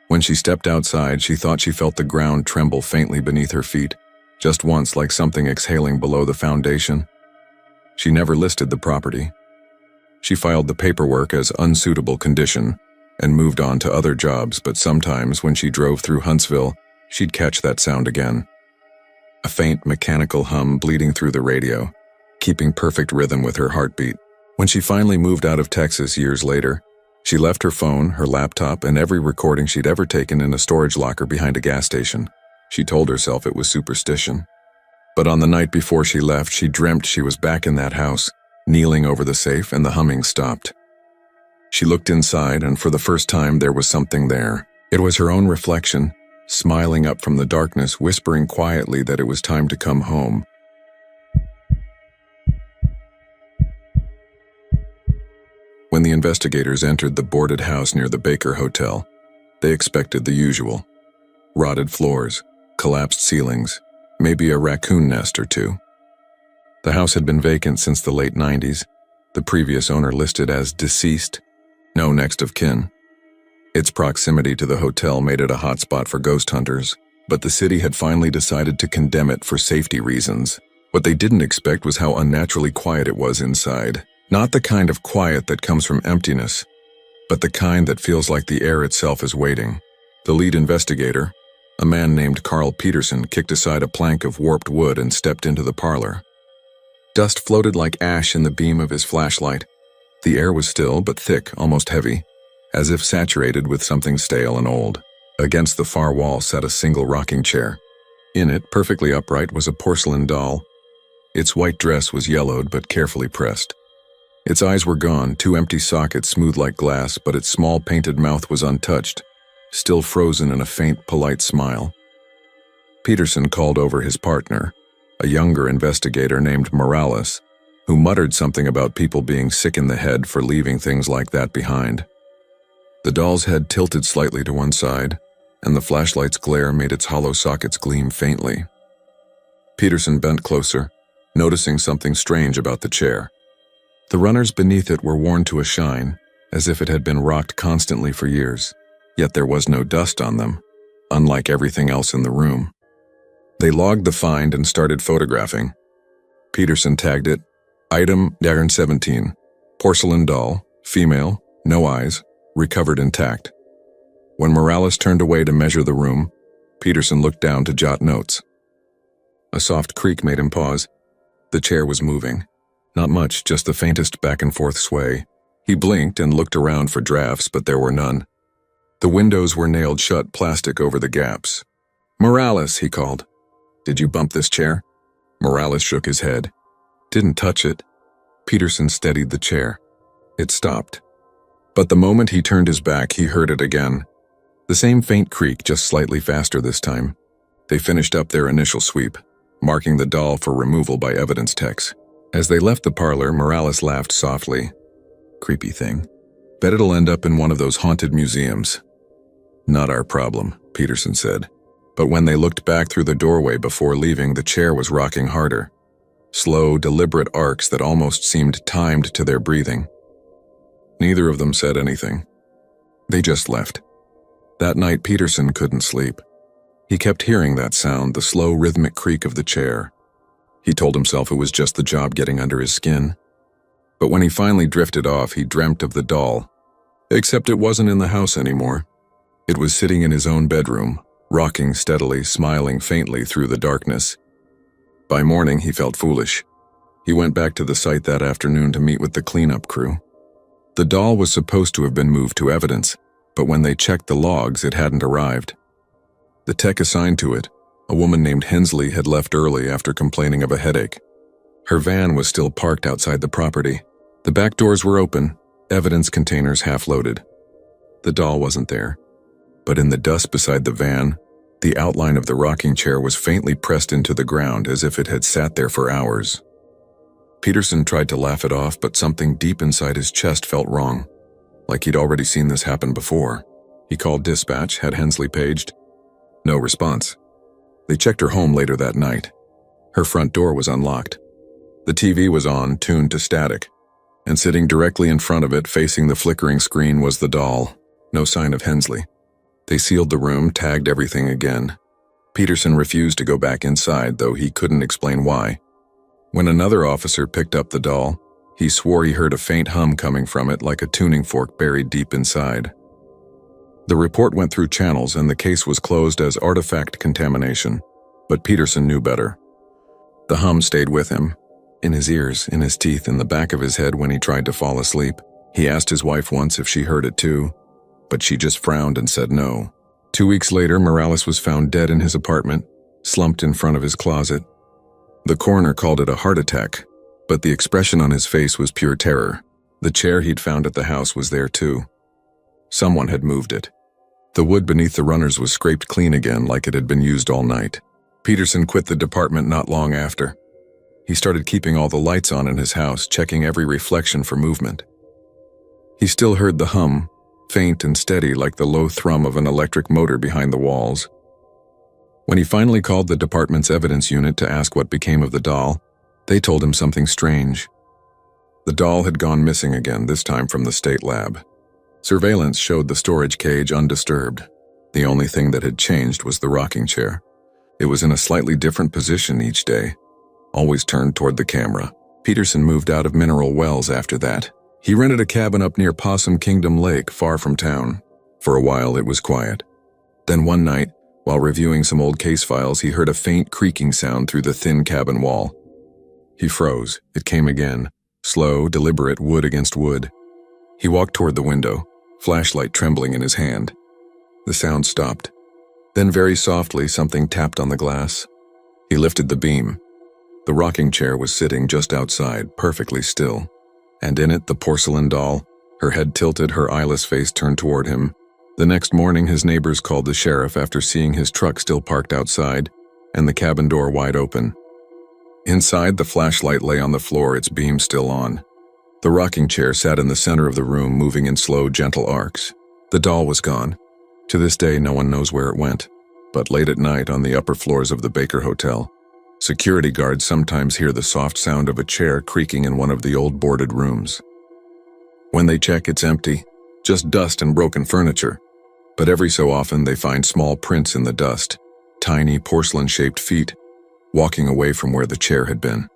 When she stepped outside, she thought she felt the ground tremble faintly beneath her feet, just once, like something exhaling below the foundation. She never listed the property. She filed the paperwork as unsuitable condition and moved on to other jobs, but sometimes when she drove through Huntsville, she'd catch that sound again. A faint mechanical hum bleeding through the radio, keeping perfect rhythm with her heartbeat. When she finally moved out of Texas years later, she left her phone, her laptop, and every recording she'd ever taken in a storage locker behind a gas station. She told herself it was superstition. But on the night before she left, she dreamt she was back in that house, kneeling over the safe, and the humming stopped. She looked inside, and for the first time there was something there. It was her own reflection, smiling up from the darkness, whispering quietly that it was time to come home. When the investigators entered the boarded house near the Baker Hotel, they expected the usual. Rotted floors, collapsed ceilings, maybe a raccoon nest or two. The house had been vacant since the late 90s, the previous owner listed as deceased, no next of kin. Its proximity to the hotel made it a hotspot for ghost hunters, but the city had finally decided to condemn it for safety reasons. What they didn't expect was how unnaturally quiet it was inside. Not the kind of quiet that comes from emptiness, but the kind that feels like the air itself is waiting. The lead investigator, a man named Carl Peterson, kicked aside a plank of warped wood and stepped into the parlor. Dust floated like ash in the beam of his flashlight. The air was still but thick, almost heavy, as if saturated with something stale and old. Against the far wall sat a single rocking chair. In it, perfectly upright, was a porcelain doll. Its white dress was yellowed but carefully pressed. Its eyes were gone, two empty sockets smooth like glass, but its small painted mouth was untouched, still frozen in a faint, polite smile. Peterson called over his partner, a younger investigator named Morales, who muttered something about people being sick in the head for leaving things like that behind. The doll's head tilted slightly to one side, and the flashlight's glare made its hollow sockets gleam faintly. Peterson bent closer, noticing something strange about the chair. The runners beneath it were worn to a shine, as if it had been rocked constantly for years, yet there was no dust on them, unlike everything else in the room. They logged the find and started photographing. Peterson tagged it, Item 17, porcelain doll, female, no eyes, recovered intact. When Morales turned away to measure the room, Peterson looked down to jot notes. A soft creak made him pause. The chair was moving. Not much, just the faintest back and forth sway. He blinked and looked around for drafts, but there were none. The windows were nailed shut, plastic over the gaps. "Morales," he called. "Did you bump this chair?" Morales shook his head. "Didn't touch it." Peterson steadied the chair. It stopped. But the moment he turned his back, he heard it again. The same faint creak, just slightly faster this time. They finished up their initial sweep, marking the doll for removal by evidence techs. As they left the parlor, Morales laughed softly. Creepy thing. Bet it'll end up in one of those haunted museums. Not our problem, Peterson said. But when they looked back through the doorway before leaving, the chair was rocking harder. Slow, deliberate arcs that almost seemed timed to their breathing. Neither of them said anything. They just left. That night, Peterson couldn't sleep. He kept hearing that sound, the slow, rhythmic creak of the chair. He told himself it was just the job getting under his skin. But when he finally drifted off, he dreamt of the doll. Except it wasn't in the house anymore. It was sitting in his own bedroom, rocking steadily, smiling faintly through the darkness. By morning, he felt foolish. He went back to the site that afternoon to meet with the cleanup crew. The doll was supposed to have been moved to evidence, but when they checked the logs, it hadn't arrived. The tech assigned to it, a woman named Hensley, had left early after complaining of a headache. Her van was still parked outside the property. The back doors were open, evidence containers half loaded. The doll wasn't there, but in the dust beside the van, the outline of the rocking chair was faintly pressed into the ground as if it had sat there for hours. Peterson tried to laugh it off, but something deep inside his chest felt wrong, like he'd already seen this happen before. He called dispatch, had Hensley paged. No response. They checked her home later that night. Her front door was unlocked. The TV was on, tuned to static, and sitting directly in front of it, facing the flickering screen, was the doll. No sign of Hensley. They sealed the room, tagged everything again. Peterson refused to go back inside, though he couldn't explain why. When another officer picked up the doll, he swore he heard a faint hum coming from it, like a tuning fork buried deep inside. The report went through channels and the case was closed as artifact contamination, but Peterson knew better. The hum stayed with him, in his ears, in his teeth, in the back of his head when he tried to fall asleep. He asked his wife once if she heard it too, but she just frowned and said no. 2 weeks later, Morales was found dead in his apartment, slumped in front of his closet. The coroner called it a heart attack, but the expression on his face was pure terror. The chair he'd found at the house was there too. Someone had moved it. The wood beneath the runners was scraped clean again, like it had been used all night. Peterson quit the department not long after. He started keeping all the lights on in his house, checking every reflection for movement. He still heard the hum, faint and steady like the low thrum of an electric motor behind the walls. When he finally called the department's evidence unit to ask what became of the doll, they told him something strange. The doll had gone missing again, this time from the state lab. Surveillance showed the storage cage undisturbed. The only thing that had changed was the rocking chair. It was in a slightly different position each day, always turned toward the camera. Peterson moved out of Mineral Wells after that. He rented a cabin up near Possum Kingdom Lake, far from town. For a while, it was quiet. Then one night, while reviewing some old case files, he heard a faint creaking sound through the thin cabin wall. He froze. It came again, slow, deliberate, wood against wood. He walked toward the window, flashlight trembling in his hand. The sound stopped. Then very softly, something tapped on the glass. He lifted the beam. The rocking chair was sitting just outside, perfectly still. And in it, the porcelain doll, her head tilted, her eyeless face turned toward him. The next morning, his neighbors called the sheriff after seeing his truck still parked outside and the cabin door wide open. Inside, the flashlight lay on the floor, its beam still on. The rocking chair sat in the center of the room, moving in slow, gentle arcs. The doll was gone. To this day, no one knows where it went. But late at night, on the upper floors of the Baker Hotel, security guards sometimes hear the soft sound of a chair creaking in one of the old boarded rooms. When they check, it's empty, just dust and broken furniture. But every so often, they find small prints in the dust, tiny porcelain-shaped feet, walking away from where the chair had been.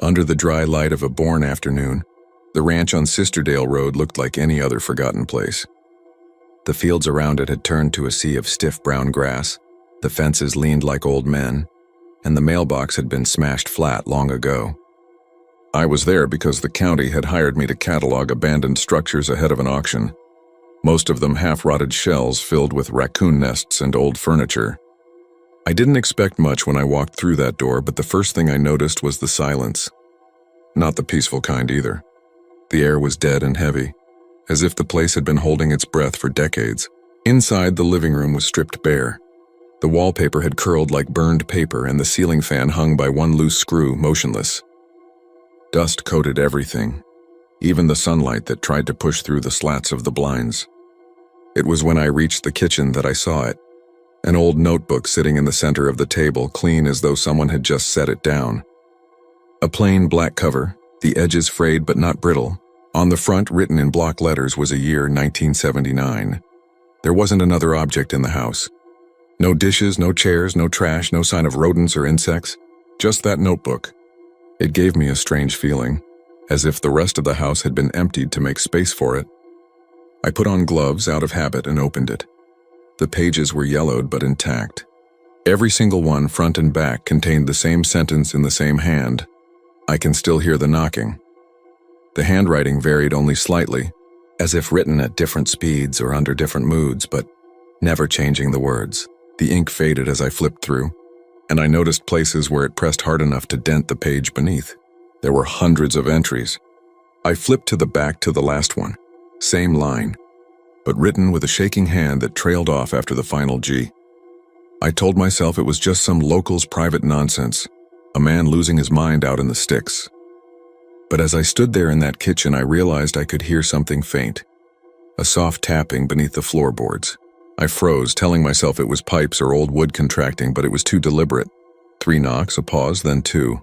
Under the dry light of a Bourne afternoon, the ranch on Sisterdale Road looked like any other forgotten place. The fields around it had turned to a sea of stiff brown grass, the fences leaned like old men, and the mailbox had been smashed flat long ago. I was there because the county had hired me to catalog abandoned structures ahead of an auction, most of them half-rotted shells filled with raccoon nests and old furniture. I didn't expect much when I walked through that door, but the first thing I noticed was the silence. Not the peaceful kind either. The air was dead and heavy. as if the place had been holding its breath for decades. Inside, the living room was stripped bare. The wallpaper had curled like burned paper, and the ceiling fan hung by one loose screw, motionless. Dust coated everything, even the sunlight that tried to push through the slats of the blinds. It was when I reached the kitchen that I saw it. An old notebook sitting in the center of the table, clean as though someone had just set it down. A plain black cover, the edges frayed but not brittle. On the front, written in block letters, was a year 1979. There wasn't another object in the house. No dishes, no chairs, no trash, no sign of rodents or insects. Just that notebook. It gave me a strange feeling, as if the rest of the house had been emptied to make space for it. I put on gloves out of habit and opened it. The pages were yellowed but intact. Every single one, front and back, contained the same sentence in the same hand. I can still hear the knocking. The handwriting varied only slightly, as if written at different speeds or under different moods, but never changing the words. The ink faded as I flipped through, and I noticed places where it pressed hard enough to dent the page beneath. There were hundreds of entries. I flipped to the back to the last one. Same line, but written with a shaking hand that trailed off after the final G. I told myself it was just some local's private nonsense, a man losing his mind out in the sticks. But as I stood there in that kitchen, I realized I could hear something faint, a soft tapping beneath the floorboards. I froze, telling myself it was pipes or old wood contracting, but it was too deliberate. 3 knocks, a pause, then 2.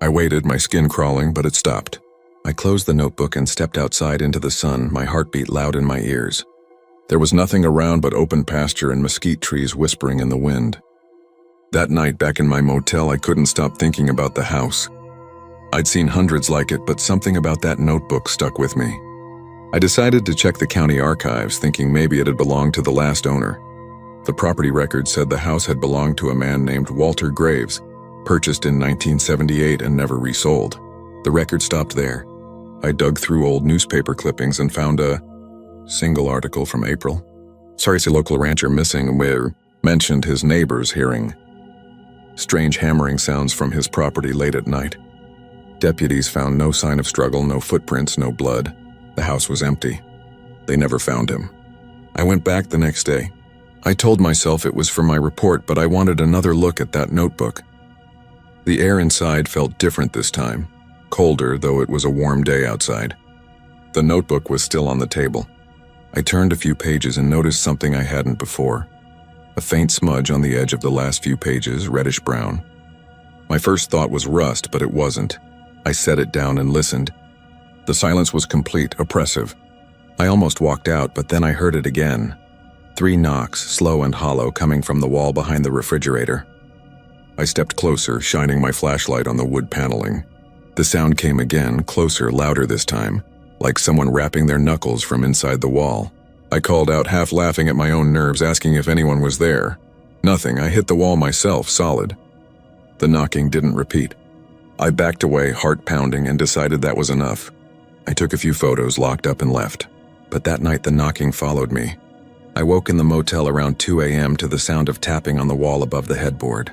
I waited, my skin crawling, but it stopped. I closed the notebook and stepped outside into the sun, my heartbeat loud in my ears. There was nothing around but open pasture and mesquite trees whispering in the wind. That night, back in my motel, I couldn't stop thinking about the house. I'd seen hundreds like it, but something about that notebook stuck with me. I decided to check the county archives, thinking maybe it had belonged to the last owner. The property record said the house had belonged to a man named Walter Graves, purchased in 1978 and never resold. The record stopped there. I dug through old newspaper clippings and found a single article from April. Sorry, a local rancher missing, where mentioned his neighbors hearing strange hammering sounds from his property late at night. Deputies found no sign of struggle, no footprints, no blood. The house was empty. They never found him. I went back the next day. I told myself it was for my report, but I wanted another look at that notebook. The air inside felt different this time, colder, though it was a warm day outside. The notebook was still on the table. I turned a few pages and noticed something I hadn't before. A faint smudge on the edge of the last few pages, reddish-brown. My first thought was rust, but it wasn't. I set it down and listened. The silence was complete, oppressive. I almost walked out, but then I heard it again. 3 knocks, slow and hollow, coming from the wall behind the refrigerator. I stepped closer, shining my flashlight on the wood paneling. The sound came again, closer, louder this time, like someone rapping their knuckles from inside the wall. I called out, half laughing at my own nerves, asking if anyone was there. Nothing. I hit the wall myself, solid. The knocking didn't repeat. I backed away, heart pounding, and decided that was enough. I took a few photos, locked up, and left. But that night the knocking followed me. I woke in the motel around 2 a.m. to the sound of tapping on the wall above the headboard.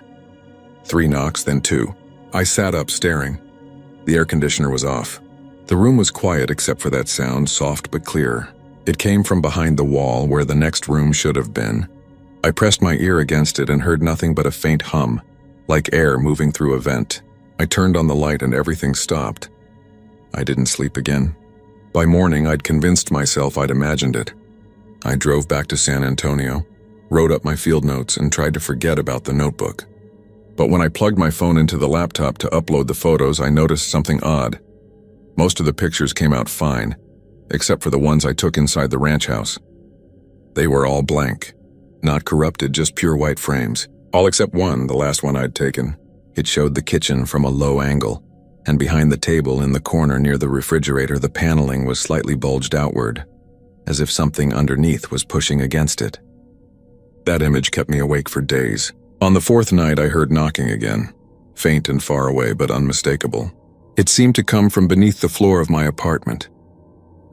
3 knocks, then 2. I sat up, staring. The air conditioner was off. The room was quiet except for that sound, soft but clear. It came from behind the wall where the next room should have been. I pressed my ear against it and heard nothing but a faint hum, like air moving through a vent. I turned on the light and everything stopped. I didn't sleep again. By morning, I'd convinced myself I'd imagined it. I drove back to San Antonio, wrote up my field notes, and tried to forget about the notebook. But when I plugged my phone into the laptop to upload the photos, I noticed something odd. Most of the pictures came out fine, except for the ones I took inside the ranch house. They were all blank, not corrupted, just pure white frames. All except one, the last one I'd taken. It showed the kitchen from a low angle, and behind the table in the corner near the refrigerator, the paneling was slightly bulged outward, as if something underneath was pushing against it. That image kept me awake for days. On the 4th night, I heard knocking again, faint and far away but unmistakable. It seemed to come from beneath the floor of my apartment.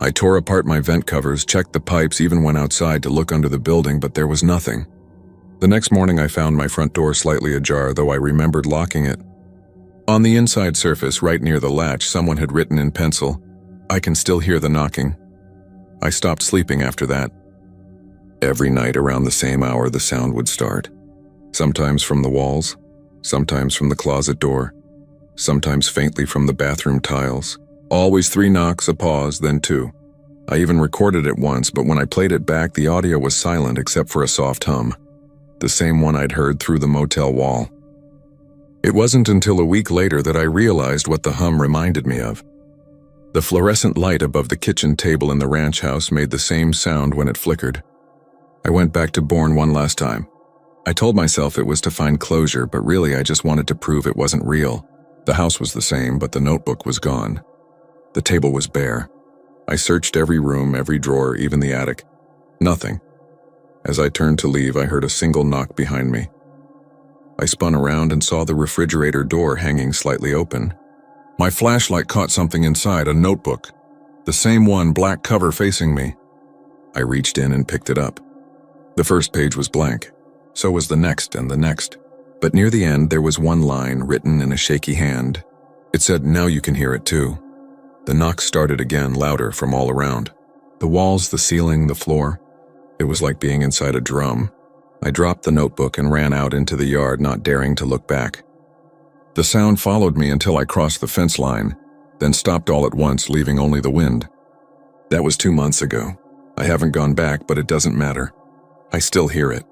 I tore apart my vent covers, checked the pipes, even went outside to look under the building, but there was nothing. The next morning, I found my front door slightly ajar, though I remembered locking it. On the inside surface, right near the latch, someone had written in pencil, "I can still hear the knocking." I stopped sleeping after that. Every night around the same hour, the sound would start. Sometimes from the walls, sometimes from the closet door, sometimes faintly from the bathroom tiles. Always 3 knocks, a pause, then 2. I even recorded it once, but when I played it back, the audio was silent except for a soft hum, the same one I'd heard through the motel wall. It wasn't until a week later that I realized what the hum reminded me of. The fluorescent light above the kitchen table in the ranch house made the same sound when it flickered. I went back to Bourne one last time. I told myself it was to find closure, but really I just wanted to prove it wasn't real. The house was the same, but the notebook was gone. The table was bare. I searched every room, every drawer, even the attic. Nothing. As I turned to leave, I heard a single knock behind me. I spun around and saw the refrigerator door hanging slightly open. My flashlight caught something inside, a notebook. The same one, black cover facing me. I reached in and picked it up. The first page was blank. So was the next and the next. But near the end, there was one line written in a shaky hand. It said, "Now you can hear it too." The knocks started again, louder from all around. The walls, the ceiling, the floor. It was like being inside a drum. I dropped the notebook and ran out into the yard, not daring to look back. The sound followed me until I crossed the fence line, then stopped all at once, leaving only the wind. That was 2 months ago. I haven't gone back, but it doesn't matter. I still hear it.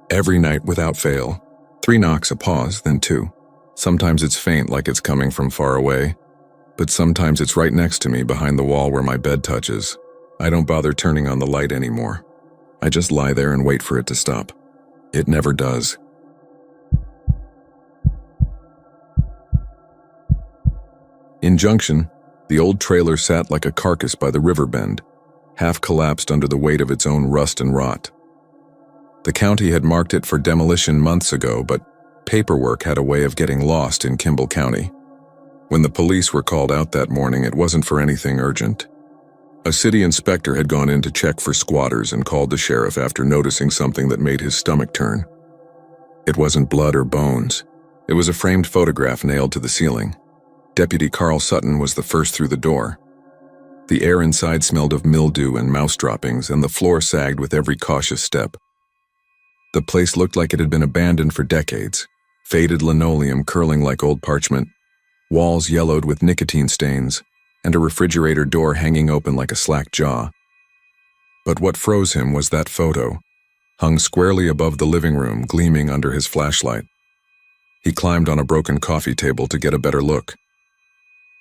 Every night without fail. 3 knocks, a pause, then 2. Sometimes it's faint, like it's coming from far away, but sometimes it's right next to me behind the wall where my bed touches. I don't bother turning on the light anymore. I just lie there and wait for it to stop. It never does. In Junction, the old trailer sat like a carcass by the river bend, half collapsed under the weight of its own rust and rot. The county had marked it for demolition months ago, but paperwork had a way of getting lost in Kimball County. When the police were called out that morning, it wasn't for anything urgent. A city inspector had gone in to check for squatters and called the sheriff after noticing something that made his stomach turn. It wasn't blood or bones. It was a framed photograph nailed to the ceiling. Deputy Carl Sutton was the first through the door. The air inside smelled of mildew and mouse droppings, and the floor sagged with every cautious step. The place looked like it had been abandoned for decades, faded linoleum curling like old parchment, walls yellowed with nicotine stains, and a refrigerator door hanging open like a slack jaw. But what froze him was that photo, hung squarely above the living room, gleaming under his flashlight. He climbed on a broken coffee table to get a better look.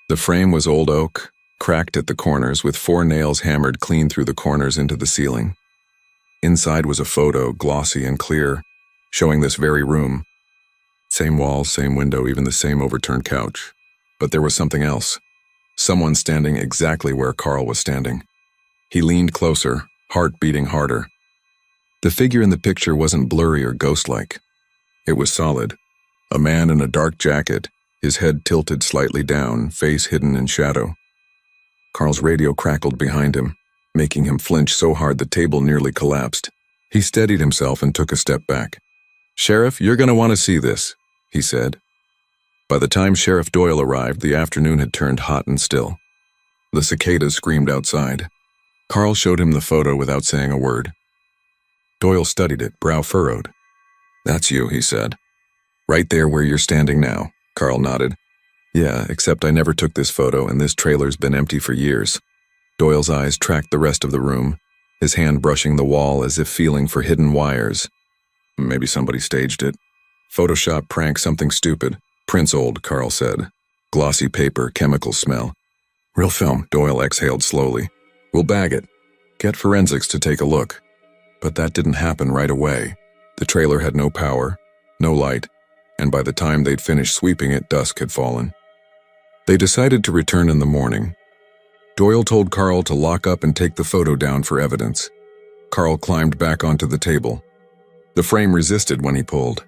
The frame was old oak, cracked at the corners with 4 nails hammered clean through the corners into the ceiling. Inside was a photo, glossy and clear, showing this very room. Same walls, same window, even the same overturned couch. But there was something else. Someone standing exactly where Carl was standing. He leaned closer, heart beating harder. The figure in the picture wasn't blurry or ghost-like. It was solid. A man in a dark jacket, his head tilted slightly down, face hidden in shadow. Carl's radio crackled behind him, making him flinch so hard the table nearly collapsed. He steadied himself and took a step back. "Sheriff, you're going to want to see this," he said. By the time Sheriff Doyle arrived, the afternoon had turned hot and still. The cicadas screamed outside. Carl showed him the photo without saying a word. Doyle studied it, brow furrowed. "That's you," he said. "Right there where you're standing now," Carl nodded. "Yeah, except I never took this photo and this trailer's been empty for years." Doyle's eyes tracked the rest of the room, his hand brushing the wall as if feeling for hidden wires. Maybe somebody staged it. Photoshop prank, something stupid. "Print's old," Carl said. "Glossy paper, chemical smell." "Real film," Doyle exhaled slowly. "We'll bag it. Get forensics to take a look." But that didn't happen right away. The trailer had no power, no light, and by the time they'd finished sweeping it, dusk had fallen. They decided to return in the morning. Doyle told Carl to lock up and take the photo down for evidence. Carl climbed back onto the table. The frame resisted when he pulled.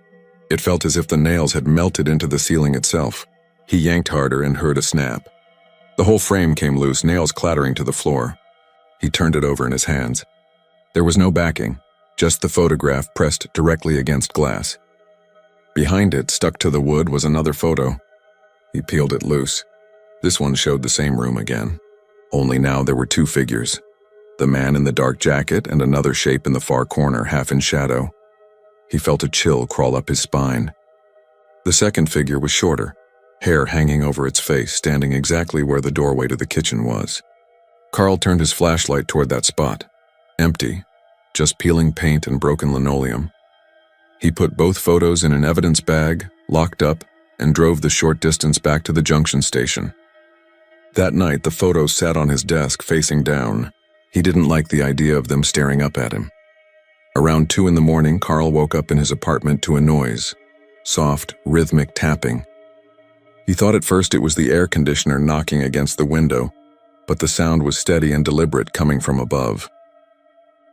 It felt as if the nails had melted into the ceiling itself. He yanked harder and heard a snap. The whole frame came loose, nails clattering to the floor. He turned it over in his hands. There was no backing, just the photograph pressed directly against glass. Behind it, stuck to the wood, was another photo. He peeled it loose. This one showed the same room again. Only now there were 2 figures. The man in the dark jacket and another shape in the far corner, half in shadow. He felt a chill crawl up his spine. The second figure was shorter, hair hanging over its face, standing exactly where the doorway to the kitchen was. Carl turned his flashlight toward that spot. Empty, just peeling paint and broken linoleum. He put both photos in an evidence bag, locked up, and drove the short distance back to the junction station. That night, the photos sat on his desk, facing down. He didn't like the idea of them staring up at him. Around 2 in the morning, Carl woke up in his apartment to a noise. Soft, rhythmic tapping. He thought at first it was the air conditioner knocking against the window, but the sound was steady and deliberate, coming from above.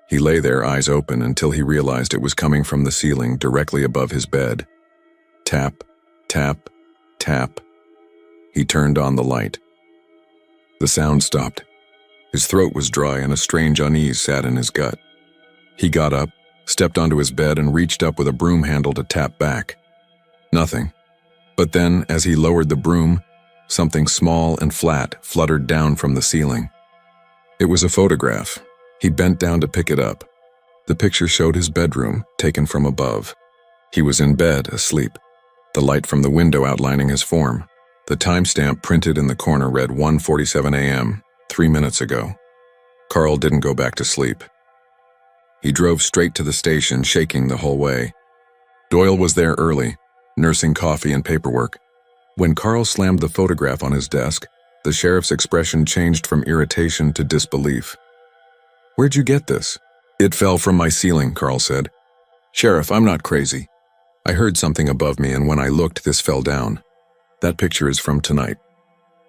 He lay there, eyes open, until he realized it was coming from the ceiling directly above his bed. Tap, tap, tap. He turned on the light. The sound stopped. His throat was dry and a strange unease sat in his gut. He got up, stepped onto his bed, and reached up with a broom handle to tap back. Nothing. But then, as he lowered the broom, something small and flat fluttered down from the ceiling. It was a photograph. He bent down to pick it up. The picture showed his bedroom, taken from above. He was in bed, asleep, the light from the window outlining his form. The timestamp printed in the corner read 1:47 a.m., 3 minutes ago. Carl didn't go back to sleep. He drove straight to the station, shaking the whole way. Doyle was there early, nursing coffee and paperwork. When Carl slammed the photograph on his desk, the sheriff's expression changed from irritation to disbelief. "Where'd you get this?" "It fell from my ceiling," Carl said. "Sheriff, I'm not crazy. I heard something above me, and when I looked, this fell down. That picture is from tonight."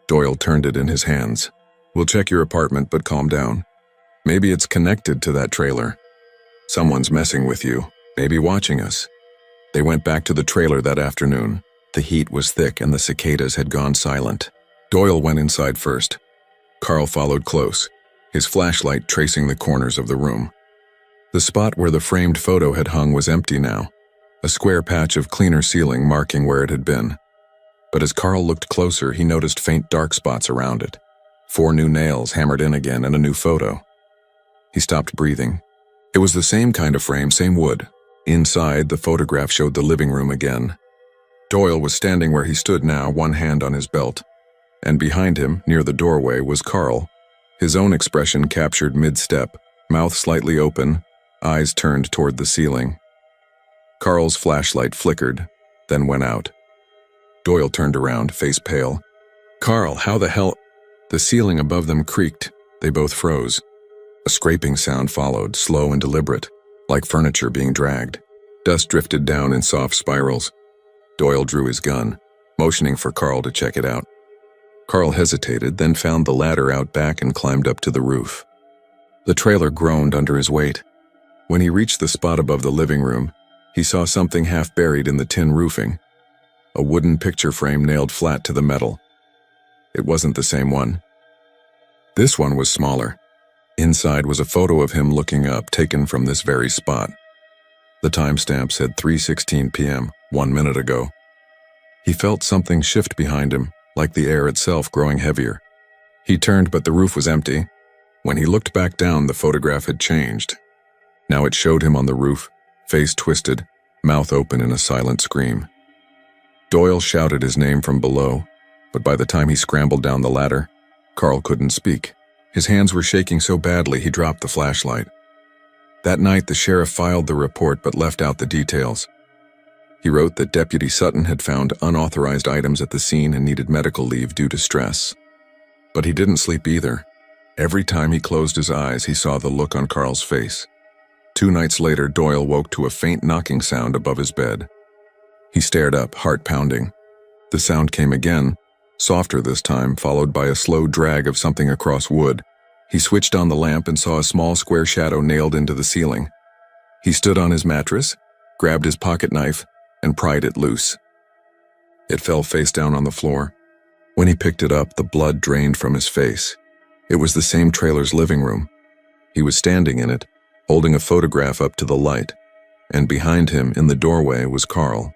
Doyle turned it in his hands. "We'll check your apartment, but calm down. Maybe it's connected to that trailer. Someone's messing with you, maybe watching us." They went back to the trailer that afternoon. The heat was thick and the cicadas had gone silent. Doyle went inside first. Carl followed close, his flashlight tracing the corners of the room. The spot where the framed photo had hung was empty now, a square patch of cleaner ceiling marking where it had been. But as Carl looked closer, he noticed faint dark spots around it. 4 new nails hammered in again and a new photo. He stopped breathing. It was the same kind of frame, same wood. Inside, the photograph showed the living room again. Doyle was standing where he stood now, one hand on his belt. And behind him, near the doorway, was Carl, his own expression captured mid-step, mouth slightly open, eyes turned toward the ceiling. Carl's flashlight flickered, then went out. Doyle turned around, face pale. "Carl, how the hell—" The ceiling above them creaked. They both froze. A scraping sound followed, slow and deliberate, like furniture being dragged. Dust drifted down in soft spirals. Doyle drew his gun, motioning for Carl to check it out. Carl hesitated, then found the ladder out back and climbed up to the roof. The trailer groaned under his weight. When he reached the spot above the living room, he saw something half buried in the tin roofing. A wooden picture frame nailed flat to the metal. It wasn't the same one. This one was smaller. Inside was a photo of him looking up, taken from this very spot. The timestamp said 3:16 p.m., 1 minute ago. He felt something shift behind him, like the air itself growing heavier. He turned, but the roof was empty. When he looked back down, the photograph had changed. Now it showed him on the roof, face twisted, mouth open in a silent scream. Doyle shouted his name from below, but by the time he scrambled down the ladder, Carl couldn't speak. His hands were shaking so badly he dropped the flashlight. That night, the sheriff filed the report but left out the details. He wrote that Deputy Sutton had found unauthorized items at the scene and needed medical leave due to stress. But he didn't sleep either. Every time he closed his eyes, he saw the look on Carl's face. 2 nights later, Doyle woke to a faint knocking sound above his bed. He stared up, heart pounding. The sound came again, softer this time, followed by a slow drag of something across wood. He switched on the lamp and saw a small square shadow nailed into the ceiling. He stood on his mattress, grabbed his pocket knife, and pried it loose. It fell face down on the floor. When he picked it up, the blood drained from his face. It was the same trailer's living room. He was standing in it, holding a photograph up to the light, and behind him in the doorway was Carl.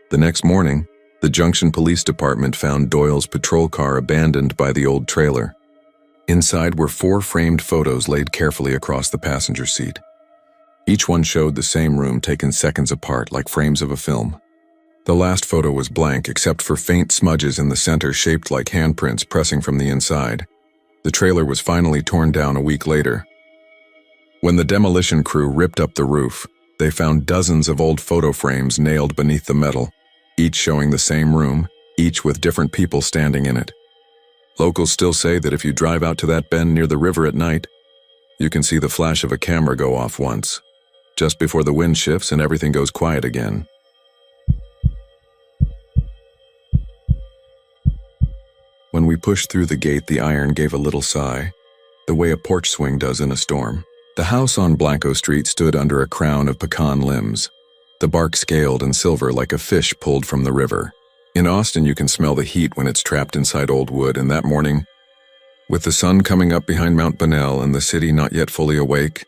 The next morning, the Junction Police Department found Doyle's patrol car abandoned by the old trailer. Inside were 4 framed photos laid carefully across the passenger seat. Each one showed the same room taken seconds apart like frames of a film. The last photo was blank except for faint smudges in the center shaped like handprints pressing from the inside. The trailer was finally torn down a week later. When the demolition crew ripped up the roof, they found dozens of old photo frames nailed beneath the metal, each showing the same room, each with different people standing in it. Locals still say that if you drive out to that bend near the river at night, you can see the flash of a camera go off once, just before the wind shifts and everything goes quiet again. When we pushed through the gate, the iron gave a little sigh, the way a porch swing does in a storm. The house on Blanco Street stood under a crown of pecan limbs, the bark scaled and silver like a fish pulled from the river. In Austin, you can smell the heat when it's trapped inside old wood, and that morning, with the sun coming up behind Mount Bonnell and the city not yet fully awake,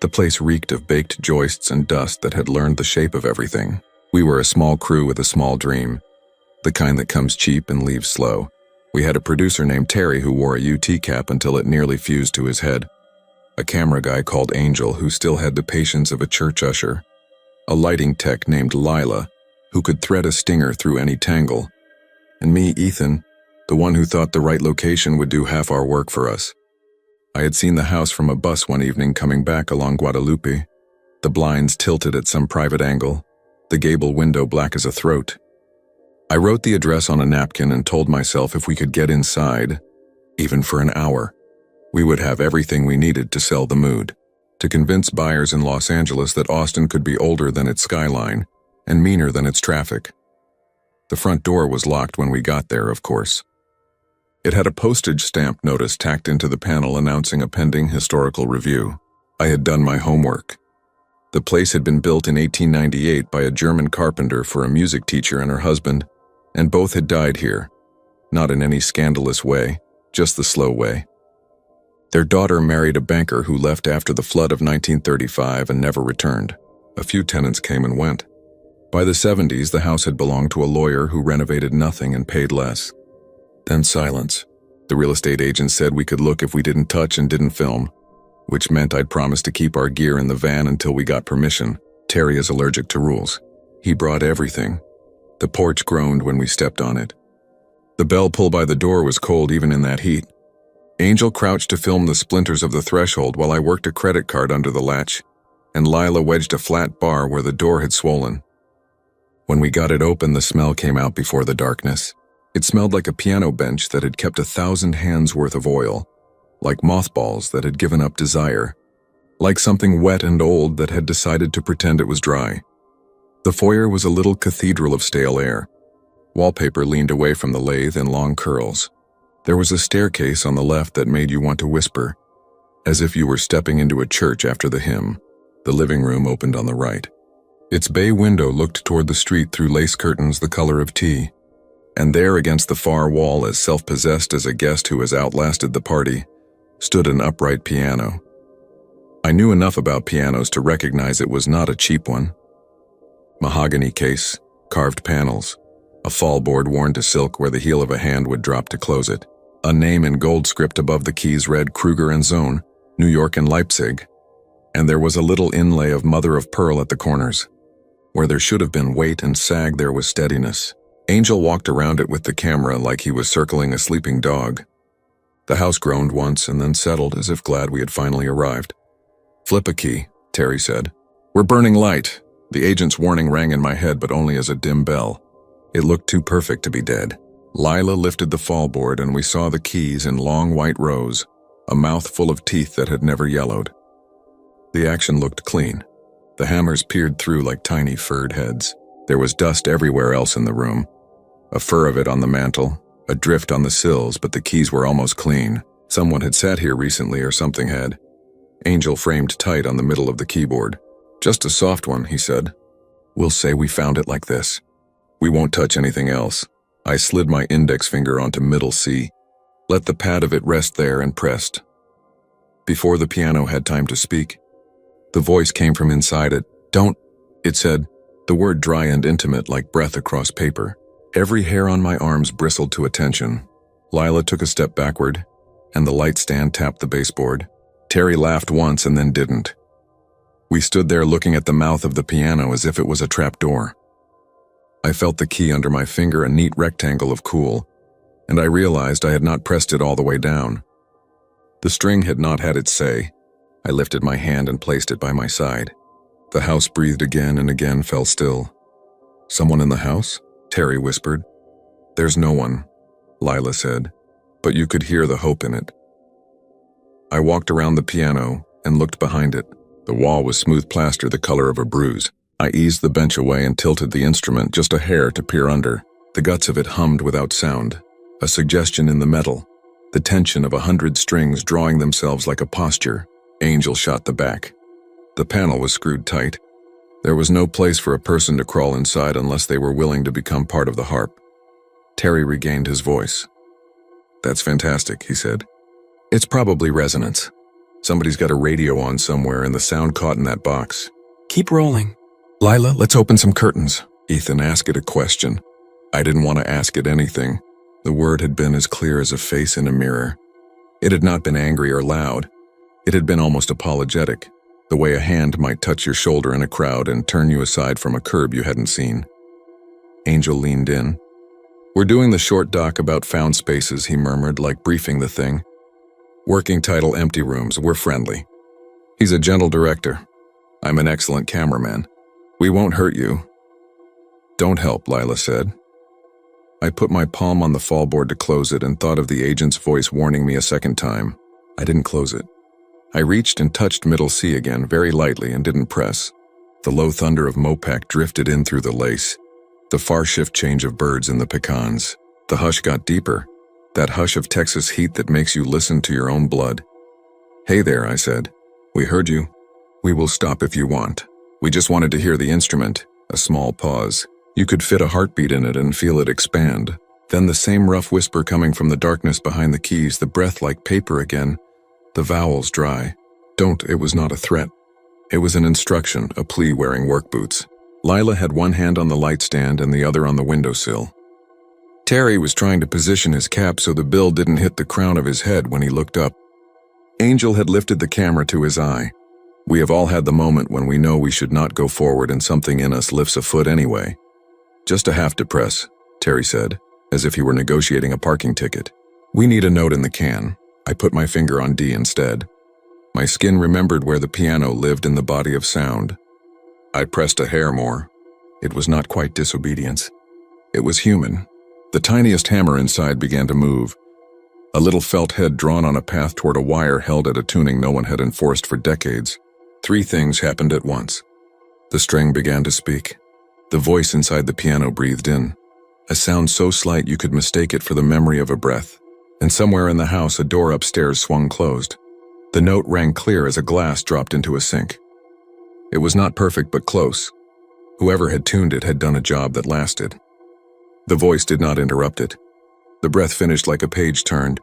the place reeked of baked joists and dust that had learned the shape of everything. We were a small crew with a small dream, the kind that comes cheap and leaves slow. We had a producer named Terry who wore a UT cap until it nearly fused to his head, a camera guy called Angel who still had the patience of a church usher, a lighting tech named Lila who could thread a stinger through any tangle, and me, Ethan, the one who thought the right location would do half our work for us. I had seen the house from a bus one evening coming back along Guadalupe, the blinds tilted at some private angle, the gable window black as a throat. I wrote the address on a napkin and told myself if we could get inside, even for an hour, we would have everything we needed to sell the mood, to convince buyers in Los Angeles that Austin could be older than its skyline and meaner than its traffic. The front door was locked when we got there, of course. It had a postage stamp notice tacked into the panel announcing a pending historical review. I had done my homework. The place had been built in 1898 by a German carpenter for a music teacher and her husband, and both had died here, not in any scandalous way, just the slow way. Their daughter married a banker who left after the flood of 1935 and never returned. A few tenants came and went. By the 70s, the house had belonged to a lawyer who renovated nothing and paid less. Then silence. The real estate agent said we could look if we didn't touch and didn't film, which meant I'd promised to keep our gear in the van until we got permission. Terry is allergic to rules. He brought everything. The porch groaned when we stepped on it. The bell pull by the door was cold even in that heat. Angel crouched to film the splinters of the threshold while I worked a credit card under the latch, and Lila wedged a flat bar where the door had swollen. When we got it open, the smell came out before the darkness. It smelled like a piano bench that had kept 1,000 hands worth of oil, like mothballs that had given up desire, like something wet and old that had decided to pretend it was dry. The foyer was a little cathedral of stale air. Wallpaper leaned away from the lathe in long curls. There was a staircase on the left that made you want to whisper, as if you were stepping into a church after the hymn. The living room opened on the right. Its bay window looked toward the street through lace curtains the color of tea, and there against the far wall, as self-possessed as a guest who has outlasted the party, stood an upright piano. I knew enough about pianos to recognize it was not a cheap one. Mahogany case, carved panels, a fallboard worn to silk where the heel of a hand would drop to close it. A name in gold script above the keys read Kruger and Zone, New York and Leipzig, and there was a little inlay of mother of pearl at the corners. Where there should have been weight and sag, there was steadiness. Angel walked around it with the camera like he was circling a sleeping dog. The house groaned once and then settled as if glad we had finally arrived. "Flip a key," Terry said. "We're burning light." The agent's warning rang in my head, but only as a dim bell. It looked too perfect to be dead. Lila lifted the fallboard and we saw the keys in long white rows, a mouth full of teeth that had never yellowed. The action looked clean. The hammers peered through like tiny furred heads. There was dust everywhere else in the room. A fur of it on the mantel, a drift on the sills, but the keys were almost clean. Someone had sat here recently or something had. Angel framed tight on the middle of the keyboard. "Just a soft one," he said. "We'll say we found it like this. We won't touch anything else." I slid my index finger onto middle C, let the pad of it rest there and pressed. Before the piano had time to speak, the voice came from inside it. "Don't," it said, the word dry and intimate like breath across paper. Every hair on my arms bristled to attention. Lila took a step backward, and the light stand tapped the baseboard. Terry laughed once and then didn't. We stood there looking at the mouth of the piano as if it was a trapdoor. I felt the key under my finger, a neat rectangle of cool, and I realized I had not pressed it all the way down. The string had not had its say. I lifted my hand and placed it by my side. The house breathed again and again fell still. "Someone in the house?" Terry whispered. "There's no one," Lila said, but you could hear the hope in it. I walked around the piano and looked behind it. The wall was smooth plaster the color of a bruise. I eased the bench away and tilted the instrument just a hair to peer under. The guts of it hummed without sound, a suggestion in the metal, the tension of 100 strings drawing themselves like a posture. Angel shot the back. The panel was screwed tight. There was no place for a person to crawl inside unless they were willing to become part of the harp. Terry regained his voice. "That's fantastic," he said. "It's probably resonance. Somebody's got a radio on somewhere and the sound caught in that box. Keep rolling." "Lila, let's open some curtains." Ethan asked it a question. I didn't want to ask it anything. The word had been as clear as a face in a mirror. It had not been angry or loud. It had been almost apologetic, the way a hand might touch your shoulder in a crowd and turn you aside from a curb you hadn't seen. Angel leaned in. "We're doing the short doc about found spaces," he murmured, like briefing the thing. "Working title, Empty Rooms. We're friendly. He's a gentle director. I'm an excellent cameraman. We won't hurt you." "Don't help," Lila said. I put my palm on the fallboard to close it and thought of the agent's voice warning me a second time. I didn't close it. I reached and touched middle C again, very lightly, and didn't press. The low thunder of Mopac drifted in through the lace. The far shift change of birds in the pecans. The hush got deeper. That hush of Texas heat that makes you listen to your own blood. "Hey there," I said. "We heard you. We will stop if you want. We just wanted to hear the instrument." A small pause. You could fit a heartbeat in it and feel it expand. Then the same rough whisper coming from the darkness behind the keys, the breath like paper again. The vowels dry. "Don't." It was not a threat. It was an instruction, a plea wearing work boots. Lila had one hand on the light stand and the other on the windowsill. Terry was trying to position his cap so the bill didn't hit the crown of his head when he looked up. Angel had lifted the camera to his eye. We have all had the moment when we know we should not go forward and something in us lifts a foot anyway. "Just a half to press," Terry said, as if he were negotiating a parking ticket. "We need a note in the can." I put my finger on D instead. My skin remembered where the piano lived in the body of sound. I pressed a hair more. It was not quite disobedience. It was human. The tiniest hammer inside began to move. A little felt head drawn on a path toward a wire held at a tuning no one had enforced for decades. 3 things happened at once. The string began to speak. The voice inside the piano breathed in. A sound so slight you could mistake it for the memory of a breath. And somewhere in the house, a door upstairs swung closed. The note rang clear as a glass dropped into a sink. It was not perfect, but close. Whoever had tuned it had done a job that lasted. The voice did not interrupt it. The breath finished like a page turned.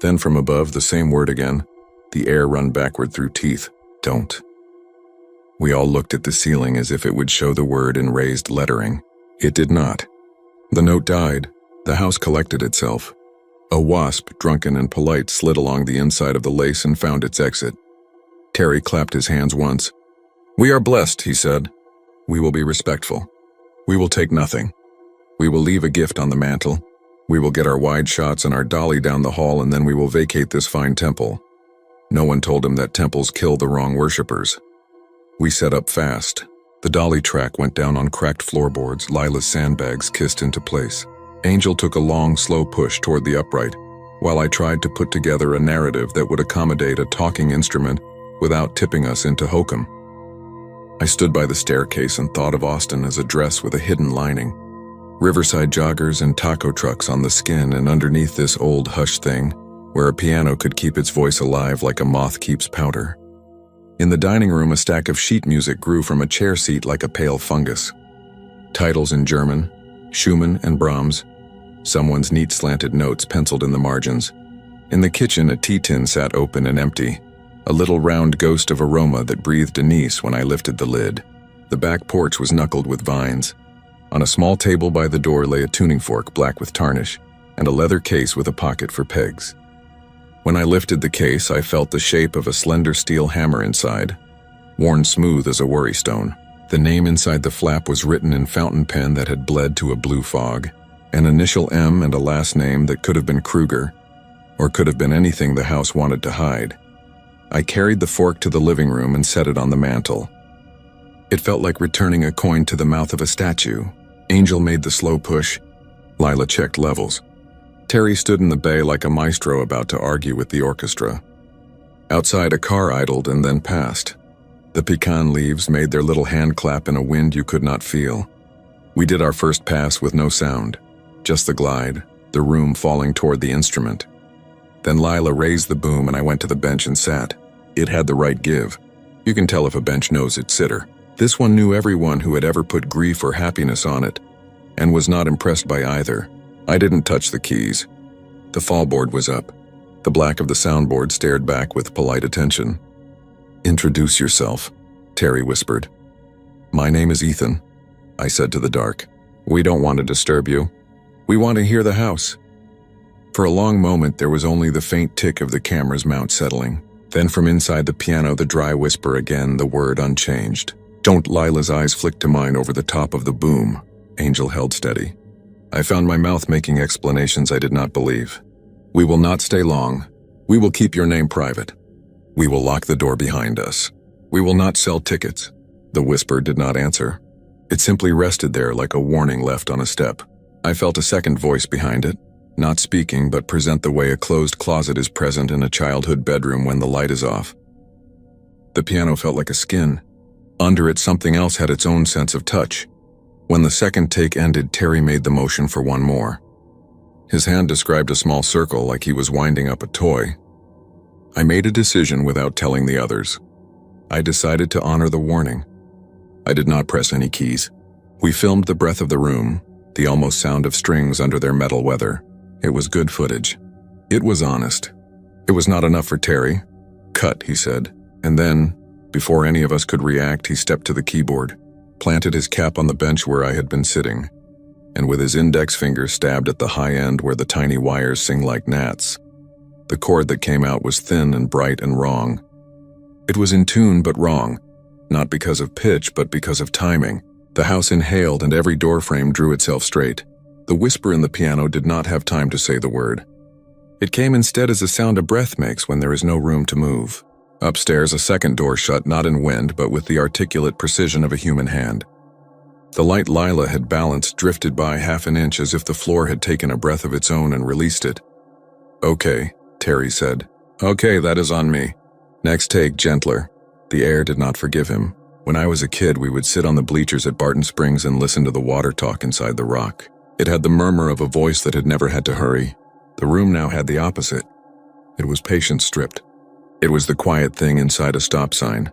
Then from above, the same word again, the air run backward through teeth. "Don't." We all looked at the ceiling as if it would show the word in raised lettering. It did not. The note died. The house collected itself. A wasp, drunken and polite, slid along the inside of the lace and found its exit. Terry clapped his hands once. "We are blessed," he said. "We will be respectful. We will take nothing. We will leave a gift on the mantel. We will get our wide shots and our dolly down the hall, and then we will vacate this fine temple." No one told him that temples kill the wrong worshippers. We set up fast. The dolly track went down on cracked floorboards. Lila's sandbags kissed into place. Angel took a long, slow push toward the upright, while I tried to put together a narrative that would accommodate a talking instrument without tipping us into hokum. I stood by the staircase and thought of Austin as a dress with a hidden lining. Riverside joggers and taco trucks on the skin, and underneath this old hush thing, where a piano could keep its voice alive like a moth keeps powder. In the dining room, a stack of sheet music grew from a chair seat like a pale fungus. Titles in German, Schumann and Brahms, someone's neat slanted notes penciled in the margins. In the kitchen, a tea tin sat open and empty, a little round ghost of aroma that breathed anise when I lifted the lid. The back porch was knuckled with vines. On a small table by the door lay a tuning fork black with tarnish, and a leather case with a pocket for pegs. When I lifted the case, I felt the shape of a slender steel hammer inside, worn smooth as a worry stone. The name inside the flap was written in fountain pen that had bled to a blue fog, an initial M and a last name that could have been Kruger, or could have been anything the house wanted to hide. I carried the fork to the living room and set it on the mantel. It felt like returning a coin to the mouth of a statue. Angel made the slow push. Lila checked levels. Terry stood in the bay like a maestro about to argue with the orchestra. Outside, a car idled and then passed. The pecan leaves made their little hand clap in a wind you could not feel. We did our first pass with no sound, just the glide, the room falling toward the instrument. Then Lila raised the boom and I went to the bench and sat. It had the right give. You can tell if a bench knows its sitter. This one knew everyone who had ever put grief or happiness on it, and was not impressed by either. I didn't touch the keys. The fallboard was up. The black of the soundboard stared back with polite attention. "Introduce yourself," Terry whispered. "My name is Ethan," I said to the dark. "We don't want to disturb you. We want to hear the house." For a long moment, there was only the faint tick of the camera's mount settling. Then from inside the piano, the dry whisper again, the word unchanged. "Don't." Lila's eyes flicked to mine over the top of the boom. Angel held steady. I found my mouth making explanations I did not believe. "We will not stay long. We will keep your name private. We will lock the door behind us. We will not sell tickets." The whisper did not answer. It simply rested there like a warning left on a step. I felt a second voice behind it, not speaking but present the way a closed closet is present in a childhood bedroom when the light is off. The piano felt like a skin. Under it, something else had its own sense of touch. When the second take ended, Terry made the motion for one more. His hand described a small circle like he was winding up a toy. I made a decision without telling the others. I decided to honor the warning. I did not press any keys. We filmed the breath of the room, the almost sound of strings under their metal weather. It was good footage. It was honest. It was not enough for Terry. "Cut," he said. And then, before any of us could react, he stepped to the keyboard, planted his cap on the bench where I had been sitting, and with his index finger stabbed at the high end where the tiny wires sing like gnats. The chord that came out was thin and bright and wrong. It was in tune but wrong, not because of pitch but because of timing. The house inhaled and every doorframe drew itself straight. The whisper in the piano did not have time to say the word. It came instead as the sound a breath makes when there is no room to move. Upstairs, a second door shut, not in wind, but with the articulate precision of a human hand. The light Lila had balanced drifted by half an inch as if the floor had taken a breath of its own and released it. "Okay," Terry said. "Okay, that is on me. Next take, gentler." The air did not forgive him. When I was a kid, we would sit on the bleachers at Barton Springs and listen to the water talk inside the rock. It had the murmur of a voice that had never had to hurry. The room now had the opposite. It was patience stripped. It was the quiet thing inside a stop sign.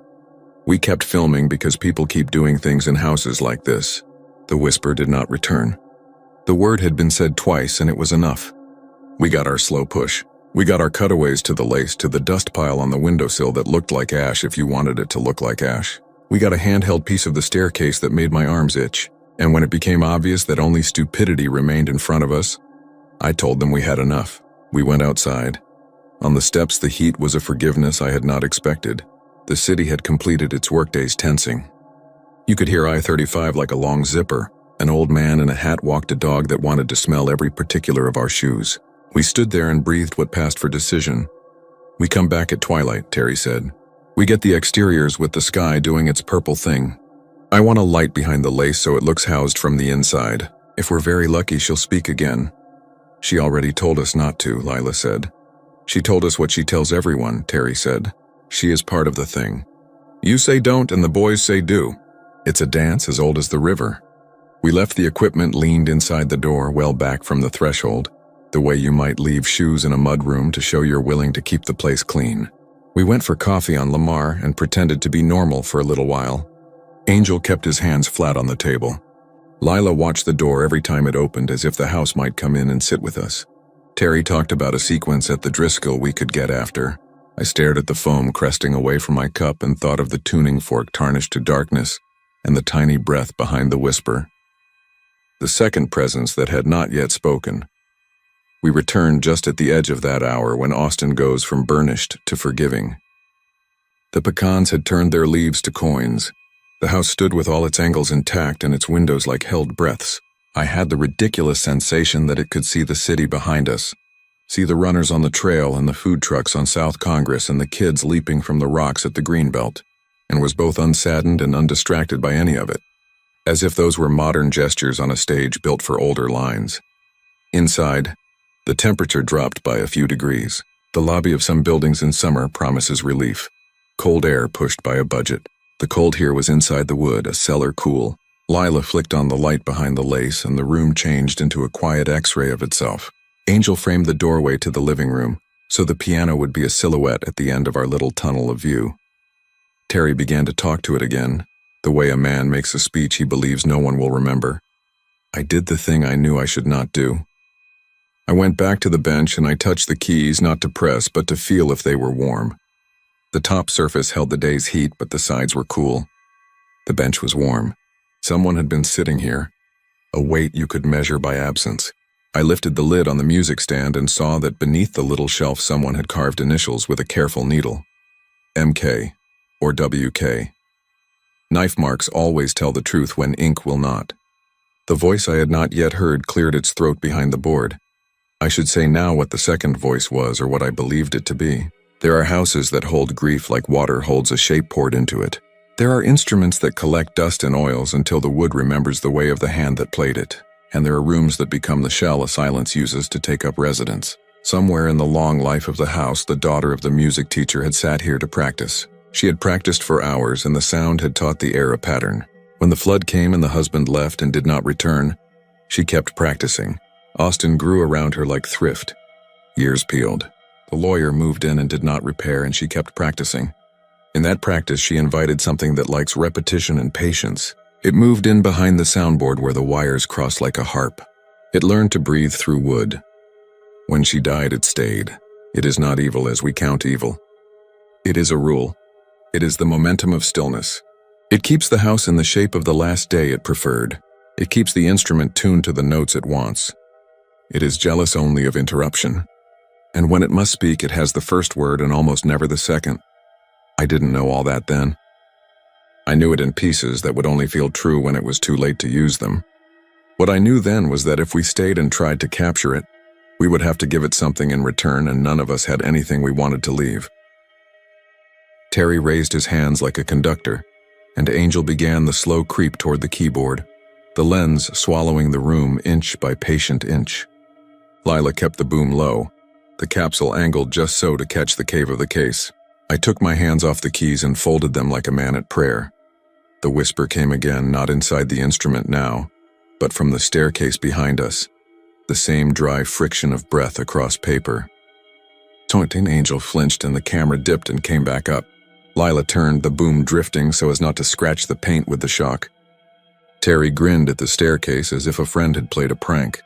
We kept filming because people keep doing things in houses like this. The whisper did not return. The word had been said twice and it was enough. We got our slow push. We got our cutaways to the lace, to the dust pile on the windowsill that looked like ash if you wanted it to look like ash. We got a handheld piece of the staircase that made my arms itch. And when it became obvious that only stupidity remained in front of us, I told them we had enough. We went outside. On the steps, the heat was a forgiveness I had not expected. The city had completed its workday's tensing. You could hear I-35 like a long zipper. An old man in a hat walked a dog that wanted to smell every particular of our shoes. We stood there and breathed what passed for decision. "We come back at twilight," Terry said. "We get the exteriors with the sky doing its purple thing. I want a light behind the lace so it looks housed from the inside. If we're very lucky, she'll speak again." "She already told us not to," Lila said. "She told us what she tells everyone," Terry said. "She is part of the thing. You say don't and the boys say do. It's a dance as old as the river." We left the equipment leaned inside the door, well back from the threshold, the way you might leave shoes in a mudroom to show you're willing to keep the place clean. We went for coffee on Lamar and pretended to be normal for a little while. Angel kept his hands flat on the table. Lila watched the door every time it opened as if the house might come in and sit with us. Terry talked about a sequence at the Driscoll we could get after. I stared at the foam cresting away from my cup and thought of the tuning fork tarnished to darkness and the tiny breath behind the whisper. The second presence that had not yet spoken. We returned just at the edge of that hour when Austin goes from burnished to forgiving. The pecans had turned their leaves to coins. The house stood with all its angles intact and its windows like held breaths. I had the ridiculous sensation that it could see the city behind us, see the runners on the trail and the food trucks on South Congress and the kids leaping from the rocks at the Greenbelt, and was both unsaddened and undistracted by any of it, as if those were modern gestures on a stage built for older lines. Inside, the temperature dropped by a few degrees. The lobby of some buildings in summer promises relief. Cold air pushed by a budget. The cold here was inside the wood, a cellar cool. Lila flicked on the light behind the lace, and the room changed into a quiet X-ray of itself. Angel framed the doorway to the living room, so the piano would be a silhouette at the end of our little tunnel of view. Terry began to talk to it again, the way a man makes a speech he believes no one will remember. I did the thing I knew I should not do. I went back to the bench and I touched the keys, not to press, but to feel if they were warm. The top surface held the day's heat, but the sides were cool. The bench was warm. Someone had been sitting here, a weight you could measure by absence. I lifted the lid on the music stand and saw that beneath the little shelf someone had carved initials with a careful needle. MK, or WK. Knife marks always tell the truth when ink will not. The voice I had not yet heard cleared its throat behind the board. I should say now what the second voice was, or what I believed it to be. There are houses that hold grief like water holds a shape poured into it. There are instruments that collect dust and oils until the wood remembers the way of the hand that played it. And there are rooms that become the shell a silence uses to take up residence. Somewhere in the long life of the house, the daughter of the music teacher had sat here to practice. She had practiced for hours, and the sound had taught the air a pattern. When the flood came and the husband left and did not return, she kept practicing. Austin grew around her like thrift. Years peeled. The lawyer moved in and did not repair, and she kept practicing. In that practice, she invited something that likes repetition and patience. It moved in behind the soundboard where the wires crossed like a harp. It learned to breathe through wood. When she died, it stayed. It is not evil as we count evil. It is a rule. It is the momentum of stillness. It keeps the house in the shape of the last day it preferred. It keeps the instrument tuned to the notes it wants. It is jealous only of interruption. And when it must speak, it has the first word and almost never the second. I didn't know all that then. I knew it in pieces that would only feel true when it was too late to use them. What I knew then was that if we stayed and tried to capture it, we would have to give it something in return, and none of us had anything we wanted to leave. Terry raised his hands like a conductor, and Angel began the slow creep toward the keyboard, the lens swallowing the room inch by patient inch. Lila kept the boom low, the capsule angled just so to catch the cave of the case. I took my hands off the keys and folded them like a man at prayer. The whisper came again, not inside the instrument now, but from the staircase behind us, the same dry friction of breath across paper. Taunting Angel flinched and the camera dipped and came back up. Lila turned, the boom drifting so as not to scratch the paint with the shock. Terry grinned at the staircase as if a friend had played a prank.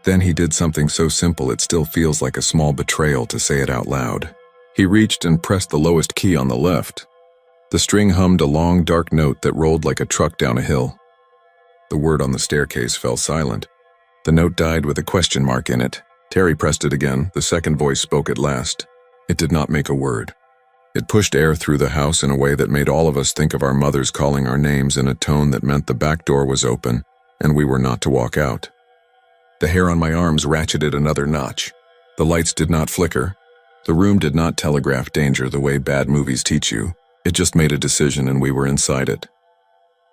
Then he did something so simple it still feels like a small betrayal to say it out loud. He reached and pressed the lowest key on the left. The string hummed a long, dark note that rolled like a truck down a hill. The word on the staircase fell silent. The note died with a question mark in it. Terry pressed it again. The second voice spoke at last. It did not make a word. It pushed air through the house in a way that made all of us think of our mothers calling our names in a tone that meant the back door was open and we were not to walk out. The hair on my arms ratcheted another notch. The lights did not flicker. The room did not telegraph danger the way bad movies teach you. It just made a decision and we were inside it.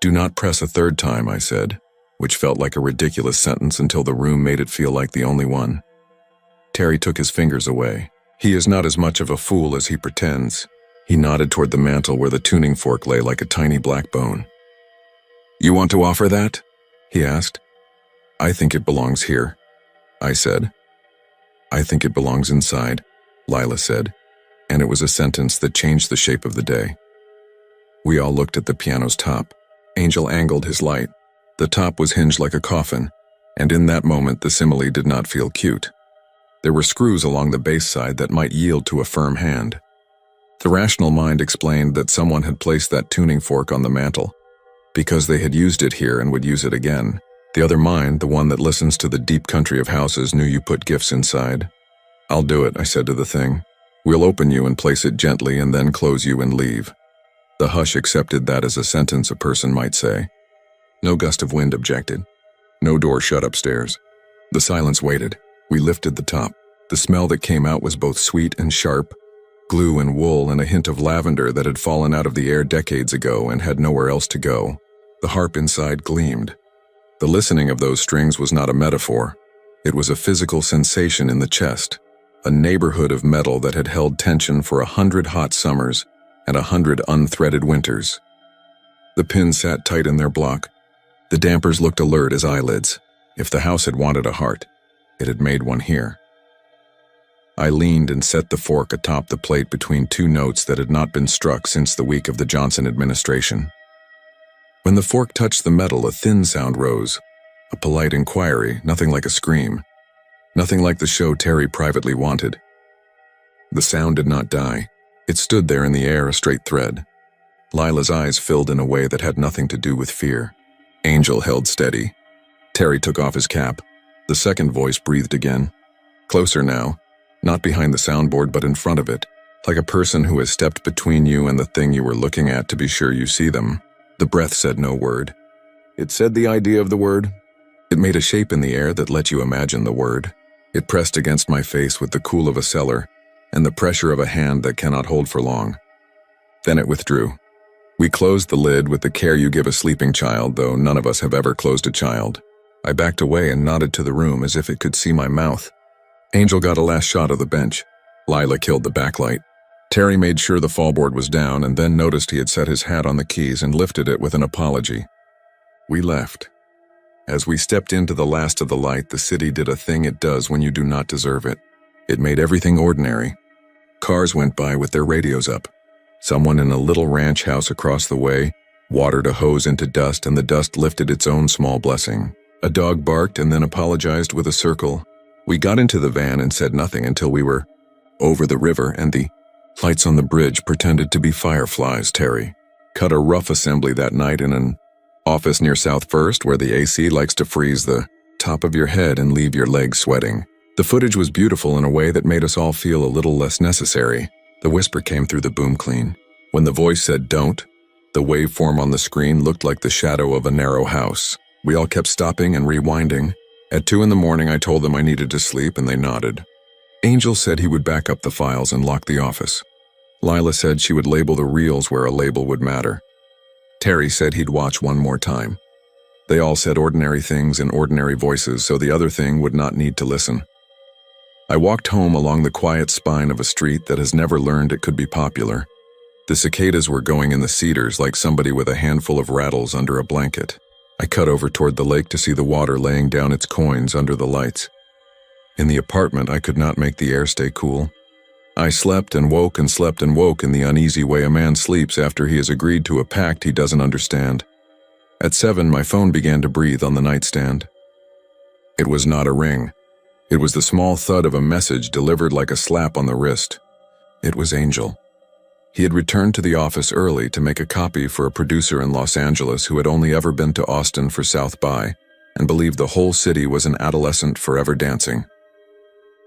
"Do not press a third time," I said, which felt like a ridiculous sentence until the room made it feel like the only one. Terry took his fingers away. He is not as much of a fool as he pretends. He nodded toward the mantel where the tuning fork lay like a tiny black bone. "You want to offer that?" he asked. "I think it belongs here," I said. "I think it belongs inside," Lila said, and it was a sentence that changed the shape of the day. We all looked at the piano's top. Angel angled his light. The top was hinged like a coffin, and in that moment the simile did not feel cute. There were screws along the base side that might yield to a firm hand. The rational mind explained that someone had placed that tuning fork on the mantel, because they had used it here and would use it again. The other mind, the one that listens to the deep country of houses, knew you put gifts inside. I'll do it, I said to the thing. We'll open you and place it gently and then close you and leave. The hush accepted that as a sentence a person might say. No gust of wind objected. No door shut upstairs. The silence waited. We lifted the top. The smell that came out was both sweet and sharp, glue and wool and a hint of lavender that had fallen out of the air decades ago and had nowhere else to go. The harp inside gleamed. The listening of those strings was not a metaphor. It was a physical sensation in the chest, a neighborhood of metal that had held tension for 100 hot summers and 100 unthreaded winters. The pins sat tight in their block. The dampers looked alert as eyelids. If the house had wanted a heart, it had made one here. I leaned and set the fork atop the plate between two notes that had not been struck since the week of the Johnson administration. When the fork touched the metal, a thin sound rose, a polite inquiry, nothing like a scream, nothing like the show Terry privately wanted. The sound did not die. It stood there in the air, a straight thread. Lila's eyes filled in a way that had nothing to do with fear. Angel held steady. Terry took off his cap. The second voice breathed again. Closer now, not behind the soundboard but in front of it, like a person who has stepped between you and the thing you were looking at to be sure you see them. The breath said no word. It said the idea of the word. It made a shape in the air that let you imagine the word. It pressed against my face with the cool of a cellar and the pressure of a hand that cannot hold for long. Then it withdrew. We closed the lid with the care you give a sleeping child, though none of us have ever closed a child. I backed away and nodded to the room as if it could see my mouth. Angel got a last shot of the bench. Lila killed the backlight. Terry made sure the fallboard was down and then noticed he had set his hat on the keys and lifted it with an apology. We left. As we stepped into the last of the light, the city did a thing it does when you do not deserve it. It made everything ordinary. Cars went by with their radios up. Someone in a little ranch house across the way watered a hose into dust, and the dust lifted its own small blessing. A dog barked and then apologized with a circle. We got into the van and said nothing until we were over the river, and the lights on the bridge pretended to be fireflies. Terry cut a rough assembly that night in an office near South First where the AC likes to freeze the top of your head and leave your legs sweating. The footage was beautiful in a way that made us all feel a little less necessary. The whisper came through the boom clean. When the voice said don't, the waveform on the screen looked like the shadow of a narrow house. We all kept stopping and rewinding. At 2 a.m, I told them I needed to sleep and they nodded. Angel said he would back up the files and lock the office. Lila said she would label the reels where a label would matter. Terry said he'd watch one more time. They all said ordinary things in ordinary voices, so the other thing would not need to listen. I walked home along the quiet spine of a street that has never learned it could be popular. The cicadas were going in the cedars like somebody with a handful of rattles under a blanket. I cut over toward the lake to see the water laying down its coins under the lights. In the apartment, I could not make the air stay cool. I slept and woke and slept and woke in the uneasy way a man sleeps after he has agreed to a pact he doesn't understand. At 7, my phone began to breathe on the nightstand. It was not a ring. It was the small thud of a message delivered like a slap on the wrist. It was Angel. He had returned to the office early to make a copy for a producer in Los Angeles who had only ever been to Austin for South by and believed the whole city was an adolescent forever dancing.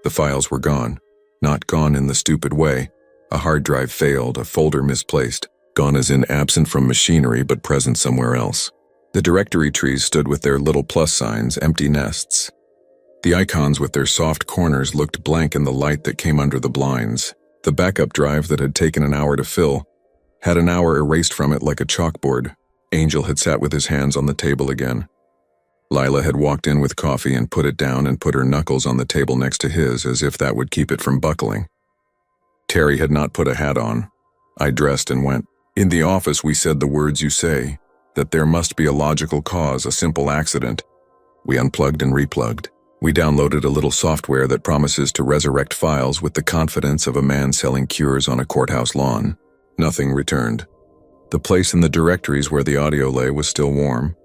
The files were gone. Not gone in the stupid way. A hard drive failed, a folder misplaced. Gone as in absent from machinery but present somewhere else. The directory trees stood with their little plus signs, empty nests. The icons with their soft corners looked blank in the light that came under the blinds. The backup drive that had taken an hour to fill had an hour erased from it like a chalkboard. Angel had sat with his hands on the table again. Lila had walked in with coffee and put it down and put her knuckles on the table next to his as if that would keep it from buckling. Terry had not put a hat on. I dressed and went. In the office we said the words you say, that there must be a logical cause, a simple accident. We unplugged and replugged. We downloaded a little software that promises to resurrect files with the confidence of a man selling cures on a courthouse lawn. Nothing returned. The place in the directories where the audio lay was still warm.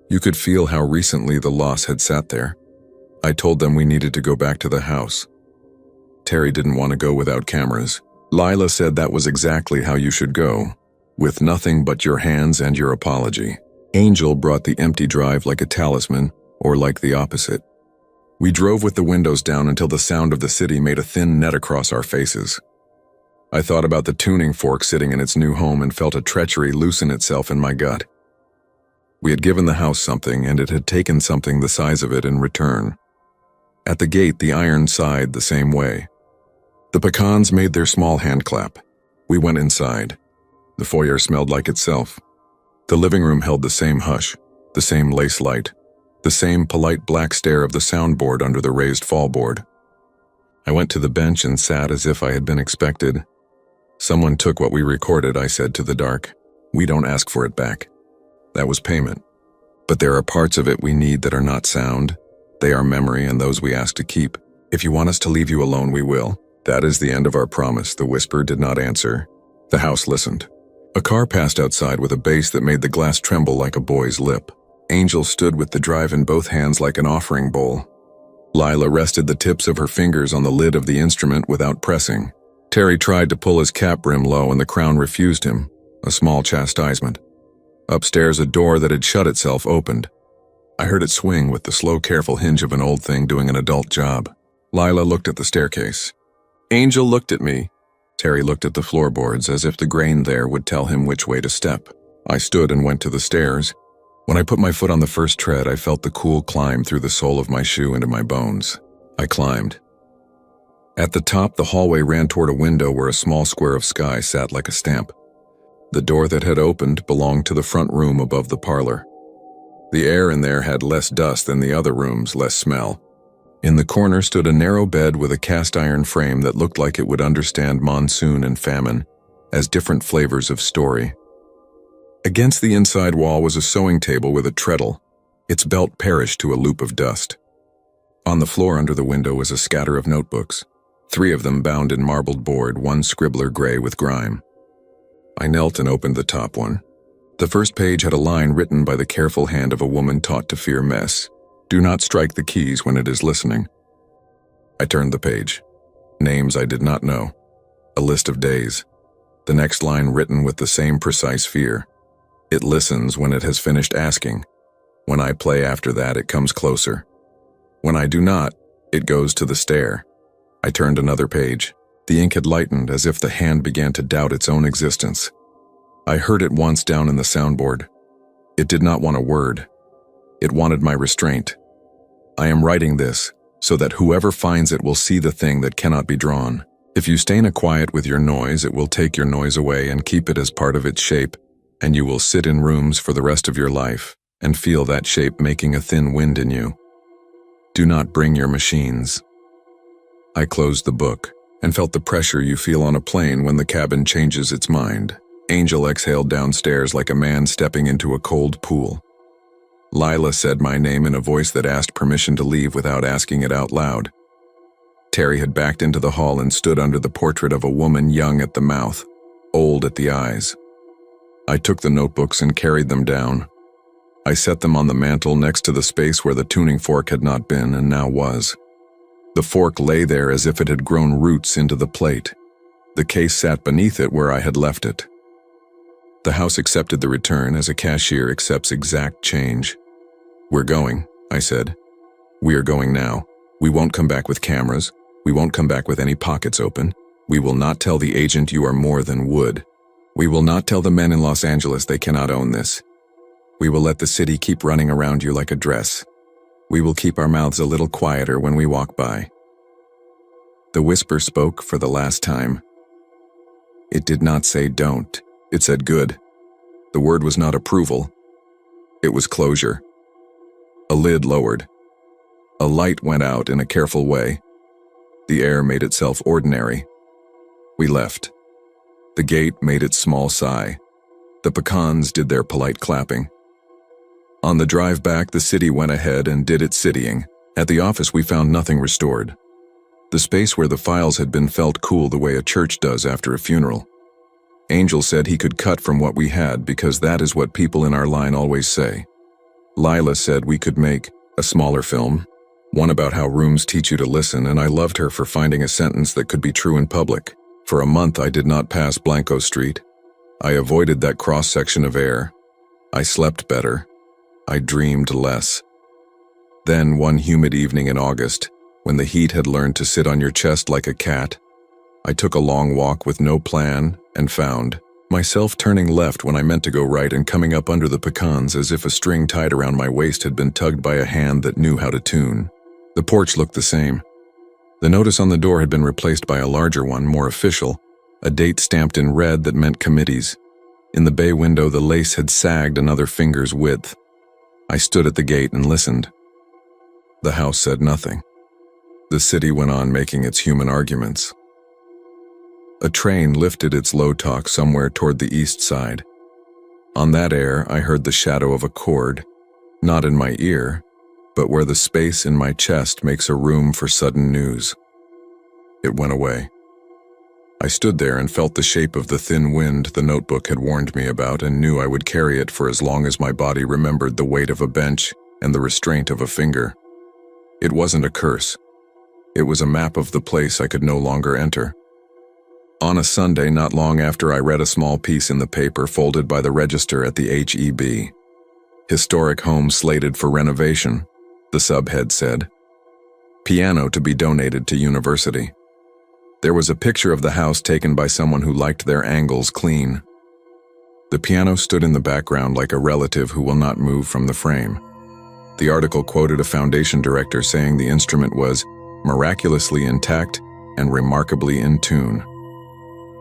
You could feel how recently the loss had sat there. I told them we needed to go back to the house. Terry didn't want to go without cameras. Lila said that was exactly how you should go, with nothing but your hands and your apology. Angel brought the empty drive like a talisman, or like the opposite. We drove with the windows down until the sound of the city made a thin net across our faces. I thought about the tuning fork sitting in its new home and felt a treachery loosen itself in my gut. We had given the house something, and it had taken something the size of it in return. At the gate, the iron sighed the same way. The pecans made their small hand clap. We went inside. The foyer smelled like itself. The living room held the same hush, the same lace light, the same polite black stare of the soundboard under the raised fallboard. I went to the bench and sat as if I had been expected. "Someone took what we recorded," I said to the dark. "We don't ask for it back. That was payment. But there are parts of it we need that are not sound. They are memory, and those we ask to keep. If you want us to leave you alone, we will. That is the end of our promise." The whisper did not answer. The house listened. A car passed outside with a bass that made the glass tremble like a boy's lip. Angel stood with the drive in both hands like an offering bowl. Lila rested the tips of her fingers on the lid of the instrument without pressing. Terry tried to pull his cap brim low and the crown refused him, a small chastisement. Upstairs, a door that had shut itself opened. I heard it swing with the slow, careful hinge of an old thing doing an adult job. Lila looked at the staircase. Angel looked at me. Terry looked at the floorboards as if the grain there would tell him which way to step. I stood and went to the stairs. When I put my foot on the first tread, I felt the cool climb through the sole of my shoe into my bones. I climbed. At the top, the hallway ran toward a window where a small square of sky sat like a stamp. The door that had opened belonged to the front room above the parlor. The air in there had less dust than the other rooms, less smell. In the corner stood a narrow bed with a cast iron frame that looked like it would understand monsoon and famine as different flavors of story. Against the inside wall was a sewing table with a treadle, its belt perished to a loop of dust. On the floor under the window was a scatter of notebooks, 3 of them bound in marbled board, one scribbler gray with grime. I knelt and opened the top one. The first page had a line written by the careful hand of a woman taught to fear mess. "Do not strike the keys when it is listening." I turned the page. Names I did not know. A list of days. The next line written with the same precise fear. "It listens when it has finished asking. When I play after that, it comes closer. When I do not, it goes to the stair." I turned another page. The ink had lightened as if the hand began to doubt its own existence. I heard it once down in the soundboard. It did not want a word. It wanted my restraint. "I am writing this so that whoever finds it will see the thing that cannot be drawn. If you stay quiet with your noise, it will take your noise away and keep it as part of its shape, and you will sit in rooms for the rest of your life and feel that shape making a thin wind in you. Do not bring your machines." I closed the book and felt the pressure you feel on a plane when the cabin changes its mind. Angel exhaled downstairs like a man stepping into a cold pool. Lila said my name in a voice that asked permission to leave without asking it out loud. Terry had backed into the hall and stood under the portrait of a woman, young at the mouth, old at the eyes. I took the notebooks and carried them down. I set them on the mantel next to the space where the tuning fork had not been and now was. The fork lay there as if it had grown roots into the plate. The case sat beneath it where I had left it. The house accepted the return as a cashier accepts exact change. "We're going," I said. "We are going now. We won't come back with cameras. We won't come back with any pockets open. We will not tell the agent you are more than wood. We will not tell the men in Los Angeles they cannot own this. We will let the city keep running around you like a dress. We will keep our mouths a little quieter when we walk by." The whisper spoke for the last time. It did not say don't. It said good. The word was not approval. It was closure. A lid lowered. A light went out in a careful way. The air made itself ordinary. We left. The gate made its small sigh. The pecans did their polite clapping. On the drive back, the city went ahead and did its citying. At the office, we found nothing restored. The space where the files had been felt cool the way a church does after a funeral. Angel said he could cut from what we had because that is what people in our line always say. Lila said we could make a smaller film, one about how rooms teach you to listen, and I loved her for finding a sentence that could be true in public. For a month, I did not pass Blanco Street. I avoided that cross-section of air. I slept better. I dreamed less. Then, one humid evening in August, when the heat had learned to sit on your chest like a cat, I took a long walk with no plan and found myself turning left when I meant to go right and coming up under the pecans as if a string tied around my waist had been tugged by a hand that knew how to tune. The porch looked the same. The notice on the door had been replaced by a larger one, more official, a date stamped in red that meant committees. In the bay window, the lace had sagged another finger's width. I stood at the gate and listened. The house said nothing. The city went on making its human arguments. A train lifted its low talk somewhere toward the east side. On that air, I heard the shadow of a cord, not in my ear, but where the space in my chest makes a room for sudden news. It went away. I stood there and felt the shape of the thin wind the notebook had warned me about and knew I would carry it for as long as my body remembered the weight of a bench and the restraint of a finger. It wasn't a curse. It was a map of the place I could no longer enter. On a Sunday not long after, I read a small piece in the paper folded by the register at the HEB. Historic home slated for renovation, the subhead said. Piano to be donated to university. There was a picture of the house taken by someone who liked their angles clean. The piano stood in the background like a relative who will not move from the frame. The article quoted a foundation director saying the instrument was miraculously intact and remarkably in tune.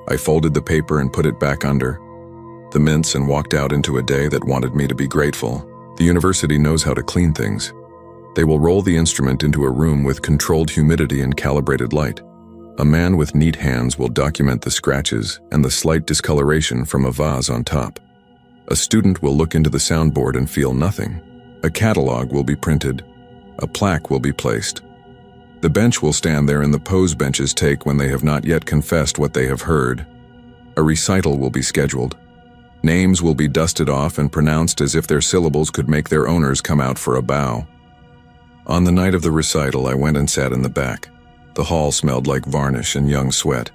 I folded the paper and put it back under the mints and walked out into a day that wanted me to be grateful. The university knows how to clean things. They will roll the instrument into a room with controlled humidity and calibrated light. A man with neat hands will document the scratches and the slight discoloration from a vase on top. A student will look into the soundboard and feel nothing. A catalog will be printed. A plaque will be placed. The bench will stand there in the pose benches take when they have not yet confessed what they have heard. A recital will be scheduled. Names will be dusted off and pronounced as if their syllables could make their owners come out for a bow. On the night of the recital, I went and sat in the back. The hall smelled like varnish and young sweat.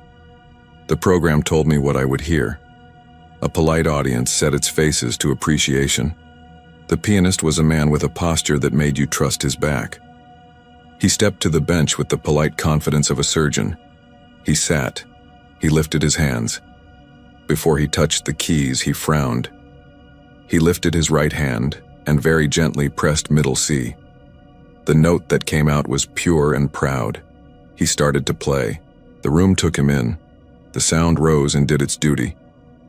The program told me what I would hear. A polite audience set its faces to appreciation. The pianist was a man with a posture that made you trust his back. He stepped to the bench with the polite confidence of a surgeon. He sat. He lifted his hands. Before he touched the keys, he frowned. He lifted his right hand and very gently pressed middle C. The note that came out was pure and proud. He started to play. The room took him in. The sound rose and did its duty.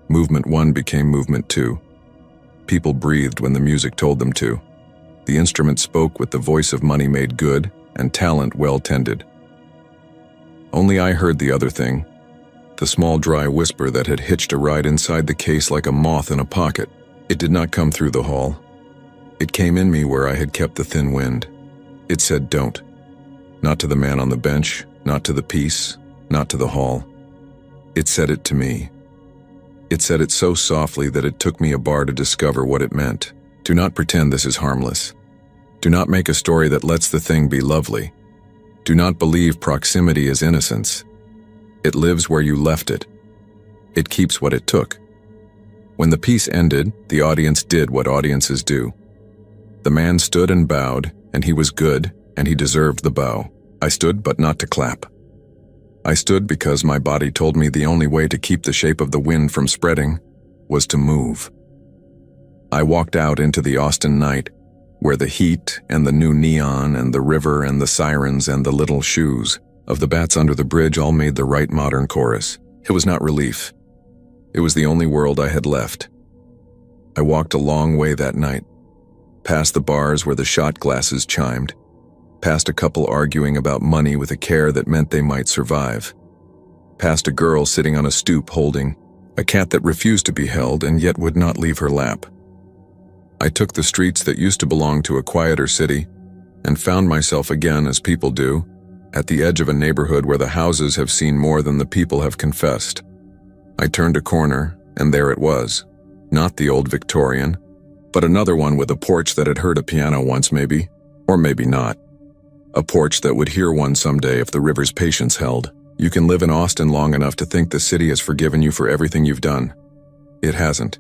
Movement 1 became movement 2. People breathed when the music told them to. The instrument spoke with the voice of money made good and talent well tended. Only I heard the other thing, the small dry whisper that had hitched a ride inside the case like a moth in a pocket. It did not come through the hall. It came in me where I had kept the thin wind. It said don't. Not to the man on the bench, not to the piece, not to the hall. It said it to me. It said it so softly that it took me a bar to discover what it meant. Do not pretend this is harmless. Do not make a story that lets the thing be lovely. Do not believe proximity is innocence. It lives where you left it. It keeps what it took. When the piece ended, the audience did what audiences do. The man stood and bowed, and he was good, and he deserved the bow. I stood, but not to clap. I stood because my body told me the only way to keep the shape of the wind from spreading was to move. I walked out into the Austin night, where the heat and the new neon and the river and the sirens and the little shoes of the bats under the bridge all made the right modern chorus. It was not relief. It was the only world I had left. I walked a long way that night, past the bars where the shot glasses chimed, past a couple arguing about money with a care that meant they might survive, past a girl sitting on a stoop holding a cat that refused to be held and yet would not leave her lap. I took the streets that used to belong to a quieter city and found myself again, as people do, at the edge of a neighborhood where the houses have seen more than the people have confessed. I turned a corner, and there it was. Not the old Victorian, but another one with a porch that had heard a piano once maybe, or maybe not. A porch that would hear one someday if the river's patience held. You can live in Austin long enough to think the city has forgiven you for everything you've done. It hasn't.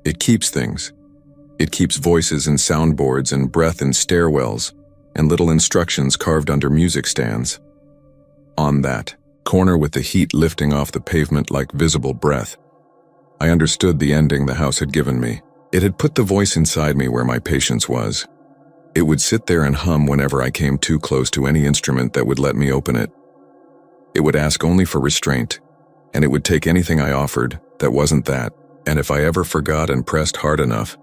It keeps things. It keeps voices in soundboards and breath in stairwells, and little instructions carved under music stands. On that corner with the heat lifting off the pavement like visible breath, I understood the ending the house had given me. It had put the voice inside me where my patience was. It would sit there and hum whenever I came too close to any instrument that would let me open it. It would ask only for restraint, and it would take anything I offered that wasn't that, and if I ever forgot and pressed hard enough,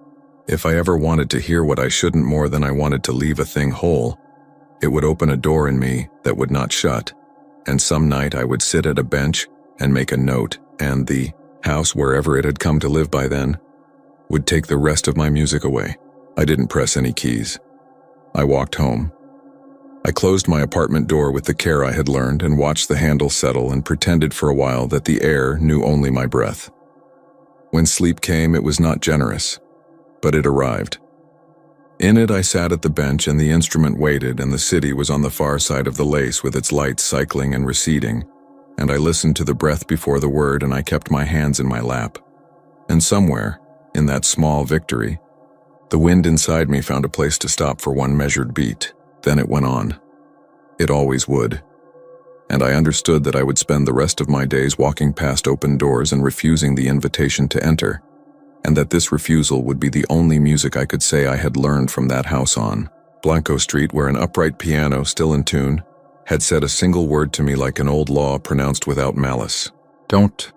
if I ever wanted to hear what I shouldn't more than I wanted to leave a thing whole, it would open a door in me that would not shut, and some night I would sit at a bench and make a note, and the house, wherever it had come to live by then, would take the rest of my music away. I didn't press any keys. I walked home. I closed my apartment door with the care I had learned and watched the handle settle and pretended for a while that the air knew only my breath. When sleep came, it was not generous, but it arrived. In it, I sat at the bench and the instrument waited, and the city was on the far side of the lace with its lights cycling and receding, and I listened to the breath before the word, and I kept my hands in my lap. And somewhere, in that small victory, the wind inside me found a place to stop for one measured beat. Then it went on. It always would. And I understood that I would spend the rest of my days walking past open doors and refusing the invitation to enter, and that this refusal would be the only music I could say I had learned from that house on Blanco Street, where an upright piano, still in tune, had said a single word to me like an old law pronounced without malice. Don't